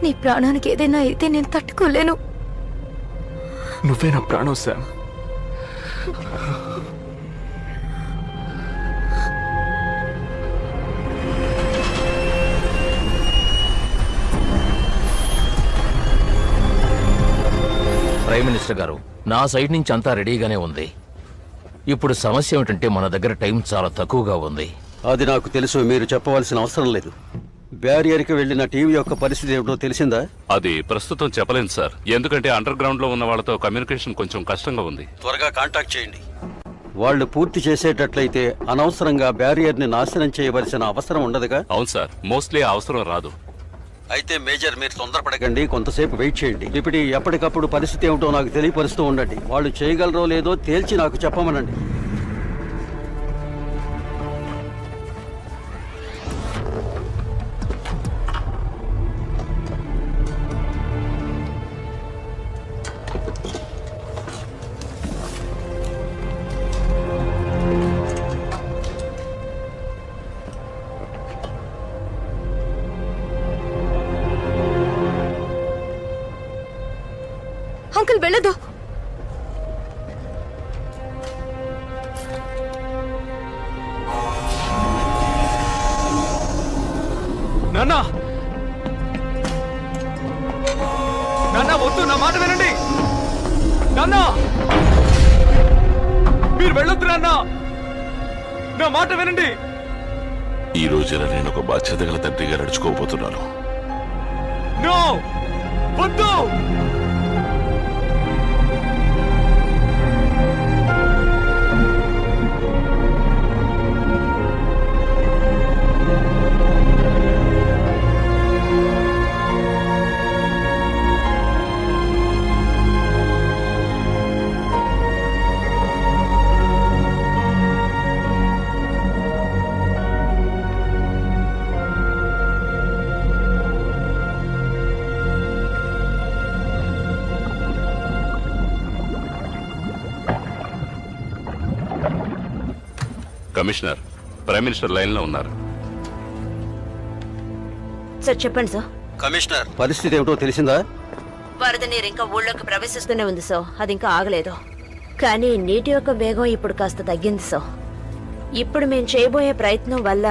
నీ ప్రాణానికి ఏదైనా అయితే నేను తట్టుకోలేను. నువ్వే నా ప్రాణం శామ్. ప్రైమ్ మినిస్టర్ గారు, నా సైడ్ నుంచి అంతా రెడీగానే ఉంది. ఇప్పుడు సమస్య ఏమిటంటే మన దగ్గర టైం చాలా తక్కువగా ఉంది. అది నాకు తెలుసు, మీరు చెప్పవలసిన అవసరం లేదు. బ్యారియర్కి వెళ్లిన టీవీ యొక్క పరిస్థితి ఏమిటో తెలిసిందా? అది ప్రస్తుతం చెప్పలేను సార్. ఎందుకంటే అండర్ గ్రౌండ్ లో ఉన్న వాళ్ళతో కమ్యూనికేషన్ కొంచెం కష్టంగా ఉంది. త్వరగా కాంటాక్ట్ చేయండి. వాళ్ళు పూర్తి చేసేటట్లయితే అనవసరంగా బ్యారియర్ని నాశనం చేయవలసిన అవసరం ఉండదుగా? అవును సార్, మోస్ట్లీ అవసరం రాదు. అయితే మేజర్, మీరు తొందరపడకండి, కొంతసేపు వెయిట్ చేయండి. ఇప్పుడు ఎప్పటికప్పుడు పరిస్థితి ఏమిటో నాకు తెలియపరుస్తూ ఉండండి. వాళ్ళు చేయగలరో లేదో తేల్చి నాకు చెప్పమనండి. అంకుల్ వెళ్ళదు. నాన్నా, నాన్నా వద్దు, నా మాట వినండి. నాన్నా, మీరు వెళ్ళొద్దు నాన్నా, నా మాట వినండి. ఈ రోజున నేను ఒక బాధ్యత గల తండ్రిగా నడుచుకోబోతున్నాను. నో, వద్దు. కమిషనర్, ప్రైమ్ మినిస్టర్ లైన్ లో ఉన్నారు. సార్ చెప్పండి సార్. కమిషనర్, పరిస్థితి ఏమిటో తెలిసిందా? వరద నీరు ఇంకా ఊళ్ళోకి ప్రవేశిస్తూనే ఉంది సో అది ఇంకా ఆగలేదు. కానీ నీటి యొక్క వేగం ఇప్పుడు కాస్త తగ్గింది సో. ఇప్పుడు మేము చేయబోయే ప్రయత్నం వల్ల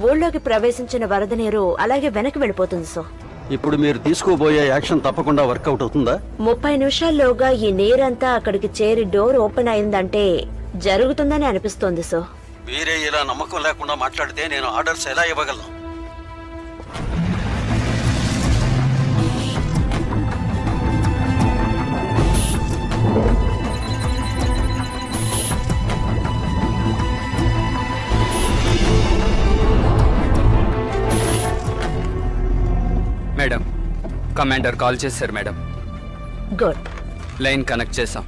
ఊళ్ళోకి ప్రవేశించిన వరద నీరు అలాగే వెనక్కి వెళ్ళిపోతుంది సో. ఇప్పుడు మీరు తీసుకోబోయే యాక్షన్ తప్పకుండా వర్కౌట్ అవుతుందా? 30 నిమిషాల్లోగా ఈ నీరంతా అక్కడికి చేరి డోర్ ఓపెన్ అయిందంటే జరుగుతుందని అనిపిస్తోంది సో. మీరే ఇలా నమ్మకం లేకుండా మాట్లాడితే నేను ఆర్డర్స్ ఎలా ఇవ్వగలను? మేడం, కమాండర్ కాల్ చేశారు మేడం. గుడ్. లైన్ కనెక్ట్ చేసాం.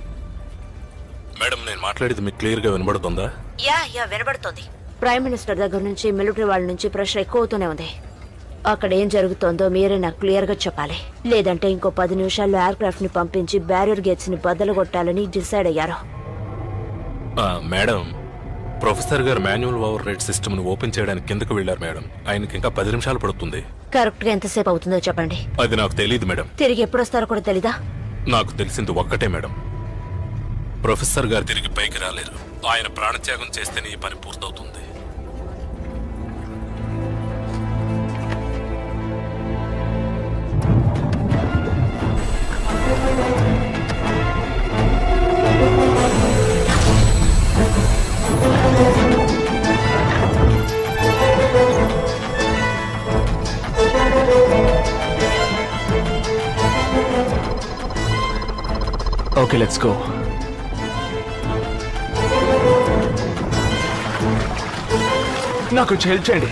మేడం, నేను మాట్లాడేది మీకు క్లియర్ గా వినబడుతుందా? యా వినబడుతోంది. ప్రైమ్ మినిస్టర్ దగ్గర నుంచి మిలిటరీ వాళ్ళ నుంచి ప్రెషర్ ఎక్కువ అవుతూనే ఉంది. అక్కడ ఏం జరుగుతోందో మీరే నాకు క్లియర్ గా చెప్పాలి. లేదంటే ఇంకో 10 నిమిషాల్లో ఎయిర్ క్రాఫ్ట్ ని పంపించి బ్యారియర్ గేట్స్ ని బద్దలు కొట్టాలని డిసైడ్ అయ్యారు. మేడం, ప్రొఫెసర్ గారు మాన్యువల్ ఓవర్ రైడ్ సిస్టమ్ ను ఓపెన్ చేయడానికి కిందకు వెళ్లారు మేడం. ఆయనకి ఇంకా 10 నిమిషాలు పడుతుంది. కరెక్ట్ గా ఎంతసేపు అవుతుందో చెప్పండి. అది నాకు తెలియదు మేడం. తిరిగి ఎప్పుడు వస్తారో కూడా తెలీదా? నాకు తెలిసింది ఒక్కటే మేడం, ప్రొఫెసర్ గారు తిరిగి పైకి రాలేరు. ఆయన ప్రాణత్యాగం చేస్తేనే ఈ పని పూర్తవుతుంది. Okay, let's go. నాకు హెల్ప్ చేయండి.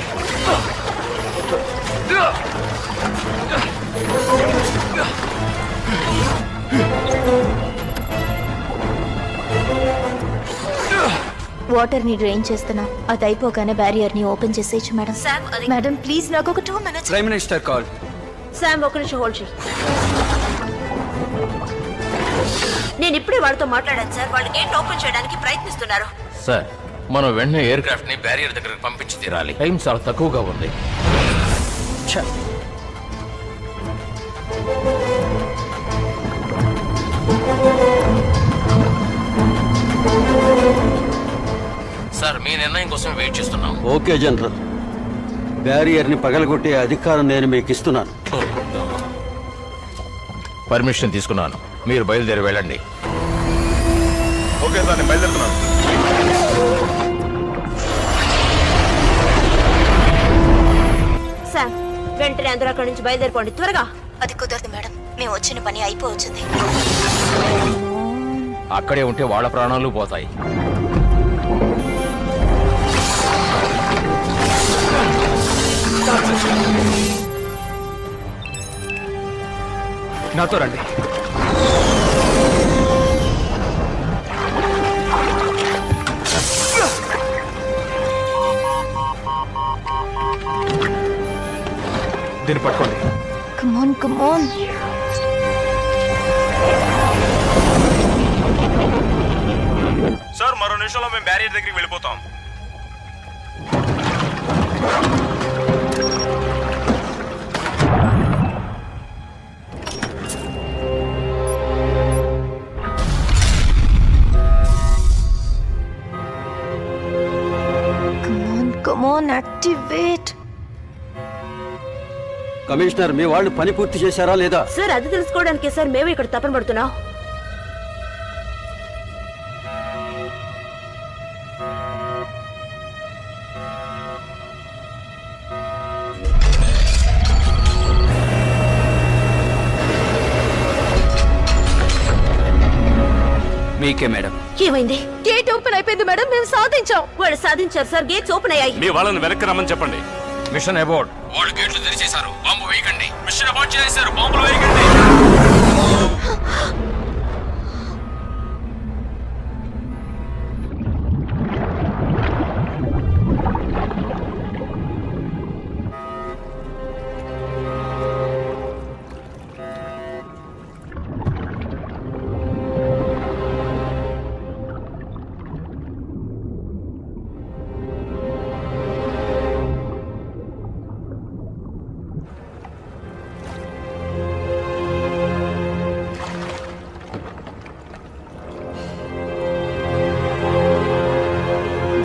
వాటర్ ని డ్రైన్ చేస్తున్నా. అది అయిపోగానే బ్యారియర్ ని ఓపెన్ చేసేయచ్చు మేడం. మేడం ప్లీజ్ నాకు ఒక 2 minutes. Prime minister call. Sam ఒక నిమిషం హోల్డ్ చేయి. నేను ఇప్పుడే వాళ్ళతో మాట్లాడాను సార్. వాళ్ళు గేట్ ఓపెన్ చేయడానికి ప్రయత్నిస్తున్నారు. సార్, మనం వెంటనే ఎయిర్ క్రాఫ్ట్ ని బ్యారియర్ దగ్గరకు పంపించి తీరాలి. టైం చాలా తక్కువగా ఉంది. సార్, మీ నిర్ణయం కోసం వెయిట్ చేస్తున్నాం. ఓకే జనరల్, బ్యారియర్ ని పగలగొట్టే అధికారం నేను మీకు ఇస్తున్నాను. పర్మిషన్ తీసుకున్నాను. మీరు బయలుదేరి వెళ్ళండి. ఓకే సార్, నేను బయలుదేరుతున్నాను. శామ్, వెంటనే అందరూ అక్కడి నుంచి బయలుదేరిపోండి త్వరగా. అది కుదరదు మేడం, మేము వచ్చిన పని అయిపోవచ్చింది. అక్కడే ఉంటే వాళ్ళ ప్రాణాలు పోతాయి. నాతో రండి. దీన్ని పట్టుకోండి. కమాన్ కమాన్. సార్, మరో నిమిషంలో మేము బ్యారియర్ దగ్గరికి వెళ్ళిపోతాం. కమాన్ యాక్టివేట్. కమిషనర్, మీ వాళ్ళు పని పూర్తి చేశారా లేదా? సార్, అది తెలుసుకోవడానికే సార్ మేము ఇక్కడ తపన పడుతున్నాం. మీకే మేడం. ఏమైంది? గేట్ ఓపెన్ అయిపోయింది మేడం. మేము సాధించాం. వాళ్ళు సాధించారు సార్. గేట్స్ ఓపెన్ అయ్యాయి. మీ వాళ్ళని వెనక్కి రమ్మని చెప్పండి. Mission abort. వాళ్ళు గేట్లు తెరిచేశారు. బాంబు వేయకండి. మిషన్ అబౌట్ చేశారు. బాంబులు వేయకండి.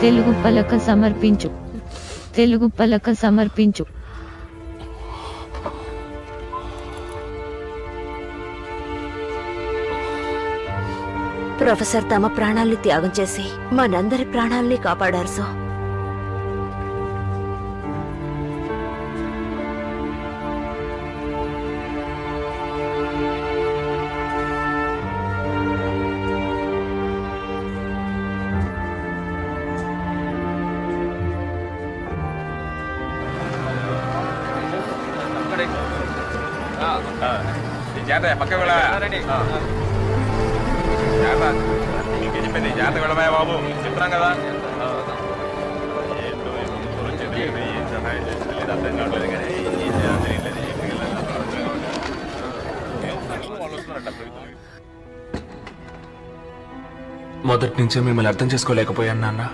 తెలుగు పలక సమర్పించు. తెలుగు పలక సమర్పించు. ప్రొఫెసర్ తమ ప్రాణాల్ని త్యాగం చేసి మనందరి ప్రాణాల్ని కాపాడారు సో. పక్క చెప్పేది జాగ్రత్త వెళ్ళమయ్య బాబు, చెప్తున్నాం కదా. మొదటి నుంచే మిమ్మల్ని అర్థం చేసుకోలేకపోయాను నాన్న.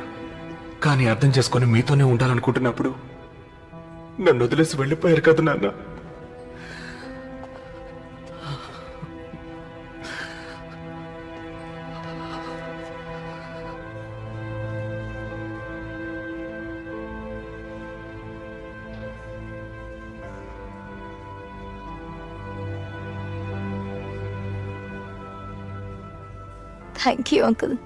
కానీ అర్థం చేసుకొని మీతోనే ఉండాలనుకుంటున్నప్పుడు నన్ను వదిలేసి వెళ్ళిపోయారు కదా నాన్న. Thank you uncle.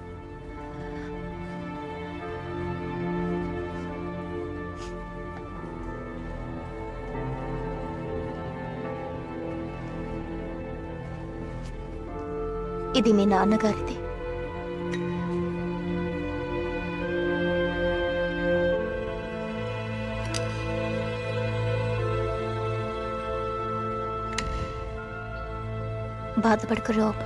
ఇది మీ నాన్నగారిది. బాధపడకు రాబ్.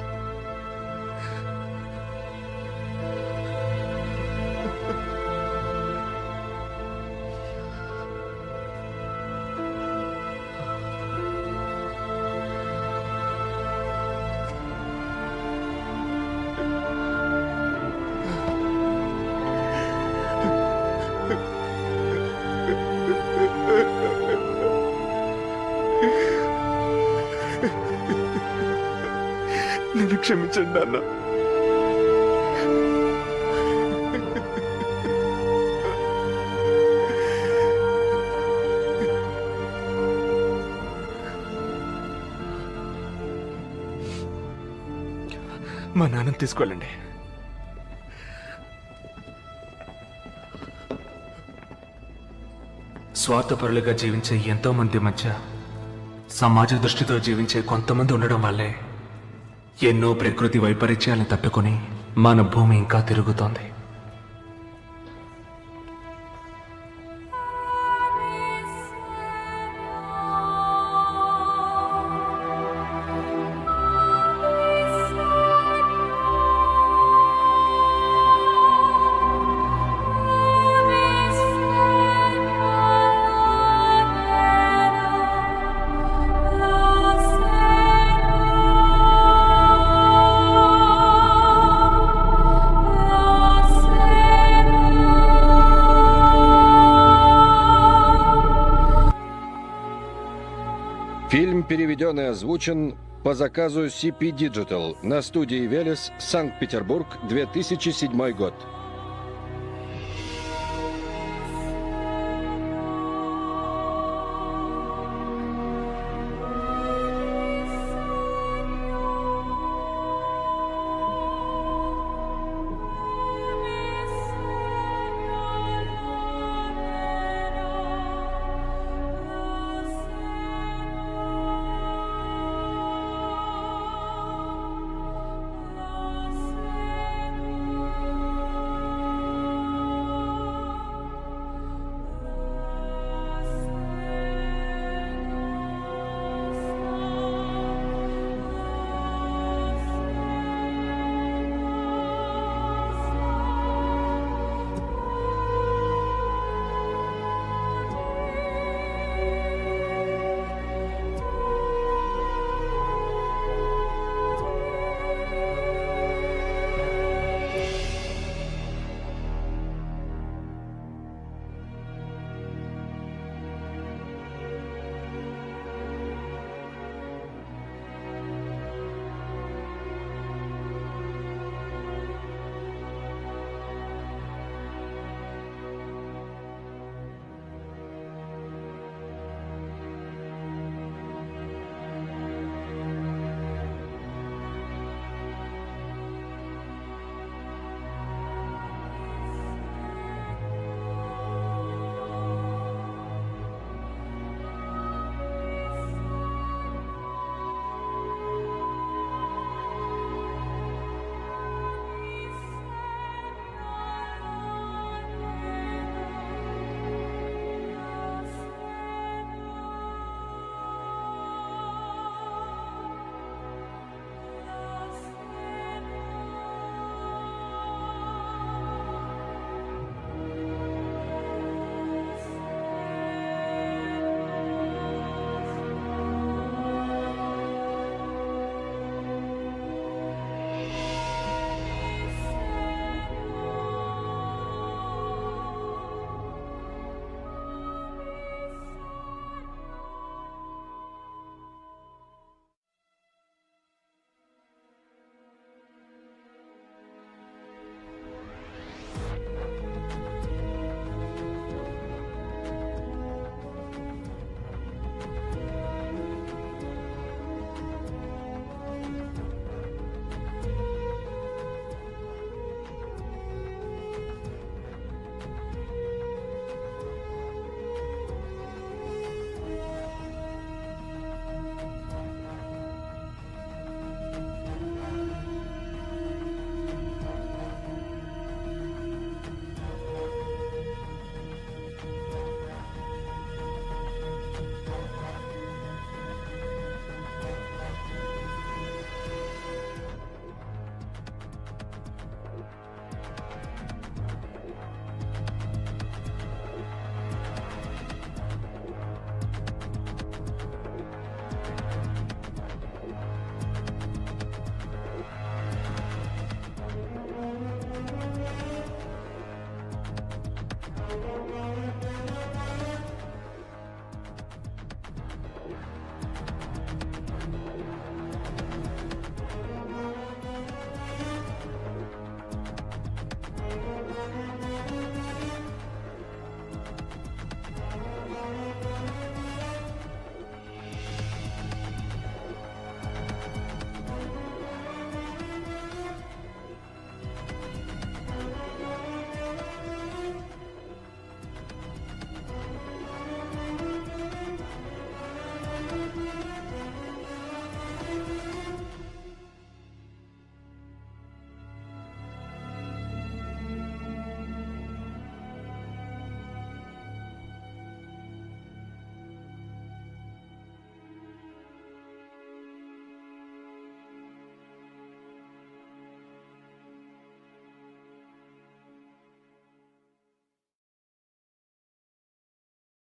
నన్ను క్షమించండి నాన్న. మా నాన్నని తీసుకెళ్ళండి. స్వార్థపరులుగా జీవించే ఎంతో మంది మధ్య సమాజ దృష్టితో జీవించే కొంతమంది ఉండడం వల్లే ఎన్నో ప్రకృతి వైపరీత్యాలను తట్టుకొని మన భూమి ఇంకా తిరుగుతోంది. Фильм переведен и озвучен по заказу CP Digital на студии «Велес», Санкт-Петербург, 2007 год.